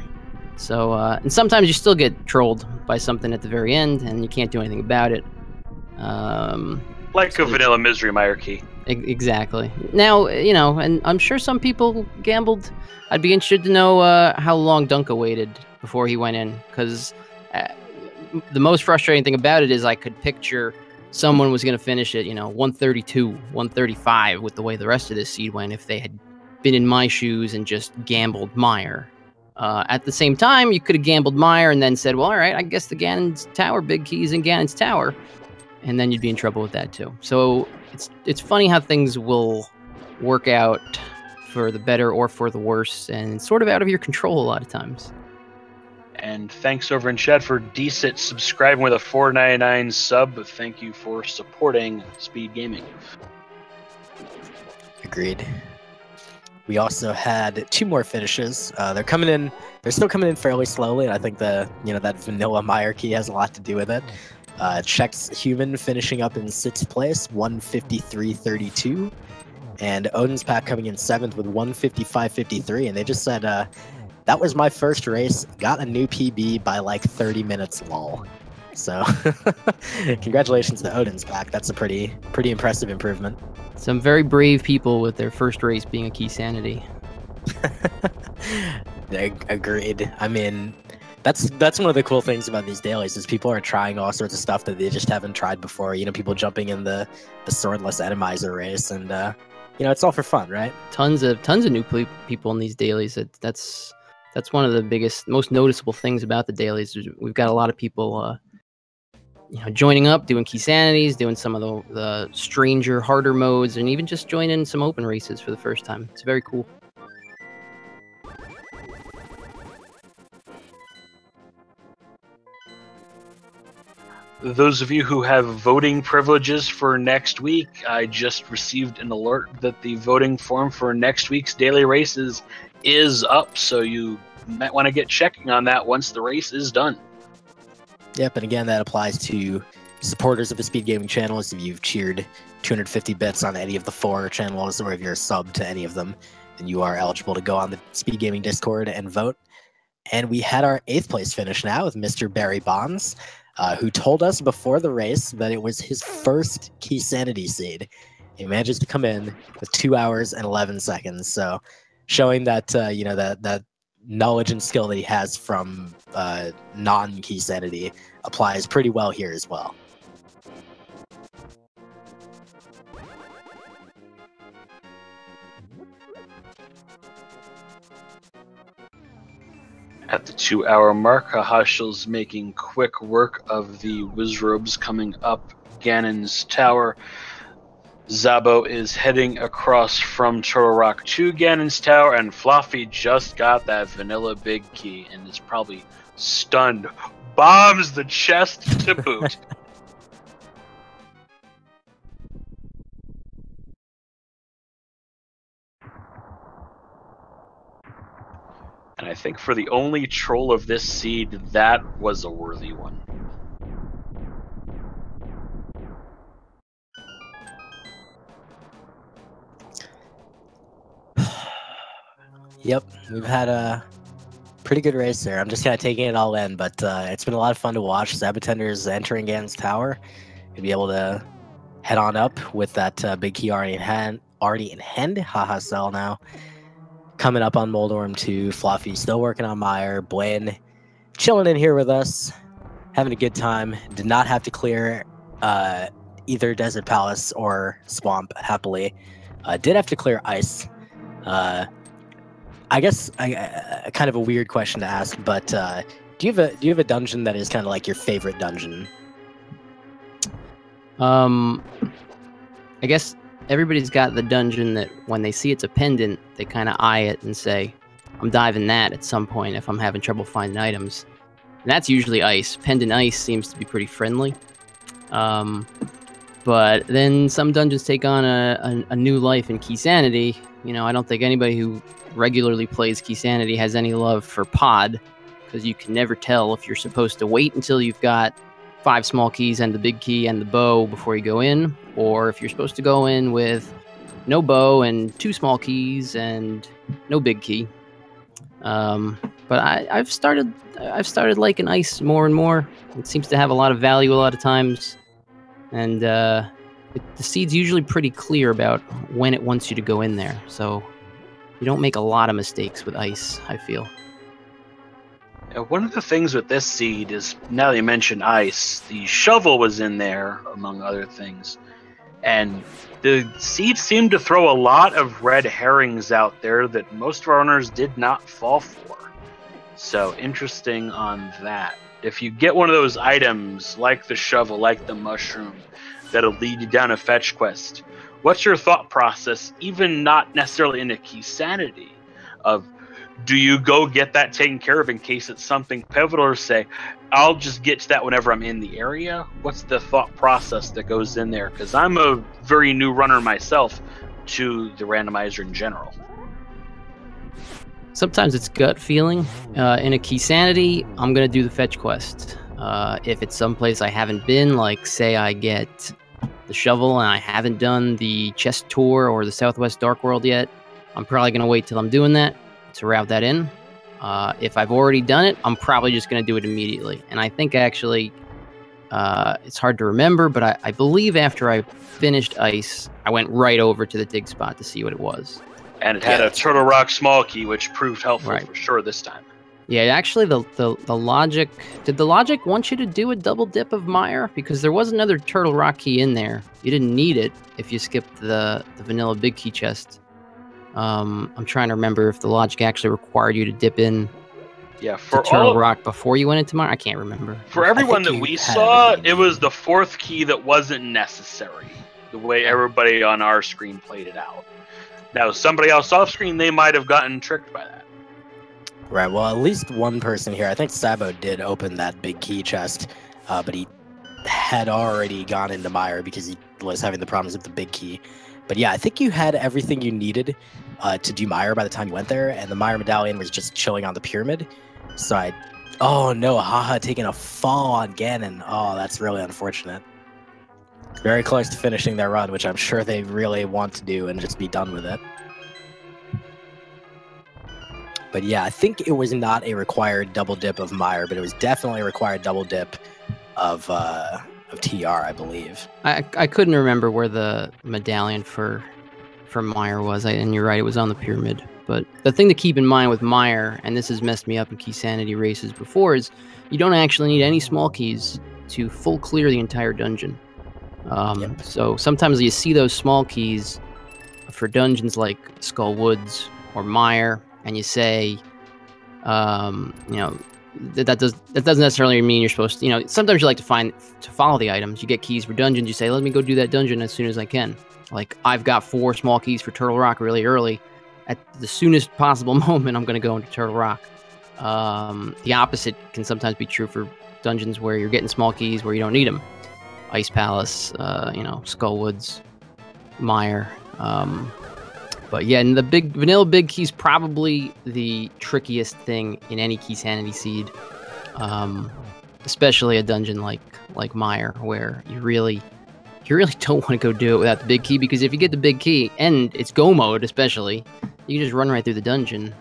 So and sometimes you still get trolled by something at the very end and you can't do anything about it. Like a vanilla Misery Mire key. Exactly. Now, and I'm sure some people gambled. I'd be interested to know how long Dunka waited before he went in, because the most frustrating thing about it is I could picture someone was going to finish it, 132, 135 with the way the rest of this seed went if they had been in my shoes and just gambled Mire. At the same time, you could have gambled Mire and then said, well, all right, I guess the Ganon's Tower big key's in Ganon's Tower. And then you'd be in trouble with that too. So it's funny how things will work out for the better or for the worse, and it's sort of out of your control a lot of times. And thanks over in chat for Decent subscribing with a $4.99 sub. Thank you for supporting Speed Gaming. Agreed. We also had 2 more finishes. They're still coming in fairly slowly, and I think that vanilla Mire key has a lot to do with it. Chex Human finishing up in 6th place, 153.32, and Odin's Pack coming in 7th with 155.53, and they just said, that was my first race, got a new PB by like 30 minutes, lol. So, congratulations to Odin's Pack. That's a pretty impressive improvement. Some very brave people with their first race being a Keysanity. Agreed. I mean, that's one of the cool things about these dailies is people are trying all sorts of stuff that they just haven't tried before. People jumping in the swordless atomizer race, and it's all for fun, right? Tons of new people in these dailies. That's one of the biggest, most noticeable things about the dailies. We've got a lot of people joining up, doing Keysanities, doing some of the stranger, harder modes, and even just joining some open races for the first time. It's very cool. Those of you who have voting privileges for next week, I just received an alert that the voting form for next week's daily races is up, so you might want to get checking on that once the race is done. Yep, and again, that applies to supporters of the Speed Gaming channels. If you've cheered 250 bits on any of the 4 channels, or if you're a sub to any of them, then you are eligible to go on the Speed Gaming Discord and vote. And we had our 8th place finish now with Mr. Barry Bonds, who told us before the race that it was his first Keysanity seed. He manages to come in with 2 hours and 11 seconds. So showing that, you know, that knowledge and skill that he has from non-Keysanity applies pretty well here as well. At the 2-hour mark, Hahasell's making quick work of the Wizrobes coming up Ganon's tower. Zabo is heading across from Turtle Rock to Ganon's tower, and Fluffy just got that vanilla big key and is probably stunned. Bombs the chest to boot. And I think for the only troll of this seed, that was a worthy one. Yep, we've had a pretty good race there. I'm just kind of taking it all in, but it's been a lot of fun to watch. sab0tender's entering Ganon's tower. You'll be able to head on up with that big key already in hand. Hahasell now coming up on Moldorm 2. Fluffy still working on Meyer. Buane chilling in here with us, having a good time. Did not have to clear either Desert Palace or Swamp, happily. Did have to clear Ice. I guess kind of a weird question to ask, but do you have a dungeon that is kind of like your favorite dungeon? I guess everybody's got the dungeon that when they see it's a pendant, they kind of eye it and say, I'm diving that at some point if I'm having trouble finding items. And that's usually Ice. Pendant Ice seems to be pretty friendly. But then some dungeons take on a new life in Keysanity. You know, I don't think anybody who regularly plays Keysanity has any love for Pod, because you can never tell if you're supposed to wait until you've got 5 small keys and the big key and the bow before you go in, or if you're supposed to go in with no bow and 2 small keys and no big key. But I've started liking Ice more and more. It seems to have a lot of value a lot of times, and the seed's usually pretty clear about when it wants you to go in there, so you don't make a lot of mistakes with Ice, I feel. One of the things with this seed is, now that you mention Ice, the shovel was in there, among other things. And the seed seemed to throw a lot of red herrings out there that most of our owners did not fall for. So, interesting on that. If you get one of those items, like the shovel, like the mushroom, that'll lead you down a fetch quest, what's your thought process, even not necessarily in a Keysanity, of do you go get that taken care of in case it's something pivotal, or say, I'll just get to that whenever I'm in the area? What's the thought process that goes in there? Because I'm a very new runner myself to the randomizer in general. Sometimes it's gut feeling. In a Keysanity, I'm going to do the fetch quest. If it's someplace I haven't been, like say I get the shovel and I haven't done the chest tour or the Southwest Dark World yet, I'm probably going to wait till I'm doing that to route that in. If I've already done it, I'm probably just going to do it immediately. And I think actually, it's hard to remember, but I believe after I finished Ice, I went right over to the dig spot to see what it was. And it had a Turtle Rock small key, which proved helpful for sure this time. Yeah, actually, the logic... Did the logic want you to do a double dip of Meyer? Because there was another Turtle Rock key in there. You didn't need it if you skipped the vanilla big key chest. I'm trying to remember if the logic actually required you to dip in for Turtle Rock before you went into Meyer. I can't remember. For everyone that we saw, it was the 4th key that wasn't necessary, the way everybody on our screen played it out. Now, somebody else off screen, they might have gotten tricked by that. Right, well, at least one person here, I think Sabo did open that big key chest, but he had already gone into Meyer because he was having the problems with the big key. But yeah, I think you had everything you needed to do Meyer by the time you went there, and the Meyer medallion was just chilling on the pyramid. So oh no, Haha taking a fall on Ganon. Oh, that's really unfortunate. Very close to finishing their run, which I'm sure they really want to do and just be done with it. But yeah, I think it was not a required double dip of Meyer, but it was definitely a required double dip of TR, I believe. I couldn't remember where the medallion for Meyer was, and you're right, it was on the pyramid. But the thing to keep in mind with Meyer, and this has messed me up in Keysanity races before, is you don't actually need any small keys to full clear the entire dungeon. Yep. So sometimes you see those small keys for dungeons like Skull Woods or Meyer, and you say, that doesn't necessarily mean you're supposed to, sometimes you like to follow the items. You get keys for dungeons, you say, let me go do that dungeon as soon as I can. Like, I've got 4 small keys for Turtle Rock really early. At the soonest possible moment, I'm going to go into Turtle Rock. The opposite can sometimes be true for dungeons where you're getting small keys where you don't need them. Ice Palace, Skull Woods, Meyer. But yeah, and the vanilla big key's probably the trickiest thing in any Keysanity seed. Especially a dungeon like Meyer, where you really don't want to go do it without the big key, because if you get the big key, and it's go mode especially, you can just run right through the dungeon.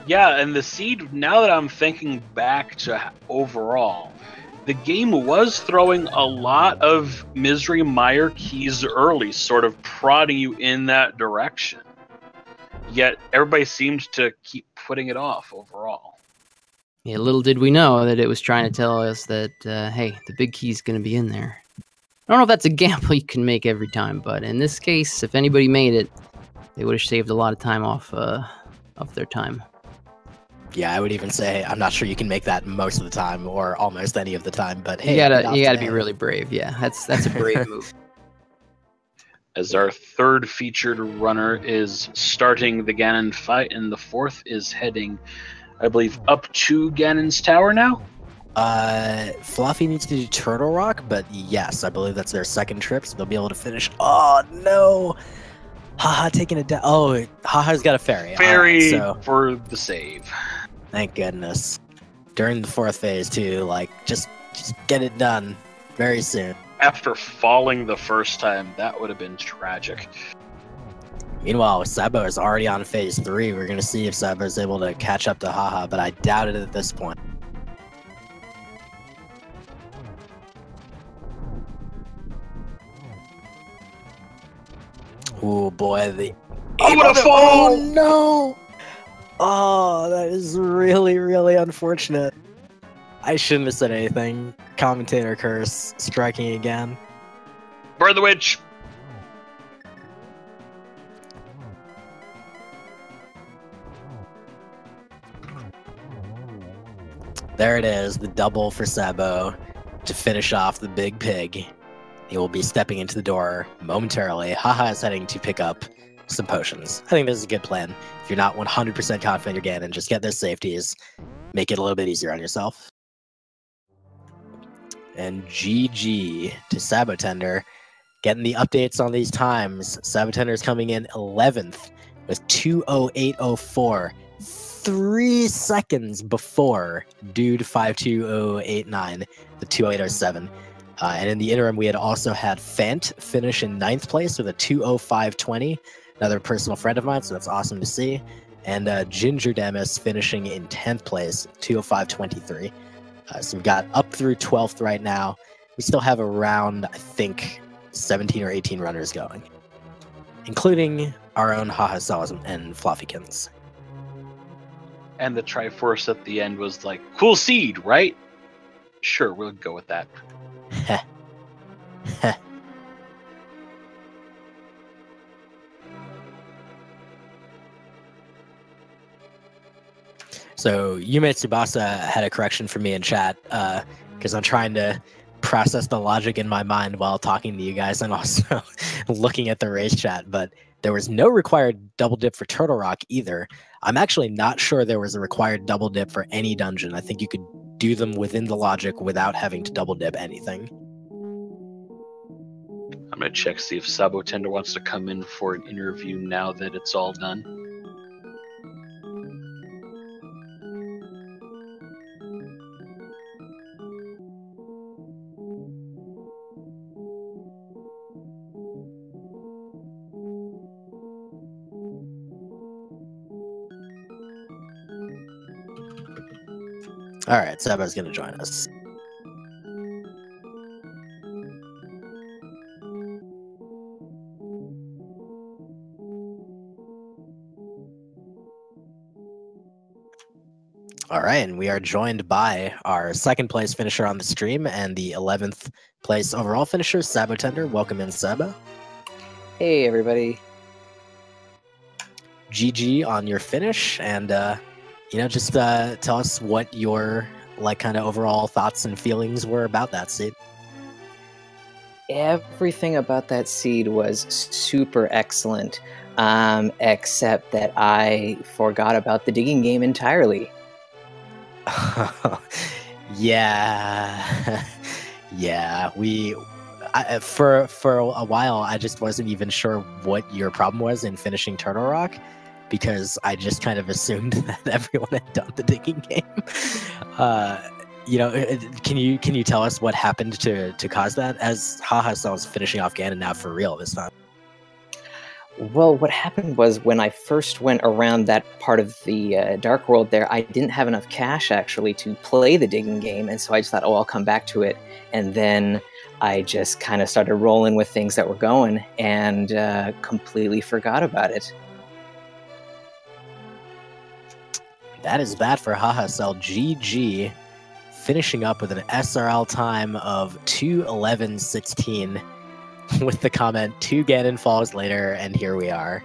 Yeah, and the seed, now that I'm thinking back to overall, the game was throwing a lot of Misery Mire keys early, sort of prodding you in that direction. Yet everybody seemed to keep putting it off overall. Yeah, little did we know that it was trying to tell us that, hey, the big key's going to be in there. I don't know if that's a gamble you can make every time, but in this case, if anybody made it, they would have shaved a lot of time off their time. Yeah, I would even say I'm not sure you can make that most of the time or almost any of the time, but hey, you gotta be really brave. Yeah, that's a brave move. As our third featured runner is starting the Ganon fight, and the fourth is heading, I believe, up to Ganon's tower now. Fluffy needs to do Turtle Rock, but yes, I believe that's their second trip, so they'll be able to finish. Oh no! Haha, taking it down. Oh, Haha's got a fairy. Fairy so for the save. Thank goodness. During the 4th phase too, like just get it done very soon. After falling the first time, that would have been tragic. Meanwhile, Sabo is already on phase 3. We're gonna see if Sabo is able to catch up to Haha, but I doubt it at this point. Oh boy, what a fall! Oh no! Oh, that is really, really unfortunate. I shouldn't have said anything. Commentator curse striking again. Burn the witch! There it is, the double for Sabo to finish off the big pig. He will be stepping into the door momentarily. Haha is heading to pick up some potions. I think this is a good plan. If you're not 100% confident you're Ganon, just get those safeties. Make it a little bit easier on yourself. And GG to sab0tender. Getting the updates on these times. sab0tender is coming in 11th with 2:08:04. 3 seconds before Dude 52089, the 2:08:07. And in the interim, we had also had Fant finish in 9th place with a 2:05:20, another personal friend of mine, so that's awesome to see. And Ginger Demis finishing in 10th place, 2:05:23. So we've got up through 12th right now. We still have around, I think, 17 or 18 runners going, including our own Hahasell and flaafykins. And the Triforce at the end was like, cool seed, right? Sure, we'll go with that. Heh. Heh. So Yume Tsubasa had a correction for me in chat because I'm trying to process the logic in my mind while talking to you guys and also looking at the race chat, but there was no required double dip for Turtle Rock either. I'm actually not sure there was a required double dip for any dungeon. I think you could do them within the logic without having to double dip anything. I'm going to check, see if sab0tender wants to come in for an interview now that it's all done. All right, Sabo's going to join us. All right, and we are joined by our second place finisher on the stream and the 11th place overall finisher, sab0tender. Welcome in, Sabo. Hey, everybody. GG on your finish, and just tell us what your kind of overall thoughts and feelings were about that seed. Everything about that seed was super excellent, except that I forgot about the digging game entirely. Yeah. Yeah, for a while I just wasn't even sure what your problem was in finishing Turtle Rock, because I just kind of assumed that everyone had done the digging game. Can you tell us what happened to cause that, as Hahasell's finishing off Ganon now for real this time? Well, what happened was, when I first went around that part of the Dark World there, I didn't have enough cash actually to play the digging game, and so I just thought, oh, I'll come back to it, and then I just kind of started rolling with things that were going, and completely forgot about it. That is bad for Hahasell. GG, finishing up with an SRL time of 2:11:16. With the comment, 2 Ganon falls later, and here we are.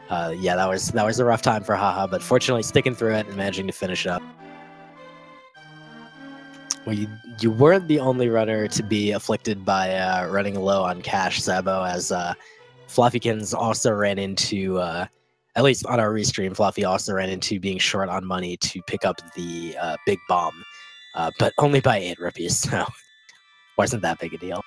Yeah, that was a rough time for Haha, but fortunately sticking through it and managing to finish up. Well, you weren't the only runner to be afflicted by running low on cash, Sabo, as flaafykins also ran into, at least on our restream, Fluffy also ran into being short on money to pick up the big bomb, but only by 8 rupees, so wasn't that big a deal.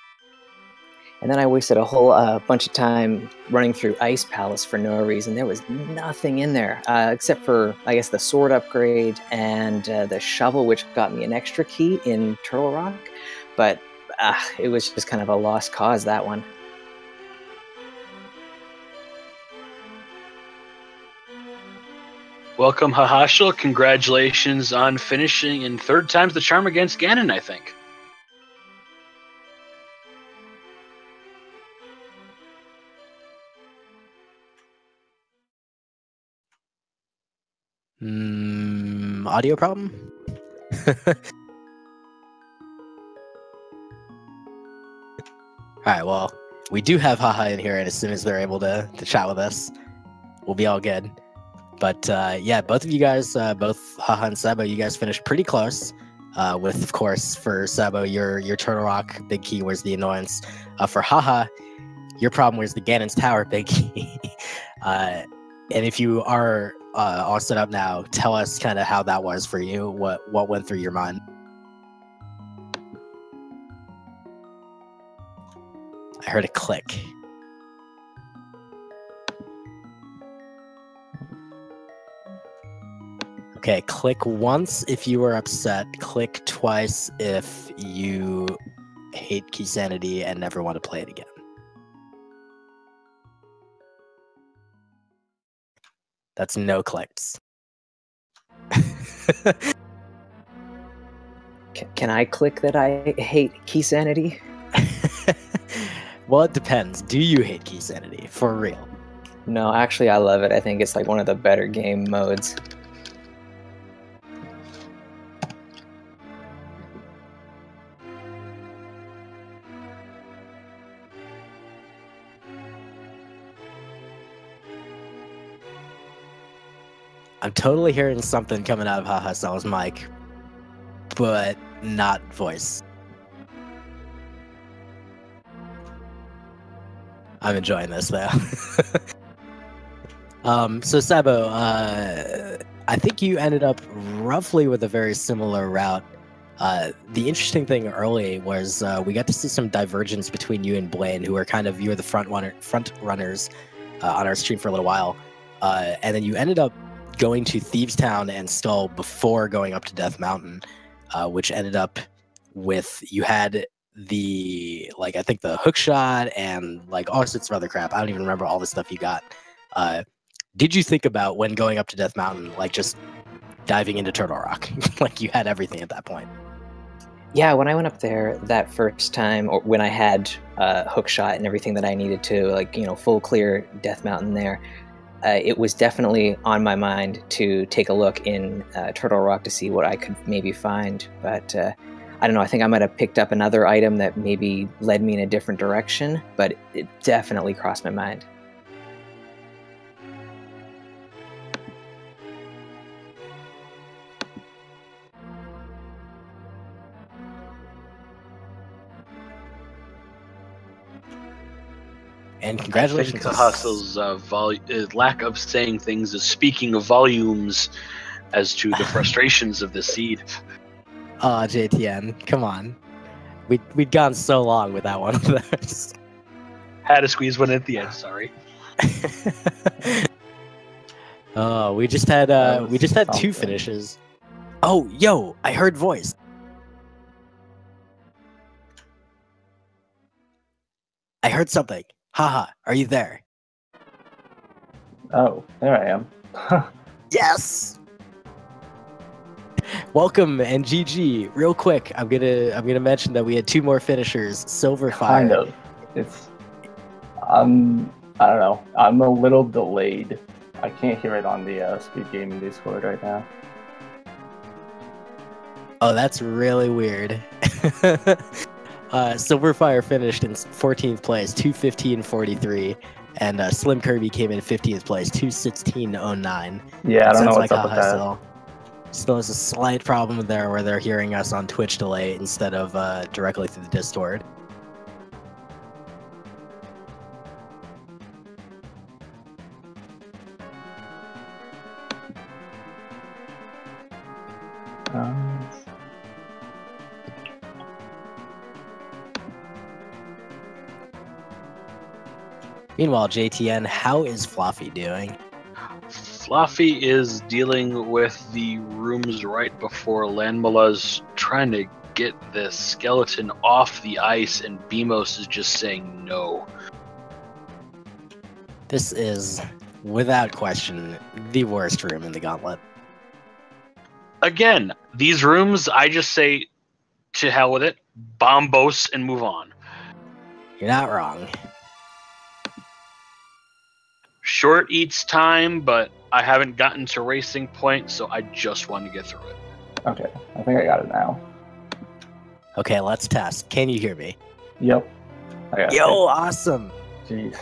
And then I wasted a whole bunch of time running through Ice Palace for no reason. There was nothing in there, except for, I guess, the sword upgrade and the shovel, which got me an extra key in Turtle Rock. But it was just kind of a lost cause, that one. Welcome, Hahasell. Congratulations on finishing in 3rd time's the charm against Ganon, I think. Audio problem? Alright, well, we do have Haha in here, and as soon as they're able to chat with us, we'll be all good. But yeah, both of you guys, both Haha and Sabo, you guys finished pretty close. With, of course, for Sabo, your Turtle Rock big key was the annoyance. For Haha, your problem was the Ganon's Tower big key. And if you are all set up now, tell us kind of how that was for you. What went through your mind? I heard a click. Okay, click once if you were upset. Click twice if you hate Keysanity and never want to play it again. That's no clicks. Can I click that I hate Keysanity? Well, it depends. Do you hate Keysanity? For real? No, actually I love it. I think it's like one of the better game modes. I'm totally hearing something coming out of Hahasell's mic, but not voice. I'm enjoying this though. So Sabo, I think you ended up roughly with a very similar route. The interesting thing early was we got to see some divergence between you and Buane, who were you were the front runners on our stream for a little while, and then you ended up going to Thieves Town and Skull before going up to Death Mountain, which ended up with, you had the, I think the hook shot and all sorts of other crap. I don't even remember all the stuff you got. Did you think about, when going up to Death Mountain, just diving into Turtle Rock. Like you had everything at that point. Yeah, when I went up there that first time, or when I had hook shot and everything that I needed to, like, full clear Death Mountain there, it was definitely on my mind to take a look in Turtle Rock to see what I could maybe find. But I don't know, I think I might have picked up another item that maybe led me in a different direction, but it definitely crossed my mind. And congratulations. I think Hahasell's lack of saying things is speaking of volumes as to the frustrations of the seed. Oh, JTN, come on. We'd gone so long without one of those. Had to squeeze one at the end, sorry. Oh, we just had two finishes. Oh, yo, I heard voice. I heard something. Haha, are you there? Oh, there I am. Yes. Welcome and GG. Real quick, I'm gonna mention that we had two more finishers. Silverfire. Kind of. I don't know. I'm a little delayed. I can't hear it on the Speed Gaming Discord right now. Oh, that's really weird. Silverfire finished in 14th place, 2:15:43, and Slim Kirby came in 15th place, 2:16:09. Yeah, I don't know what's like up with that. Still has a slight problem there where they're hearing us on Twitch delay instead of directly through the Discord. Meanwhile, JTN, how is Fluffy doing? Fluffy is dealing with the rooms right before Landmala's trying to get the skeleton off the ice, and Beamos is just saying no. This is, without question, the worst room in the gauntlet. Again, these rooms, I just say, to hell with it, bombos, and move on. You're not wrong. Short eats time, but I haven't gotten to racing point, so I just want to get through it. Okay, I think I got it now. Okay, let's test. Can you hear me? Yep. I got Yo, it. awesome. Jeez.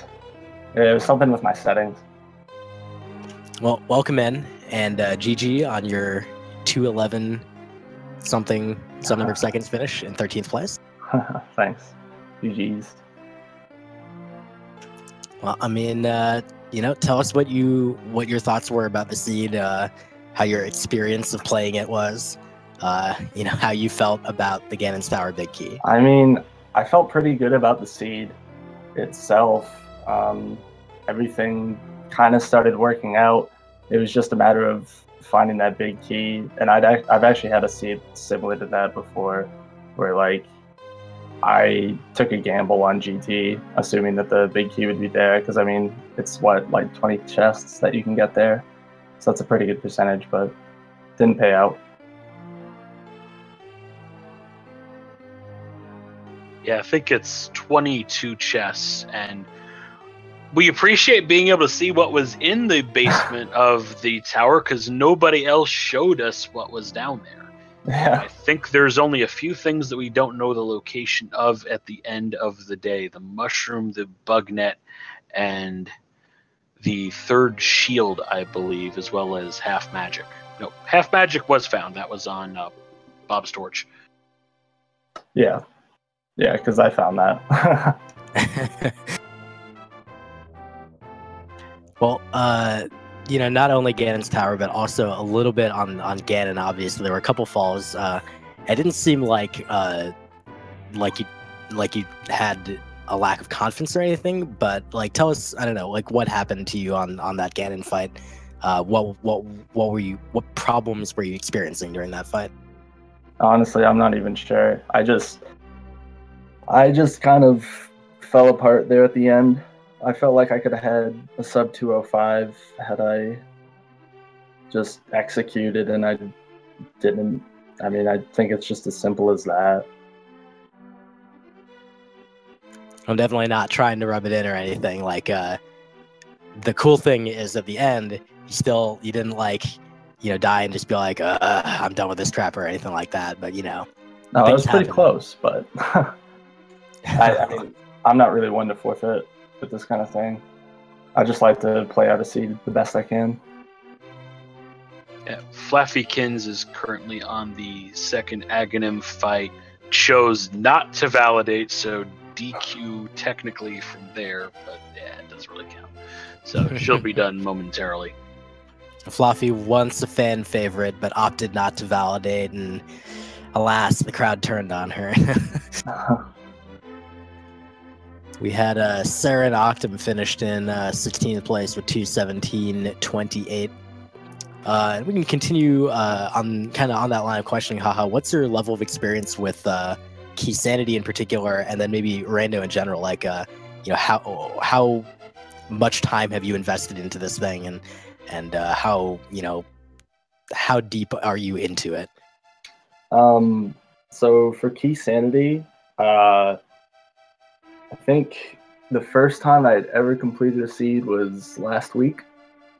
It was something with my settings. Well, welcome in, and GG on your 2:11 something, some number of seconds finish in 13th place. Thanks. GG's. Well, I mean, tell us what your thoughts were about the seed, how your experience of playing it was, how you felt about the Ganon's Tower Big Key. I mean, I felt pretty good about the seed itself. Everything kind of started working out. It was just a matter of finding that big key, and I've actually had a seed similar to that before, where like I took a gamble on GT, assuming that the big key would be there, because I mean, it's like 20 chests that you can get there, so that's a pretty good percentage, but didn't pay out. Yeah, I think it's 22 chests, and we appreciate being able to see what was in the basement of the tower, because nobody else showed us what was down there. Yeah. I think there's only a few things that we don't know the location of at the end of the day. The mushroom, the bug net, and the third shield, I believe, as well as half magic. No, half magic was found. That was on Bob's torch. Yeah, because I found that. Well, not only Ganon's Tower, but also a little bit on Ganon, obviously. There were a couple falls. It didn't seem like you had a lack of confidence or anything, but like tell us, I don't know, like what happened to you on that Ganon fight? What problems were you experiencing during that fight? Honestly, I'm not even sure. I just kind of fell apart there at the end. I felt like I could have had a sub 205 had just executed, and I didn't. I mean, I think it's just as simple as that. I'm definitely not trying to rub it in or anything. Like, the cool thing is at the end, you didn't like, die and just be like, I'm done with this trap or anything like that. But no, it was pretty close. But I mean, I'm not really one to forfeit with this kind of thing. I just like to play out a seed the best I can. Yeah, flaafykins is currently on the second Aghanim fight. Chose not to validate, so DQ technically from there, but yeah, it doesn't really count. So she'll be done momentarily. Fluffy, once a fan favorite, but opted not to validate, and alas, the crowd turned on her. We had Sarah and Octum finished in 16th place with 2:17.28. We can continue on that line of questioning. Haha, what's your level of experience with Keysanity in particular, and then maybe Rando in general? Like, how much time have you invested into this thing, and how deep are you into it? So for Keysanity, I think the first time I had ever completed a seed was last week.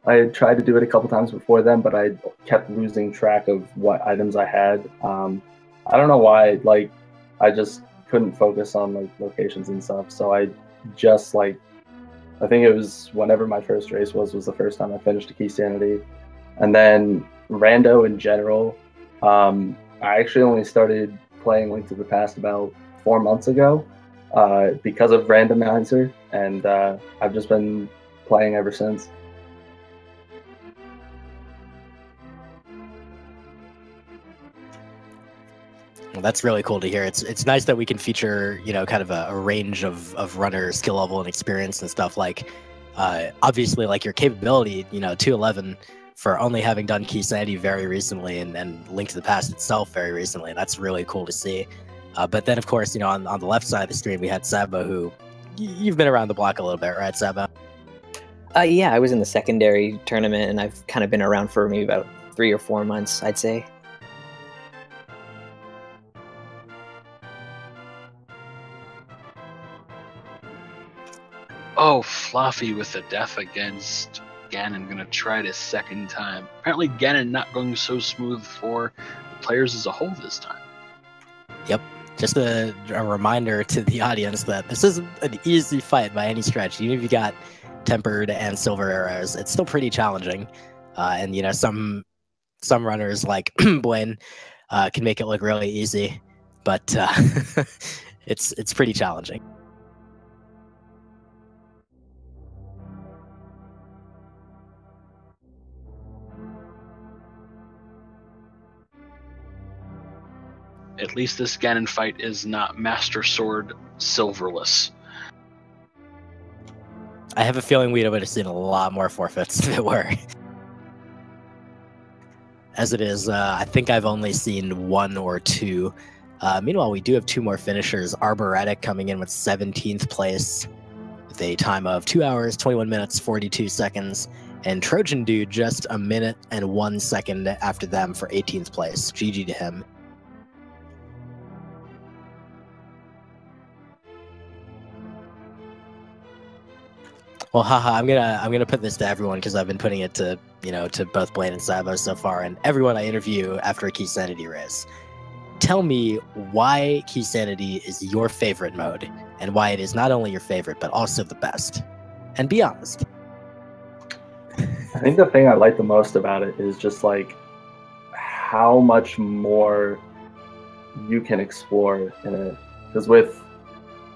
I had tried to do it a couple times before then, but I kept losing track of what items I had. I don't know why. Like, I just couldn't focus on like locations and stuff. So I just I think it was whenever my first race was the first time I finished a Keysanity. And then Rando in general, I actually only started playing Link to the Past about 4 months ago because of Randomizer, and I've just been playing ever since. Well, that's really cool to hear. It's nice that we can feature, kind of a range of runner skill level and experience and stuff. Like, obviously, like your capability, 211 for only having done Keysanity very recently and Link to the Past itself very recently. And that's really cool to see. But then, of course, on the left side of the stream, we had Sabo, who you've been around the block a little bit, right, Sabo? Yeah, I was in the secondary tournament, and I've kind of been around for maybe about 3 or 4 months, I'd say. Oh, Fluffy with the death against Ganon, gonna try it a second time. Apparently Ganon not going so smooth for the players as a whole this time. Yep. Just a reminder to the audience that this isn't an easy fight by any stretch. Even if you got tempered and silver arrows, it's still pretty challenging. And some runners like Buane can make it look really easy, but it's pretty challenging. At least this Ganon fight is not Master Sword silverless. I have a feeling we would have seen a lot more forfeits if it were. As it is, I think I've only seen 1 or 2. Meanwhile, we do have 2 more finishers. Arboretic coming in with 17th place with a time of 2 hours, 21 minutes, 42 seconds. And Trojan Dude just 1 minute and 1 second after them for 18th place. GG to him. Well, haha, I'm gonna put this to everyone because I've been putting it to to both Buane and Sabo so far, and everyone I interview after a Keysanity race. Tell me why Keysanity is your favorite mode, and why it is not only your favorite but also the best. And be honest. I think the thing I like the most about it is just like how much more you can explore in it. Because with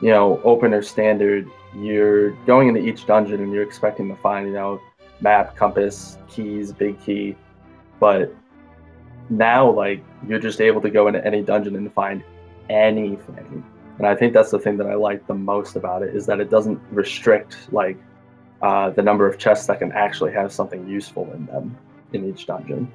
open or standard, you're going into each dungeon and you're expecting to find, map, compass, keys, big key. But now, you're just able to go into any dungeon and find anything. And I think that's the thing that I like the most about it, is that it doesn't restrict, the number of chests that can actually have something useful in them in each dungeon.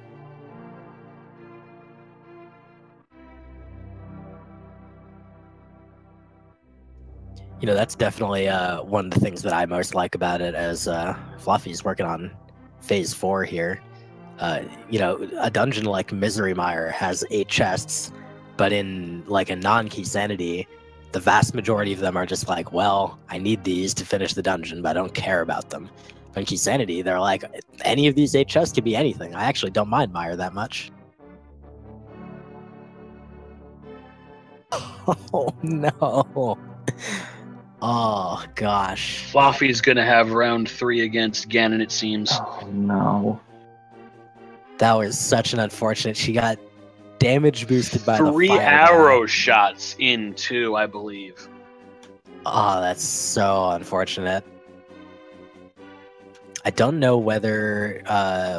That's definitely one of the things that I most like about it, as Fluffy's working on phase 4 here. You know, a dungeon like Misery Mire has 8 chests, but in like a non-Keysanity, the vast majority of them are just like, well, I need these to finish the dungeon, but I don't care about them. But in Keysanity, they're like, any of these 8 chests could be anything. I actually don't mind Mire that much. Oh no. Oh gosh. Fluffy's gonna have round 3 against Ganon, it seems. Oh no. That was such an unfortunate. She got damage boosted by 3 the fire arrow guy. shots in 2, I believe. Oh, that's so unfortunate. I don't know whether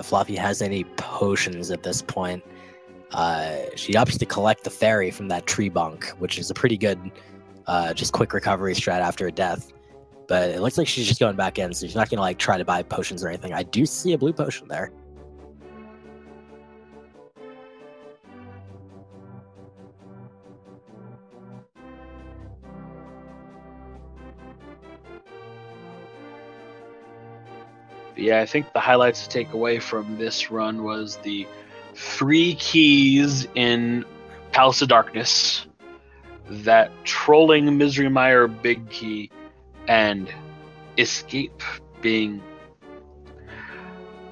Fluffy has any potions at this point. She opts to collect the fairy from that tree bunk, which is a pretty good, just quick recovery strat after a death. But it looks like she's just going back in, so she's not gonna like try to buy potions or anything. I do see a blue potion there. Yeah, I think the highlights to take away from this run was the 3 keys in Palace of Darkness, that trolling Misery Mire big key, and escape being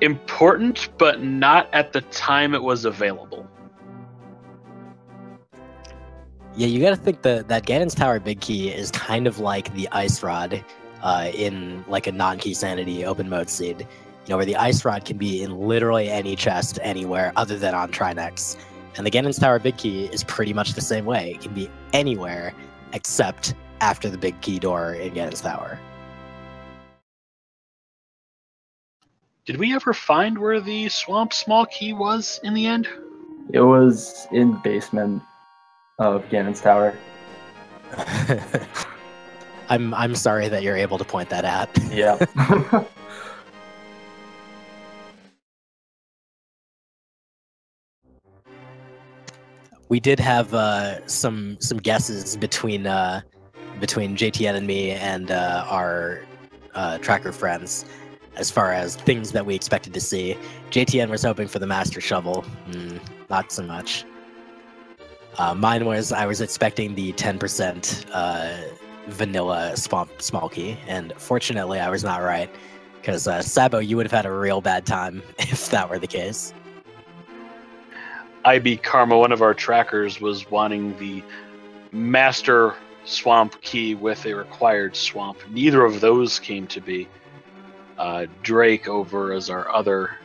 important, but not at the time it was available. Yeah, you gotta think that Ganon's Tower big key is kind of like the Ice Rod in like a non-Keysanity open mode seed. You know, where the Ice Rod can be in literally any chest anywhere other than on Trinex. And the Ganon's Tower big key is pretty much the same way. It can be anywhere except after the big key door in Ganon's Tower. Did we ever find where the swamp small key was in the end? It was in basement of Ganon's Tower. I'm sorry that you're able to point that out. Yeah. We did have some guesses between JTN and me and our tracker friends as far as things that we expected to see. JTN was hoping for the Master Shovel. Not so much. Mine was, I was expecting the 10% vanilla swamp small key, and fortunately I was not right, because Sabo, you would have had a real bad time if that were the case. IB Karma, one of our trackers, was wanting the master swamp key with a required swamp. Neither of those came to be. Drake, over as our other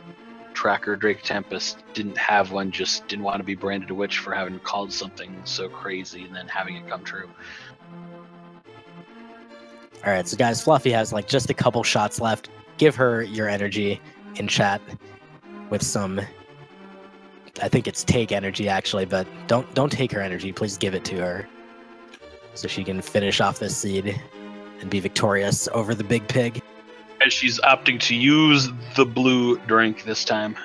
tracker, Drake Tempest, didn't have one, just didn't want to be branded a witch for having called something so crazy and then having it come true. Alright, so guys, Fluffy has like just a couple shots left. Give her your energy in chat with some, I think it's take energy actually, but don't take her energy, please give it to her so she can finish off this seed and be victorious over the big pig. As she's opting to use the blue drink this time.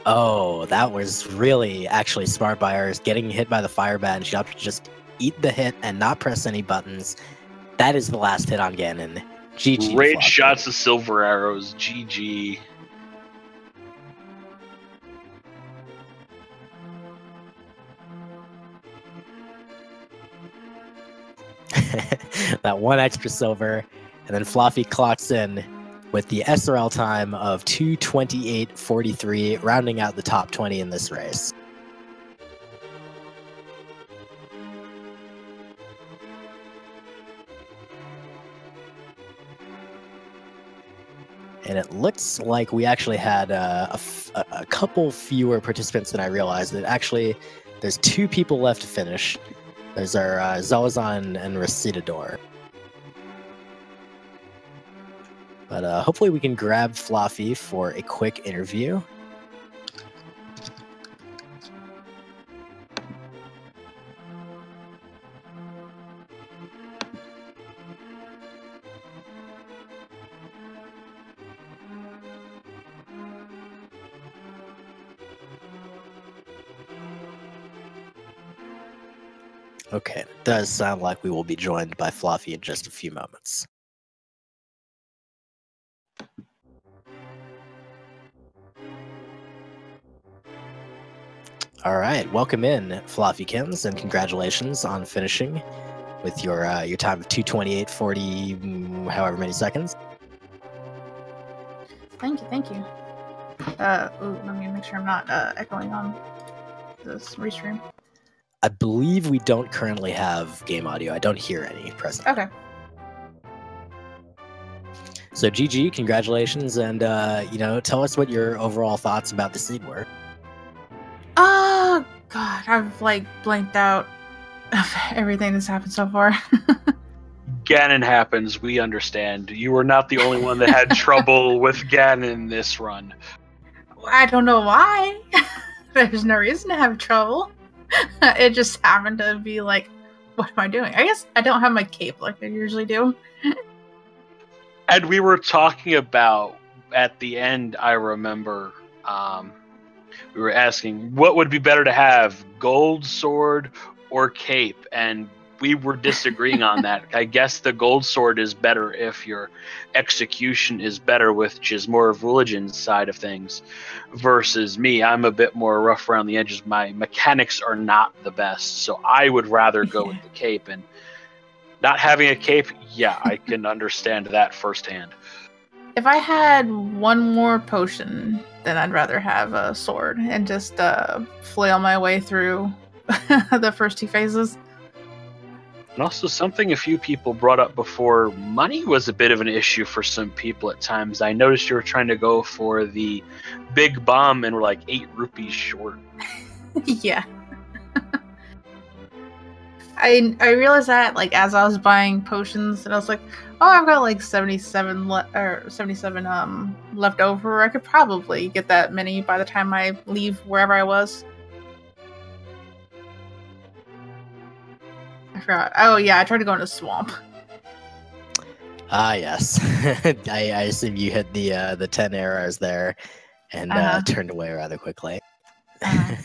Oh, that was really actually smart by her, getting hit by the fire bat, and she opted to just eat the hit and not press any buttons. That is the last hit on Ganon. GG. Great Fluffy. shots of silver arrows. GG. That one extra silver, and then Fluffy clocks in with the SRL time of 2:28.43, rounding out the top 20 in this race. And it looks like we actually had a couple fewer participants than I realized. That actually, there's 2 people left to finish. There's our Zelazon and Recitador. But hopefully we can grab Fluffy for a quick interview. Okay, it does sound like we will be joined by Fluffy in just a few moments. All right, welcome in, flaafykins, and congratulations on finishing with your time of 2:28:40, however many seconds. Thank you. Let me make sure I'm not echoing on this restream. I believe we don't currently have game audio. I don't hear any present. Okay. So GG, congratulations, and tell us what your overall thoughts about the seed were. Oh God, I've blanked out of everything that's happened so far. Ganon happens. We understand. You were not the only one that had trouble with Ganon this run. I don't know why. There's no reason to have trouble. It just happened to be what am I doing? I guess I don't have my cape like I usually do. And we were talking about, at the end, I remember, we were asking, what would be better to have, gold sword or cape? And we were disagreeing on that. I guess the gold sword is better if your execution is better, which is more of religion's side of things, versus me. I'm a bit more rough around the edges. My mechanics are not the best, so I would rather go with the cape. And not having a cape, yeah, I can understand that firsthand. If I had one more potion, then I'd rather have a sword and just flail my way through the first two phases. And also something a few people brought up before, money was a bit of an issue for some people at times. I noticed you were trying to go for the big bomb and were 8 rupees short. Yeah. I realized that as I was buying potions, and I was like, oh, I've got 77 left over. I could probably get that many by the time I leave wherever I was. I forgot. Oh yeah, I tried to go in a swamp. Ah, yes. I assume you hit the 10 arrows there and turned away rather quickly. Oh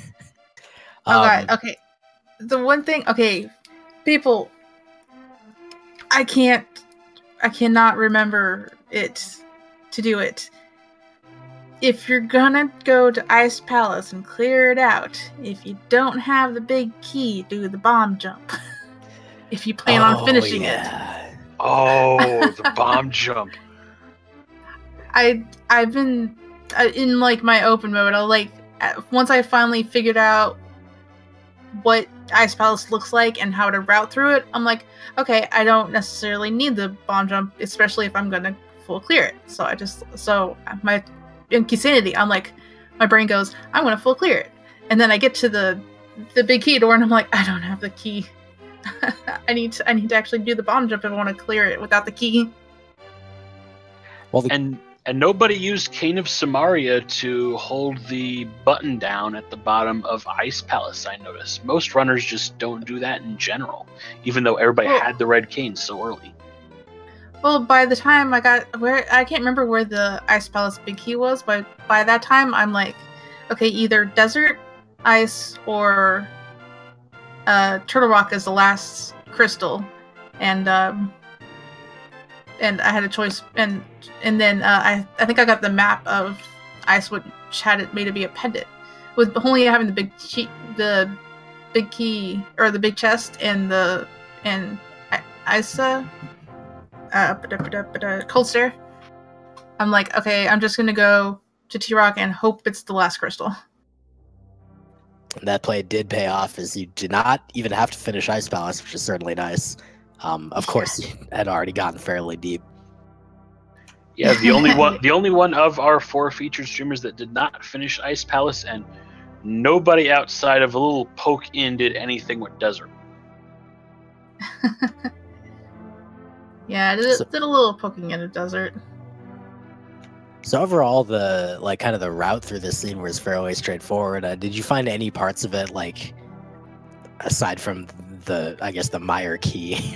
God. Okay. The one thing. Okay, people. I cannot remember it to do it. If you're gonna go to Ice Palace and clear it out, if you don't have the big key, do the bomb jump. If you plan on finishing it. Oh, the bomb jump. I've been in my open mode. Once I finally figured out what Ice Palace looks like and how to route through it, I'm like, okay, I don't necessarily need the bomb jump, especially if I'm gonna full clear it. So in Keysanity, I'm like, my brain goes, I'm gonna full clear it, and then I get to the big key door, and I'm like, I don't have the key. I need to actually do the bomb jump if I want to clear it without the key. Well, And nobody used Cane of Samaria to hold the button down at the bottom of Ice Palace, I noticed. Most runners just don't do that in general, even though everybody had the red cane so early. Well, by the time I got I can't remember where the Ice Palace big key was, but by that time I'm like, okay, either desert, ice, or Turtle Rock is the last crystal, and I had a choice, and then I think I got the map of ice, which had it made it be a pendant, with only having the big key or the big chest and Isa cold stare. I'm like, okay, I'm just gonna go to T-Rock and hope it's the last crystal. That play did pay off, as you did not even have to finish Ice Palace, which is certainly nice. Of course, you had already gotten fairly deep. Yeah, the only one of our 4 featured streamers that did not finish Ice Palace, and nobody outside of a little poke in did anything with Desert. Yeah, did a little poking in the desert. So overall, the kind of the route through this scene was fairly straightforward. Did you find any parts of it, aside from the Meyer key,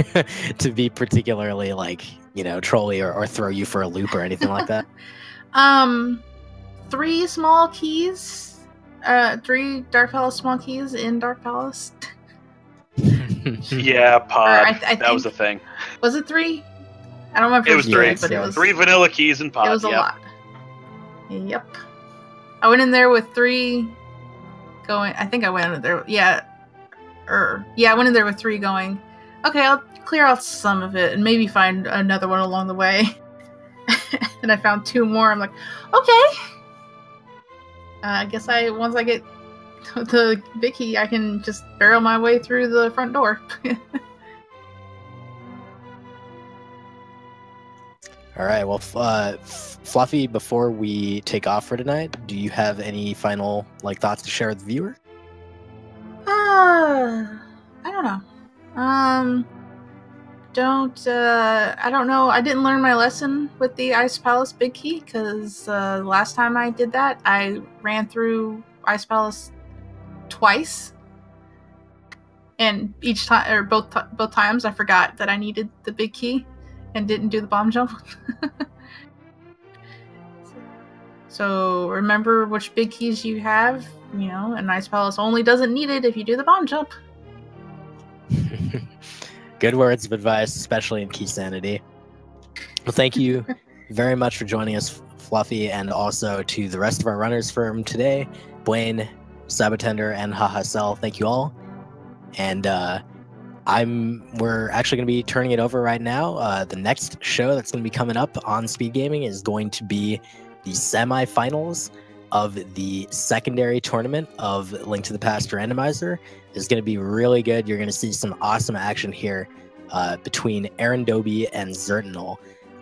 to be particularly trolly or throw you for a loop or anything like that? 3 small keys, 3 Dark Palace small keys in Dark Palace. Yeah, Pod. That was the thing. Was it 3? I don't remember. It was 3, but it was 3 vanilla keys in Pod. It was a lot. Yep. I went in there with 3 going. I think I went in there. Yeah. I went in there with 3 going. Okay, I'll clear out some of it and maybe find another one along the way. And I found 2 more. I'm like, okay. I guess once I get the big key, I can just barrel my way through the front door. All right. Well, Fluffy, before we take off for tonight, do you have any final thoughts to share with the viewer? I don't know. I don't know. I didn't learn my lesson with the Ice Palace Big Key because last time I did that, I ran through Ice Palace twice, and each time, or both times, I forgot that I needed the big key and didn't do the bomb jump. So remember which big keys you have. And Ice Palace only doesn't need it if you do the bomb jump. Good words of advice, especially in Keysanity. Well, thank you very much for joining us, Fluffy, and also to the rest of our runners from today, Buane, sab0tender, and Hahasell. Thank you all. And we're actually going to be turning it over right now. The next show that's going to be coming up on Speed Gaming is going to be the semifinals of the secondary tournament of Link to the Past Randomizer. Is going to be really good. You're going to see some awesome action here between Aaron Doby and Zertinol.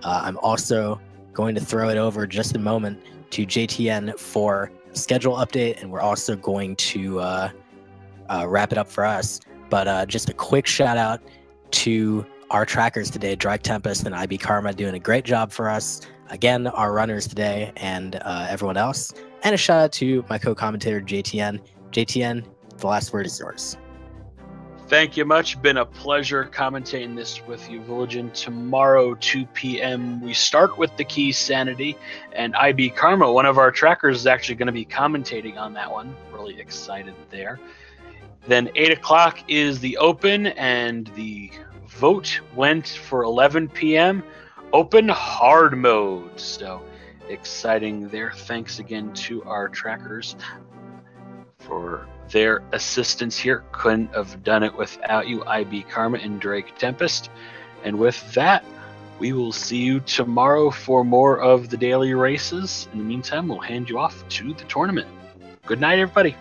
I'm also going to throw it over just a moment to JTN for a schedule update, and we're also going to wrap it up for us. But just a quick shout out to our trackers today, Drake Tempest and IB Karma, doing a great job for us. Again, our runners today and everyone else. And a shout out to my co-commentator, JTN. JTN, the last word is yours. Thank you much. Been a pleasure commentating this with you, Villagen. Tomorrow, 2 p.m., we start with the Keysanity, and IB Karma, one of our trackers, is actually going to be commentating on that one. Really excited there. Then 8 o'clock is the Open, and the vote went for 11 p.m. Open hard mode. So exciting there. Thanks again to our trackers for their assistance here. Couldn't have done it without you, IB Karma and Drake Tempest. And with that, we will see you tomorrow for more of the daily races. In the meantime, we'll hand you off to the tournament. Good night, everybody.